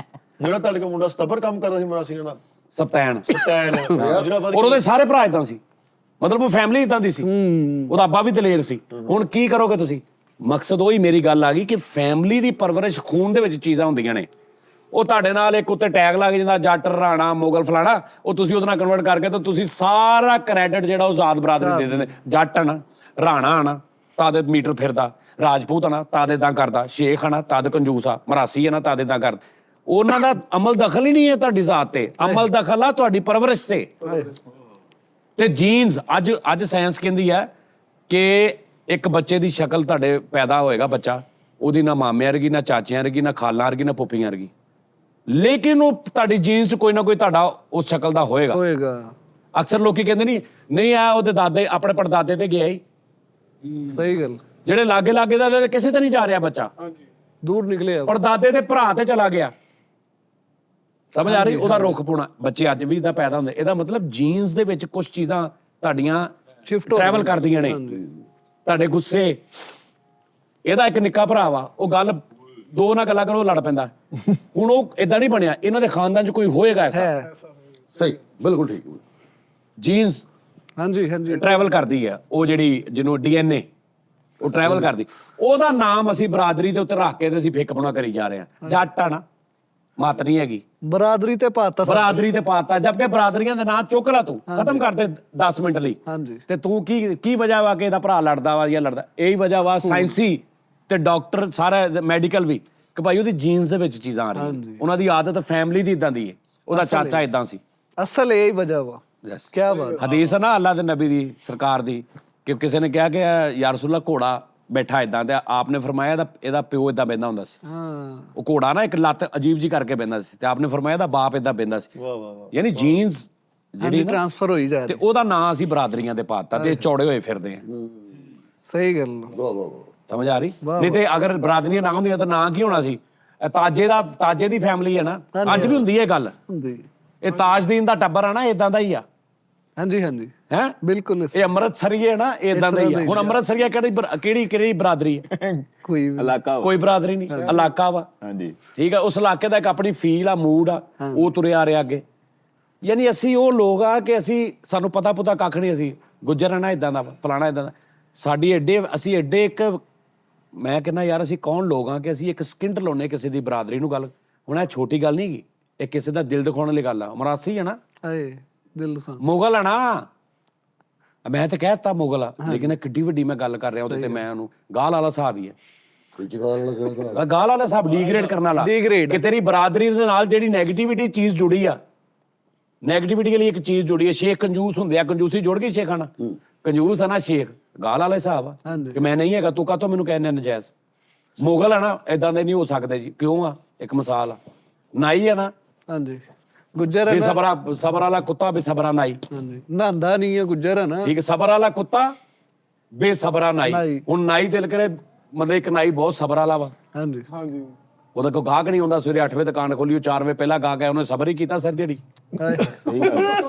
ਜਿਹੜਾ ਤੁਹਾਡੇ ਕੋਲ ਮੁੰਡਾ ਸਤਬਰ ਕੰਮ ਕਰਦਾ ਸੀ ਮਰਾਸੀਆਂ ਦਾ, ਸਪਤੈਨ, ਸਟੈਨ, ਜਿਹੜਾ ਔਰ ਉਹਦੇ ਸਾਰੇ ਭਰਾ ਇਦਾਂ ਸੀ, ਮਤਲਬ ਉਹ ਫੈਮਿਲੀ ਇਦਾਂ ਦੀ ਸੀ, ਉਹਦਾ ਅੱਬਾ ਵੀ ਦਲੇਰ ਸੀ। ਹੁਣ ਕੀ ਕਰੋਗੇ ਤੁਸੀਂ? ਮਕਸਦ ਉਹੀ ਮੇਰੀ ਗੱਲ ਆ ਗਈ ਕਿ ਫੈਮਿਲੀ ਦੀ ਪਰਵਰਿਸ਼, ਖੂਨ ਦੇ ਵਿੱਚ ਚੀਜ਼ਾਂ ਹੁੰਦੀਆਂ ਨੇ। ਉਹ ਤੁਹਾਡੇ ਨਾਲ ਇੱਕ ਉੱਤੇ ਟੈਗ ਲੱਗ ਜਾਂਦਾ, ਜੱਟ, ਰਾਣਾ, ਮੁਗਲ, ਫਲਾਣਾ, ਉਹ ਤੁਸੀਂ ਉਹਦੇ ਨਾਲ ਕਨਵਰਟ ਕਰਕੇ ਤਾਂ ਤੁਸੀਂ ਸਾਰਾ ਕ੍ਰੈਡਿਟ ਜਿਹੜਾ ਉਹ ਜ਼ਾਤ ਬਰਾਦਰੀ ਦੇ ਦਿੰਦੇ। ਜੱਟ ਆ ਨਾ, ਰਾਣਾ ਆ ਨਾ, ਤਦ ਮੀਟਰ ਫਿਰਦਾ, ਰਾਜਪੂਤ ਆ ਨਾ, ਤਦ ਏਦਾਂ ਕਰਦਾ, ਸ਼ੇਖ ਆ ਨਾ, ਤਦ ਕੰਜੂਸ ਆ, ਮਰਾਸੀ ਆ ਨਾ, ਤਦ ਏਦਾਂ ਕਰਦਾ। ਉਹਨਾਂ ਦਾ ਅਮਲ ਦਖਲ ਹੀ ਨਹੀਂ ਹੈ ਤੁਹਾਡੀ ਜ਼ਾਤ ਤੇ, ਅਮਲ ਦਖਲ ਆ ਤੁਹਾਡੀ ਪਰਵਰਿਸ਼ ਤੇ। ਤੇ ਜੀਨਸ, ਅੱਜ ਸਾਇੰਸ ਕਹਿੰਦੀ ਹੈ ਕਿ ਇੱਕ ਬੱਚੇ ਦੀ ਸ਼ਕਲ ਤੁਹਾਡੇ ਪੈਦਾ ਹੋਏਗਾ ਬੱਚਾ, ਉਹਦੀ ਨਾ ਮਾਮਿਆਂ ਵਰਗੀ, ਨਾ ਚਾਚਿਆਂ ਵਰਗੀ, ਨਾ ਖਾਲਾਂ ਵਰਗੀ, ਨਾ ਫੁੱਫੀਆਂ ਵਰਗੀ, ਲੇਕਿਨ ਉਹ ਤੁਹਾਡੀ ਜੀਨਸ 'ਚ ਕੋਈ ਨਾ ਕੋਈ ਤੁਹਾਡਾ ਉਸ ਸ਼ਕਲ ਦਾ ਹੋਏਗਾ। ਅਕਸਰ ਲੋਕੀ ਕਹਿੰਦੇ ਨਹੀਂ ਆ ਉਹਦੇ ਦਾਦੇ ਆਪਣੇ ਪੜਦਾਦੇ ਤੇ ਗਿਆ ਹੀ। ਸਹੀ ਗੱਲ। ਜਿਹੜੇ ਲਾਗੇ ਦਾ ਕਿਸੇ ਤੇ ਨਹੀਂ ਜਾ ਰਿਹਾ ਬੱਚਾ, ਦੂਰ ਨਿਕਲਿਆ, ਪੜਦਾਦੇ ਦੇ ਭਰਾ ਤੇ ਚਲਾ ਗਿਆ। ਸਮਝ ਆ ਰਹੀ? ਉਹਦਾ ਰੁੱਖ ਪੁਣਾ ਬੱਚੇ ਅੱਜ ਵੀ ਤਾਂ ਪੈਦਾ ਹੁੰਦੇ। ਇਹਦਾ ਮਤਲਬ ਜੀਨਸ ਦੇ ਵਿੱਚ ਕੁਝ ਚੀਜ਼ਾਂ ਤੁਹਾਡੀਆਂ ਟਰੈਵਲ ਕਰਦੀਆਂ ਨੇ, ਤੁਹਾਡੇ ਗੁੱਸੇ। ਇਹਦਾ ਇੱਕ ਨਿੱਕਾ ਭਰਾ ਵਾ, ਉਹ ਗੱਲ ਦੋ ਨਾ ਗੱਲਾਂ ਕਰੋ ਲੜ ਪੈਂਦਾ। ਹੁਣ ਉਹ ਇਦਾਂ ਨਹੀਂ ਬਣਿਆ, ਇਹਨਾਂ ਦੇ ਖਾਨਦਾਨ 'ਚ ਕੋਈ ਹੋਏਗਾ ਐਸਾ। ਸਹੀ, ਬਿਲਕੁਲ ਠੀਕ। ਜੀਨਸ ਹਾਂਜੀ ਹਾਂਜੀ ਟਰੈਵਲ ਕਰਦੀ ਹੈ, ਉਹ ਜਿਹੜੀ ਜਿਹਨੂੰ DNA, ਉਹ ਟਰੈਵਲ ਕਰਦੀ। ਉਹਦਾ ਨਾਮ ਅਸੀਂ ਬਰਾਦਰੀ ਦੇ ਉੱਤੇ ਰੱਖ ਕੇ ਤੇ ਅਸੀਂ ਫਿੱਕ ਪੁਣਾ ਕਰੀ ਜਾ ਰਹੇ ਹਾਂ। ਜੱਟ ਆ ਨਾ, ਮੱਤ ਨਹੀਂ ਹੈਗੀ, ਬਰਾਦਰੀ ਤੇ ਪਾਤਾ ਬਰਾਦਰੀ ਤੇ ਪਾਤਾ, ਜਦਕਿ ਬਰਾਦਰੀਆਂ ਦੇ ਨਾਂ ਚੁੱਕ ਲਾ ਤੂੰ, ਖਤਮ ਕਰ ਦੇ 10 ਮਿੰਟ ਲਈ। ਹਾਂਜੀ। ਤੇ ਤੂੰ ਕੀ ਵਜ੍ਹਾ ਵਾ ਕਿ ਇਹਦਾ ਭਰਾ ਲੜਦਾ ਵਾ ਜਾਂ ਲੜਦਾ? ਇਹੀ ਵਜ੍ਹਾ ਵਾ ਸਾਇੰਸੀ ਤੇ ਡਾਕਟਰ ਸਾਰਾ ਮੈਡੀਕਲ ਵੀ, ਕਿ ਭਾਈ ਉਹਦੀ ਜੀਨਸ ਦੇ ਵਿੱਚ ਚੀਜ਼ਾਂ ਆ ਰਹੀਆਂ, ਉਹਨਾਂ ਦੀ ਆਦਤ ਫੈਮਿਲੀ ਦੀ ਇਦਾਂ ਦੀ ਹੈ, ਉਹਦਾ ਚਾਚਾ ਇਦਾਂ ਸੀ। ਅਸਲ ਇਹ ਹੀ ਵਜ੍ਹਾ ਵਾ। Yes. ਕੀ ਬਾਤ। ਹਦੀਸ ਹੈ ਨਾ ਅੱਲਾ ਦੇ ਨਬੀ ਦੀ ਸਰਕਾਰ ਦੀ, ਕਿ ਕਿਸੇ ਨੇ ਕਿਹਾ ਕਿ ਯਾ ਰਸੂਲullah ਘੋੜਾ ਬੈਠਾ ਇਦਾਂ, ਤੇ ਆਪਨੇ ਫਰਮਾਇਆ ਇਹਦਾ ਪਿਓ ਇਦਾਂ ਬਹਿੰਦਾ ਹੁੰਦਾ ਸੀ। ਹਾਂ, ਉਹ ਘੋੜਾ ਨਾ ਇੱਕ ਲੱਤ ਅਜੀਬ ਜੀ ਕਰਕੇ ਬਹਿੰਦਾ ਸੀ, ਤੇ ਆਪਨੇ ਫਰਮਾਇਆ ਇਹਦਾ ਬਾਪ ਇਦਾਂ ਬਹਿੰਦਾ ਸੀ। ਯਾਨੀ ਜੀਨਸ ਜਿਹੜੀ ਟ੍ਰਾਂਸਫਰ ਹੋਈ ਜਾ ਤੇ ਰਹੀ। ਉਹਦਾ ਨਾਂ ਅਸੀਂ ਬਰਾਦਰੀਆਂ ਦੇ ਪਾਤਾ, ਤੇ ਚੌੜੇ ਹੋਏ ਫਿਰਦੇ ਆ। ਸਹੀ ਗੱਲ। ਵਾਹ ਵਾਹ ਵਾਹ। ਸਮਝ ਆ ਰਹੀ? ਨਹੀਂ ਤੇ ਅਗਰ ਬਰਾਦਰੀਆਂ ਨਾ ਹੁੰਦੀਆਂ ਤਾਂ ਨਾਂ ਕੀ ਹੋਣਾ ਸੀ? ਇਹ ਤਾਜੇ ਦੀ ਫੈਮਿਲੀ ਹੈ ਨਾ, ਅੱਜ ਵੀ ਹੁੰਦੀ ਹੈ ਗੱਲ। ਹੁੰਦੀ। ਇਹ ਤਾਜਦੀਨ ਦਾ ਟੱਬਰ ਆ ਨਾ, ਇਦਾਂ ਦਾ ਹੀ ਆ। ਹਾਂਜੀ ਹਾਂਜੀ, ਹੈ ਬਿਲਕੁਲ। ਇਹ ਅੰਮ੍ਰਿਤਸਰੀਏ ਨਾ, ਇਦਾਂ ਦਾ ਹੀ ਆ। ਹੁਣ ਅੰਮ੍ਰਿਤਸਰੀਆ ਕਿਹੜੀ ਬਰਾਦਰੀ ਹੈ? ਕੋਈ ਵੀ ਇਲਾਕਾ ਕੋਈ ਬਰਾਦਰੀ ਨਹੀਂ, ਇਲਾਕਾ ਵਾ। ਹਾਂਜੀ, ਠੀਕ ਆ, ਉਸ ਇਲਾਕੇ ਦਾ ਇੱਕ ਆਪਣੀ ਫੀਲ ਆ, ਮੂਡ ਆ, ਉਹ ਤੁਰਿਆ ਆ ਰਿਹਾ ਅੱਗੇ। ਯਾਨੀ ਅਸੀਂ ਉਹ ਲੋਕ ਆ ਕਿ ਸਾਨੂੰ ਪਤਾ ਪੁਤਾ ਕੱਖ ਨਹੀਂ, ਅਸੀਂ ਗੁੱਜਰ ਆ ਨਾ, ਇਦਾਂ ਦਾ ਫਲਾਣਾ ਇਦਾਂ ਦਾ। ਅਸੀਂ ਐਡੇ ਇੱਕ, ਮੈਂ ਕਹਿੰਦਾ ਯਾਰ ਅਸੀਂ ਕੌਣ ਲੋਕ ਆ ਕਿ ਅਸੀਂ ਇੱਕ ਸਕਿੰਟ ਲਾਉਨੇ ਕਿਸੇ ਦੀ ਬਰਾਦਰੀ ਨੂੰ ਗੱਲ। ਹੁਣ ਇਹ ਛੋਟੀ ਗੱਲ ਨਹੀਂ ਗੀ, ਇਹ ਕਿਸੇ ਦਾ ਦਿਲ ਦਿਖਾਉਣ ਵਾਲੀ ਗੱਲ ਆ। ਮਰਾਸੀ ਹੈ ਨਾ, ਹਾਏ ਦਿਲ ਖਾਂ ਮੁਗਲ ਆ ਨਾ, ਮੈਂ ਤਾਂ ਕਹਿ ਦਿੱਤਾ ਮੁਗਲ ਆ, ਲੇਕਿਨ ਇਹ ਕਿੱਡੀ ਵੱਡੀ ਮੈਂ ਗੱਲ ਕਰ ਰਿਹਾ ਉਹਦੇ ਤੇ, ਮੈਂ ਉਹਨੂੰ ਗਾਲ ਵਾਲਾ ਹਿਸਾਬ ਹੀ ਹੈ। ਗਾਲ ਵਾਲਾ ਹਿਸਾਬ ਡੀਗ੍ਰੇਡ ਕਰਨ ਵਾਲਾ, ਕਿ ਤੇਰੀ ਬਰਾਦਰੀ ਦੇ ਨਾਲ ਜਿਹੜੀ ਨੈਗੇਟਿਵਿਟੀ ਚੀਜ਼ ਜੁੜੀ ਆ, ਨੈਗੇਟਿਵਿਟੀ ਲਈ ਇੱਕ ਚੀਜ਼ ਜੁੜੀ ਹੈ। ਸ਼ੇਖ ਕੰਜੂਸ ਹੁੰਦੇ ਆ, ਕੰਜੂਸੀ ਜੁੜ ਗਈ ਸ਼ੇਖਾਂ ਨਾਲ, ਕੰਜੂਸ ਆ ਨਾ ਸ਼ੇਖ। ਗਾਲ ਵਾਲਾ ਹਿਸਾਬ ਆ ਕਿ ਮੈਂ ਨਹੀਂ ਹੈਗਾ, ਤੂੰ ਕਾਹਤੋਂ ਮੈਨੂੰ ਕਹਿੰਦੇ ਨਜਾਇਜ਼? ਮੁਗਲ ਆ ਨਾ, ਏਦਾਂ ਦੇ ਨਹੀਂ ਹੋ ਸਕਦੇ ਜੀ। ਕਿਉਂ ਆ? ਇੱਕ ਮਿਸਾਲ ਆ, ਨਾਈ ਆ ਨਾ, ਹਾਂਜੀ ਗੁੱਜਰ ਹੈ। ਸਬਰ ਵਾਲਾ ਕੁੱਤਾ ਬੇਸਬਰਾ ਨਾਈ। ਹਾਂਜੀ, ਨਹਾਂਦਾ ਨਹੀਂ ਹੈ ਗੁੱਜਰ ਹੈ ਨਾ। ਠੀਕ ਹੈ, ਸਬਰ ਵਾਲਾ ਕੁੱਤਾ ਬੇਸਬਰਾ ਨਾਈ। ਹੁਣ ਨਾਈ ਦਿਲ ਕਰੇ, ਮਤਲਬ ਇੱਕ ਨਾਈ ਬਹੁਤ ਸਬਰ ਵਾਲਾ ਵਾ। ਹਾਂਜੀ ਹਾਂਜੀ। ਉਹਦਾ ਕੋਈ ਗਾਹਕ ਨਹੀਂ ਹੁੰਦਾ, ਸਵੇਰੇ 8 ਵਜੇ ਦੁਕਾਨ ਖੋਲੀ, 4 ਵਜੇ ਪਹਿਲਾਂ ਗਾਹਕ ਆਇਆ, ਉਹਨੇ ਸਬਰ ਹੀ ਕੀਤਾ ਸਰ ਜਿਹੜੀ।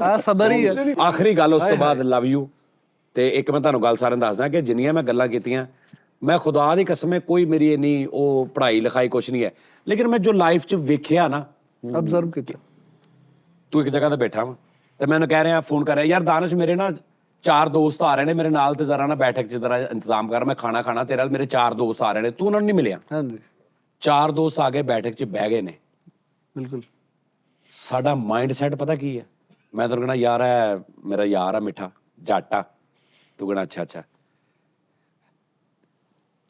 ਆ ਸਬਰ ਹੀ ਹੈ। ਆਖਰੀ ਗੱਲ, ਉਸ ਤੋਂ ਬਾਅਦ ਲਵ ਯੂ। ਤੇ ਇੱਕ ਮੈਂ ਤੁਹਾਨੂੰ ਗੱਲ ਸਾਰਿਆਂ ਨੂੰ ਦੱਸਦਾ ਕਿ ਜਿੰਨੀਆਂ ਮੈਂ ਗੱਲਾਂ ਕੀਤੀਆਂ, ਮੈਂ ਖੁਦਾ ਦੀ ਕਸਮ ਹੈ ਕੋਈ ਮੇਰੀ ਇੰਨੀ ਉਹ ਪੜ੍ਹਾਈ ਲਿਖਾਈ ਕੁਛ ਨਹੀਂ ਹੈ, ਲੇਕਿਨ ਮੈਂ ਜੋ ਲਾਈਫ 'ਚ ਵੇਖਿਆ ਨਾ, ਅਬਜ਼ਰਵ ਕੀਤਾ। ਤੂੰ ਇੱਕ ਜਗ੍ਹਾ ਤੇ ਬੈਠਾ ਵਾ ਤੇ ਮੈਨੂੰ ਕਹਿ ਰਿਹਾ, ਫੋਨ ਕਰ ਰਿਹਾ, ਯਾਰ ਦਾਨਿਸ਼ ਮੇਰੇ ਨਾ 4 ਦੋਸਤ ਆ ਰਹੇ ਨੇ ਮੇਰੇ ਨਾਲ, ਤੇ ਜ਼ਰਾ ਨਾ ਬੈਠਕ 'ਚ ਜ਼ਰਾ ਇੰਤਜ਼ਾਮ ਕਰ, ਮੈਂ ਖਾਣਾ ਖਾਣਾ ਤੇਰੇ ਨਾਲ, ਮੇਰੇ 4 ਦੋਸਤ ਆ ਰਹੇ ਨੇ, ਤੂੰ ਉਹਨਾਂ ਨੂੰ ਨਹੀਂ ਮਿਲਿਆ। ਹਾਂਜੀ 4 ਦੋਸਤ ਆ ਗਏ, ਬੈਠਕ 'ਚ ਬਹਿ ਗਏ ਨੇ। ਬਿਲਕੁਲ। ਸਾਡਾ ਮਾਈਂਡ ਸੈਟ ਪਤਾ ਕੀ ਹੈ? ਮੈਂ ਤੈਨੂੰ ਕਹਿਣਾ ਯਾਰ ਹੈ ਮੇਰਾ ਯਾਰ ਆ ਮਿੱਠਾ ਜੱਟ ਆ, ਤੂੰ ਕਹਿਣਾ ਅੱਛਾ ਅੱਛਾ।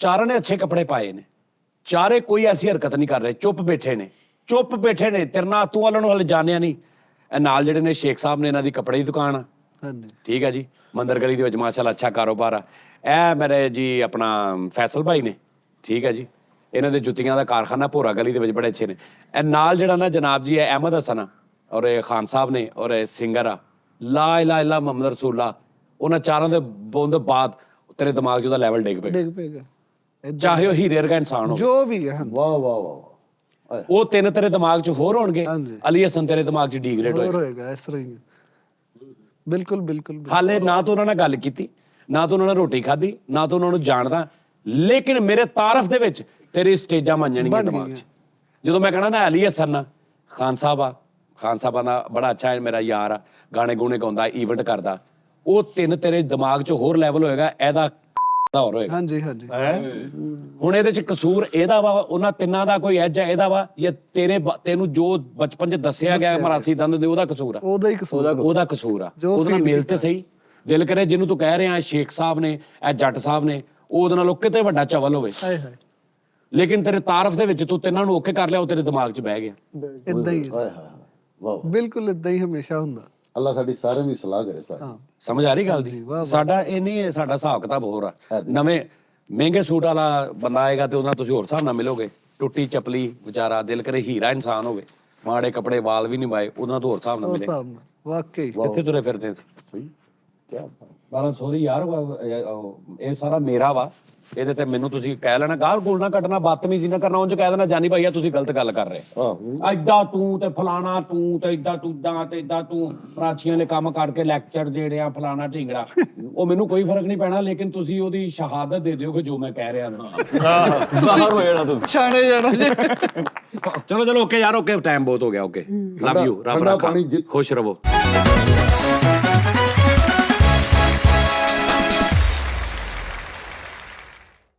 ਚਾਰਾਂ ਨੇ ਅੱਛੇ ਕੱਪੜੇ ਪਾਏ ਨੇ, ਚਾਰੇ ਕੋਈ ਐਸੀ ਹਰਕਤ ਨਹੀਂ ਕਰ ਰਹੇ, ਚੁੱਪ ਬੈਠੇ ਨੇ, ਚੁੱਪ ਬੈਠੇ ਨੇ। ਤੇਰੇ ਨਾਲ ਤੂੰ ਵਾਲਾਂ ਨੂੰ ਹਲੇ ਜਾਣਿਆ ਨਹੀਂ। ਇਹ ਨਾਲ ਜਿਹੜੇ ਨੇ ਸ਼ੇਖ ਸਾਹਿਬ ਨੇ, ਇਹਨਾਂ ਦੀ ਕੱਪੜੇ ਦੀ ਦੁਕਾਨ ਆ। ਹਾਂਜੀ ਠੀਕ ਆ ਜੀ, ਮੰਦਰ ਗਲੀ ਦੇ ਵਿੱਚ ਮਾਸ਼ਾਅੱਲਾ ਅੱਛਾ ਕਾਰੋਬਾਰ ਆ। ਇਹ ਮੇਰੇ ਜੀ ਆਪਣਾ ਫੈਸਲ ਭਾਈ ਨੇ, ਠੀਕ ਹੈ ਜੀ, ਇਹਨਾਂ ਦੇ ਜੁੱਤੀਆਂ ਦਾ ਕਾਰਖਾਨਾ ਭੋਰਾ ਗਲੀ ਦੇ ਵਿੱਚ ਬੜੇ ਅੱਛੇ ਨੇ। ਇਹ ਨਾਲ ਜਿਹੜਾ ਨਾ ਜਨਾਬ ਜੀ ਹੈ ਅਹਿਮਦ ਹਸਨ ਆ, ਔਰ ਇਹ ਖਾਨ ਸਾਹਿਬ ਨੇ, ਔਰ ਇਹ ਸਿੰਗਰ ਆ ਲਾ ਇਲਾਹਾ ਇਲਾ ਮੁਹੰਮਦ ਰਸੂਲullah। ਉਹਨਾਂ ਚਾਰਾਂ ਦੇ ਬੋਲਣ ਬਾਅਦ ਤੇਰੇ ਦਿਮਾਗ 'ਚ ਉਹਦਾ ਲੈਵਲ ਡਿੱਗ ਪਏਗਾ, ਚਾਹੇ ਉਹ ਹੀਰੇ ਵਰਗਾ ਇਨਸਾਨ ਹੋਵੇ, ਜੋ ਵੀ ਹੈ। ਵਾਹ ਵਾਹ ਵਾਹ। ਉਹ ਤਿੰਨ ਤੇਰੇ ਦਿਮਾਗ 'ਚ ਹੋਰ ਹੋਣਗੇ, ਅਲੀ ਹਸਨ ਤੇਰੇ ਦਿਮਾਗ 'ਚ ਡੀਗ੍ਰੇਡ ਹੋਏਗਾ ਇਸ ਤਰ੍ਹਾਂ ਹੀ। ਬਿਲਕੁਲ ਬਿਲਕੁਲ। ਹਾਲੇ ਨਾ ਤਾਂ ਉਹਨਾਂ ਨਾਲ ਗੱਲ ਕੀਤੀ, ਨਾ ਤਾਂ ਉਹਨਾਂ ਨੇ ਰੋਟੀ ਖਾਧੀ, ਨਾ ਤਾਂ ਉਹਨਾਂ ਨੂੰ ਜਾਣਦਾ, ਲੇਕਿਨ ਮੇਰੇ ਤਾਰਫ ਦੇ ਵਿੱਚ ਤੇਰੀ ਸਟੇਜਾਂ ਬਣ ਜਾਣਗੀਆਂ ਦਿਮਾਗ 'ਚ। ਜਦੋਂ ਮੈਂ ਕਹਣਾ ਨਾ ਅਲੀ ਹਸਨ ਆ, ਖਾਨ ਸਾਹਿਬ ਆ, ਖਾਨ ਸਾਹਿਬਾਂ ਦਾ ਬੜਾ ਅੱਛਾ ਹੈ, ਮੇਰਾ ਯਾਰ ਆ, ਗਾਣੇ ਗੂਣੇ ਗਾਉਂਦਾ, ਈਵੈਂਟ ਕਰਦਾ, ਉਹ ਤਿੰਨ ਤੇਰੇ ਦਿਮਾਗ 'ਚ ਹੋਰ ਲੈਵਲ ਹੋਏਗਾ, ਇਹਦਾ ਹੋਰ ਹੋਏਗਾ। ਹਾਂਜੀ ਹਾਂਜੀ। ਹੁਣ ਇਹਦੇ 'ਚ ਕਸੂਰ ਇਹਦਾ ਵਾ, ਉਹਨਾਂ ਤਿੰਨਾਂ ਦਾ ਕੋਈ ਐਜ ਹੈ ਇਹਦਾ ਵਾ, ਜਾਂ ਤੈਨੂੰ ਜੋ ਬਚਪਨ 'ਚ ਦੱਸਿਆ ਗਿਆ ਮਰਾਸੀ ਦੰਦ ਦੇ ਉਹਦਾ ਕਸੂਰ ਆ? ਉਹਦਾ ਹੀ ਕਸੂਰ, ਉਹਦਾ ਕਸੂਰ ਆ। ਉਹਦੇ ਨਾਲ ਮਿਲ ਤੇ ਸਹੀ, ਦਿਲ ਕਰੇ ਜਿਹਨੂੰ ਤੂੰ ਕਹਿ ਰਿਹਾ ਸ਼ੇਖ ਸਾਹਿਬ ਨੇ, ਇਹ ਜੱਟ ਸਾਹਿਬ ਨੇ, ਉਹਦੇ ਨਾਲੋਂ ਕਿਤੇ ਵੱਡਾ ਚਵਲ ਹੋਵੇ, ਹਾਏ ਹਾਏ। ਲੇਕਿਨ ਤੇਰੇ ਤਾਰਫ ਦੇ ਵਿੱਚ ਤੂੰ ਤਿੰਨਾਂ ਨੂੰ ਓਕੇ ਕਰ ਲਿਆ, ਉਹ ਤੇਰੇ ਦਿਮਾਗ 'ਚ ਬਹਿ ਗਿਆ। ਇਦਾਂ ਹੀ ਹਾਏ ਹਾਏ ਵਾਹ। ਬਿਲਕੁਲ ਇਦਾਂ ਹੀ ਹਮੇਸ਼ਾ ਹੁੰਦਾ। ਅੱਲਾ ਸਾਡੀ ਸਾਰਿਆਂ ਦੀ ਸਲਾਹ ਕਰੇ ਸਾਰੀ। ਸਮਝ ਆ ਰਹੀ ਗੱਲ ਦੀ? ਸਾਡਾ ਇਹ ਨਹੀਂ ਹੈ, ਸਾਡਾ ਹਿਸਾਬ ਕਿਤਾਬ ਹੋਰ ਆ। ਨਵੇਂ ਮਹਿੰਗੇ ਸੂਟ ਵਾਲਾ ਬੰਦਾ ਆਏਗਾ ਤੇ ਉਹਦੇ ਨਾਲ ਤੁਸੀਂ ਹੋਰ ਹਿਸਾਬ ਨਾਲ ਮਿਲੋਗੇ। ਟੁੱਟੀ ਚਪਲੀ ਵਿਚਾਰਾ, ਦਿਲ ਕਰੇ ਹੀਰਾ ਇਨਸਾਨ ਹੋਵੇ, ਮਾੜੇ ਕੱਪੜੇ ਵਾਲ ਵੀ ਨਹੀਂ ਪਾਏ, ਉਹਦੇ ਨਾਲ ਹੋਰ ਹਿਸਾਬ ਨਾਲ ਮਿਲੇ। ਵਾਕਈ ਕਿੱਥੇ ਤੁਰੇ ਫਿਰਦੇ ਸਹੀ ਕਿਆ ਬਾਰਾਂ ਸੋਰੀ ਯਾਰ, ਇਹ ਸਾਰਾ ਮੇਰਾ ਵਾ, ਇਹਦੇ ਤੇ ਮੈਨੂੰ ਤੁਸੀਂ ਕਹਿ ਲੈਣਾ, ਗਾਲ ਗੋਲ ਨਾ ਕੱਢਣਾ, ਬਦਤਮੀਜ਼ੀ ਨਾ ਕਰਨਾ, ਉਂਝ ਕਹਿ ਦੇਣਾ ਜਾਨੀ ਭਾਈਆ ਤੁਸੀਂ ਗਲਤ ਗੱਲ ਕਰ ਰਹੇ, ਐਡਾ ਤੂੰ ਤੇ ਫਲਾਣਾ ਤੂੰ ਤੇ ਏਦਾਂ ਤੂੰ ਤੇ ਏਦਾਂ ਤੂੰ ਪ੍ਰਾਚੀਆਂ ਨੇ ਕੰਮ ਕਰਕੇ ਲੈਕਚਰ ਦੇ ਰਿਹਾ ਫਲਾਣਾ ਢੀਂਗੜਾ। ਉਹ ਮੈਨੂੰ ਕੋਈ ਫਰਕ ਨਹੀਂ ਪੈਣਾ, ਲੇਕਿਨ ਤੁਸੀਂ ਉਹਦੀ ਸ਼ਹਾਦਤ ਦੇ ਦਿਓ ਕਿ ਜੋ ਮੈਂ ਕਹਿ ਰਿਹਾ ਹਾਂ। ਬਾਹਰ ਹੋ ਜਾਣਾ ਤੁਸੀਂ, ਛਾਣੇ ਜਾਣਾ ਜੀ। ਚਲੋ ਓਕੇ ਯਾਰ, ਓਕੇ, ਟਾਈਮ ਬਹੁਤ ਹੋ ਗਿਆ, ਓਕੇ, ਲਵ ਯੂ, ਰੱਬ ਰੱਖਾ, ਖੁਸ਼ ਰਹੋ।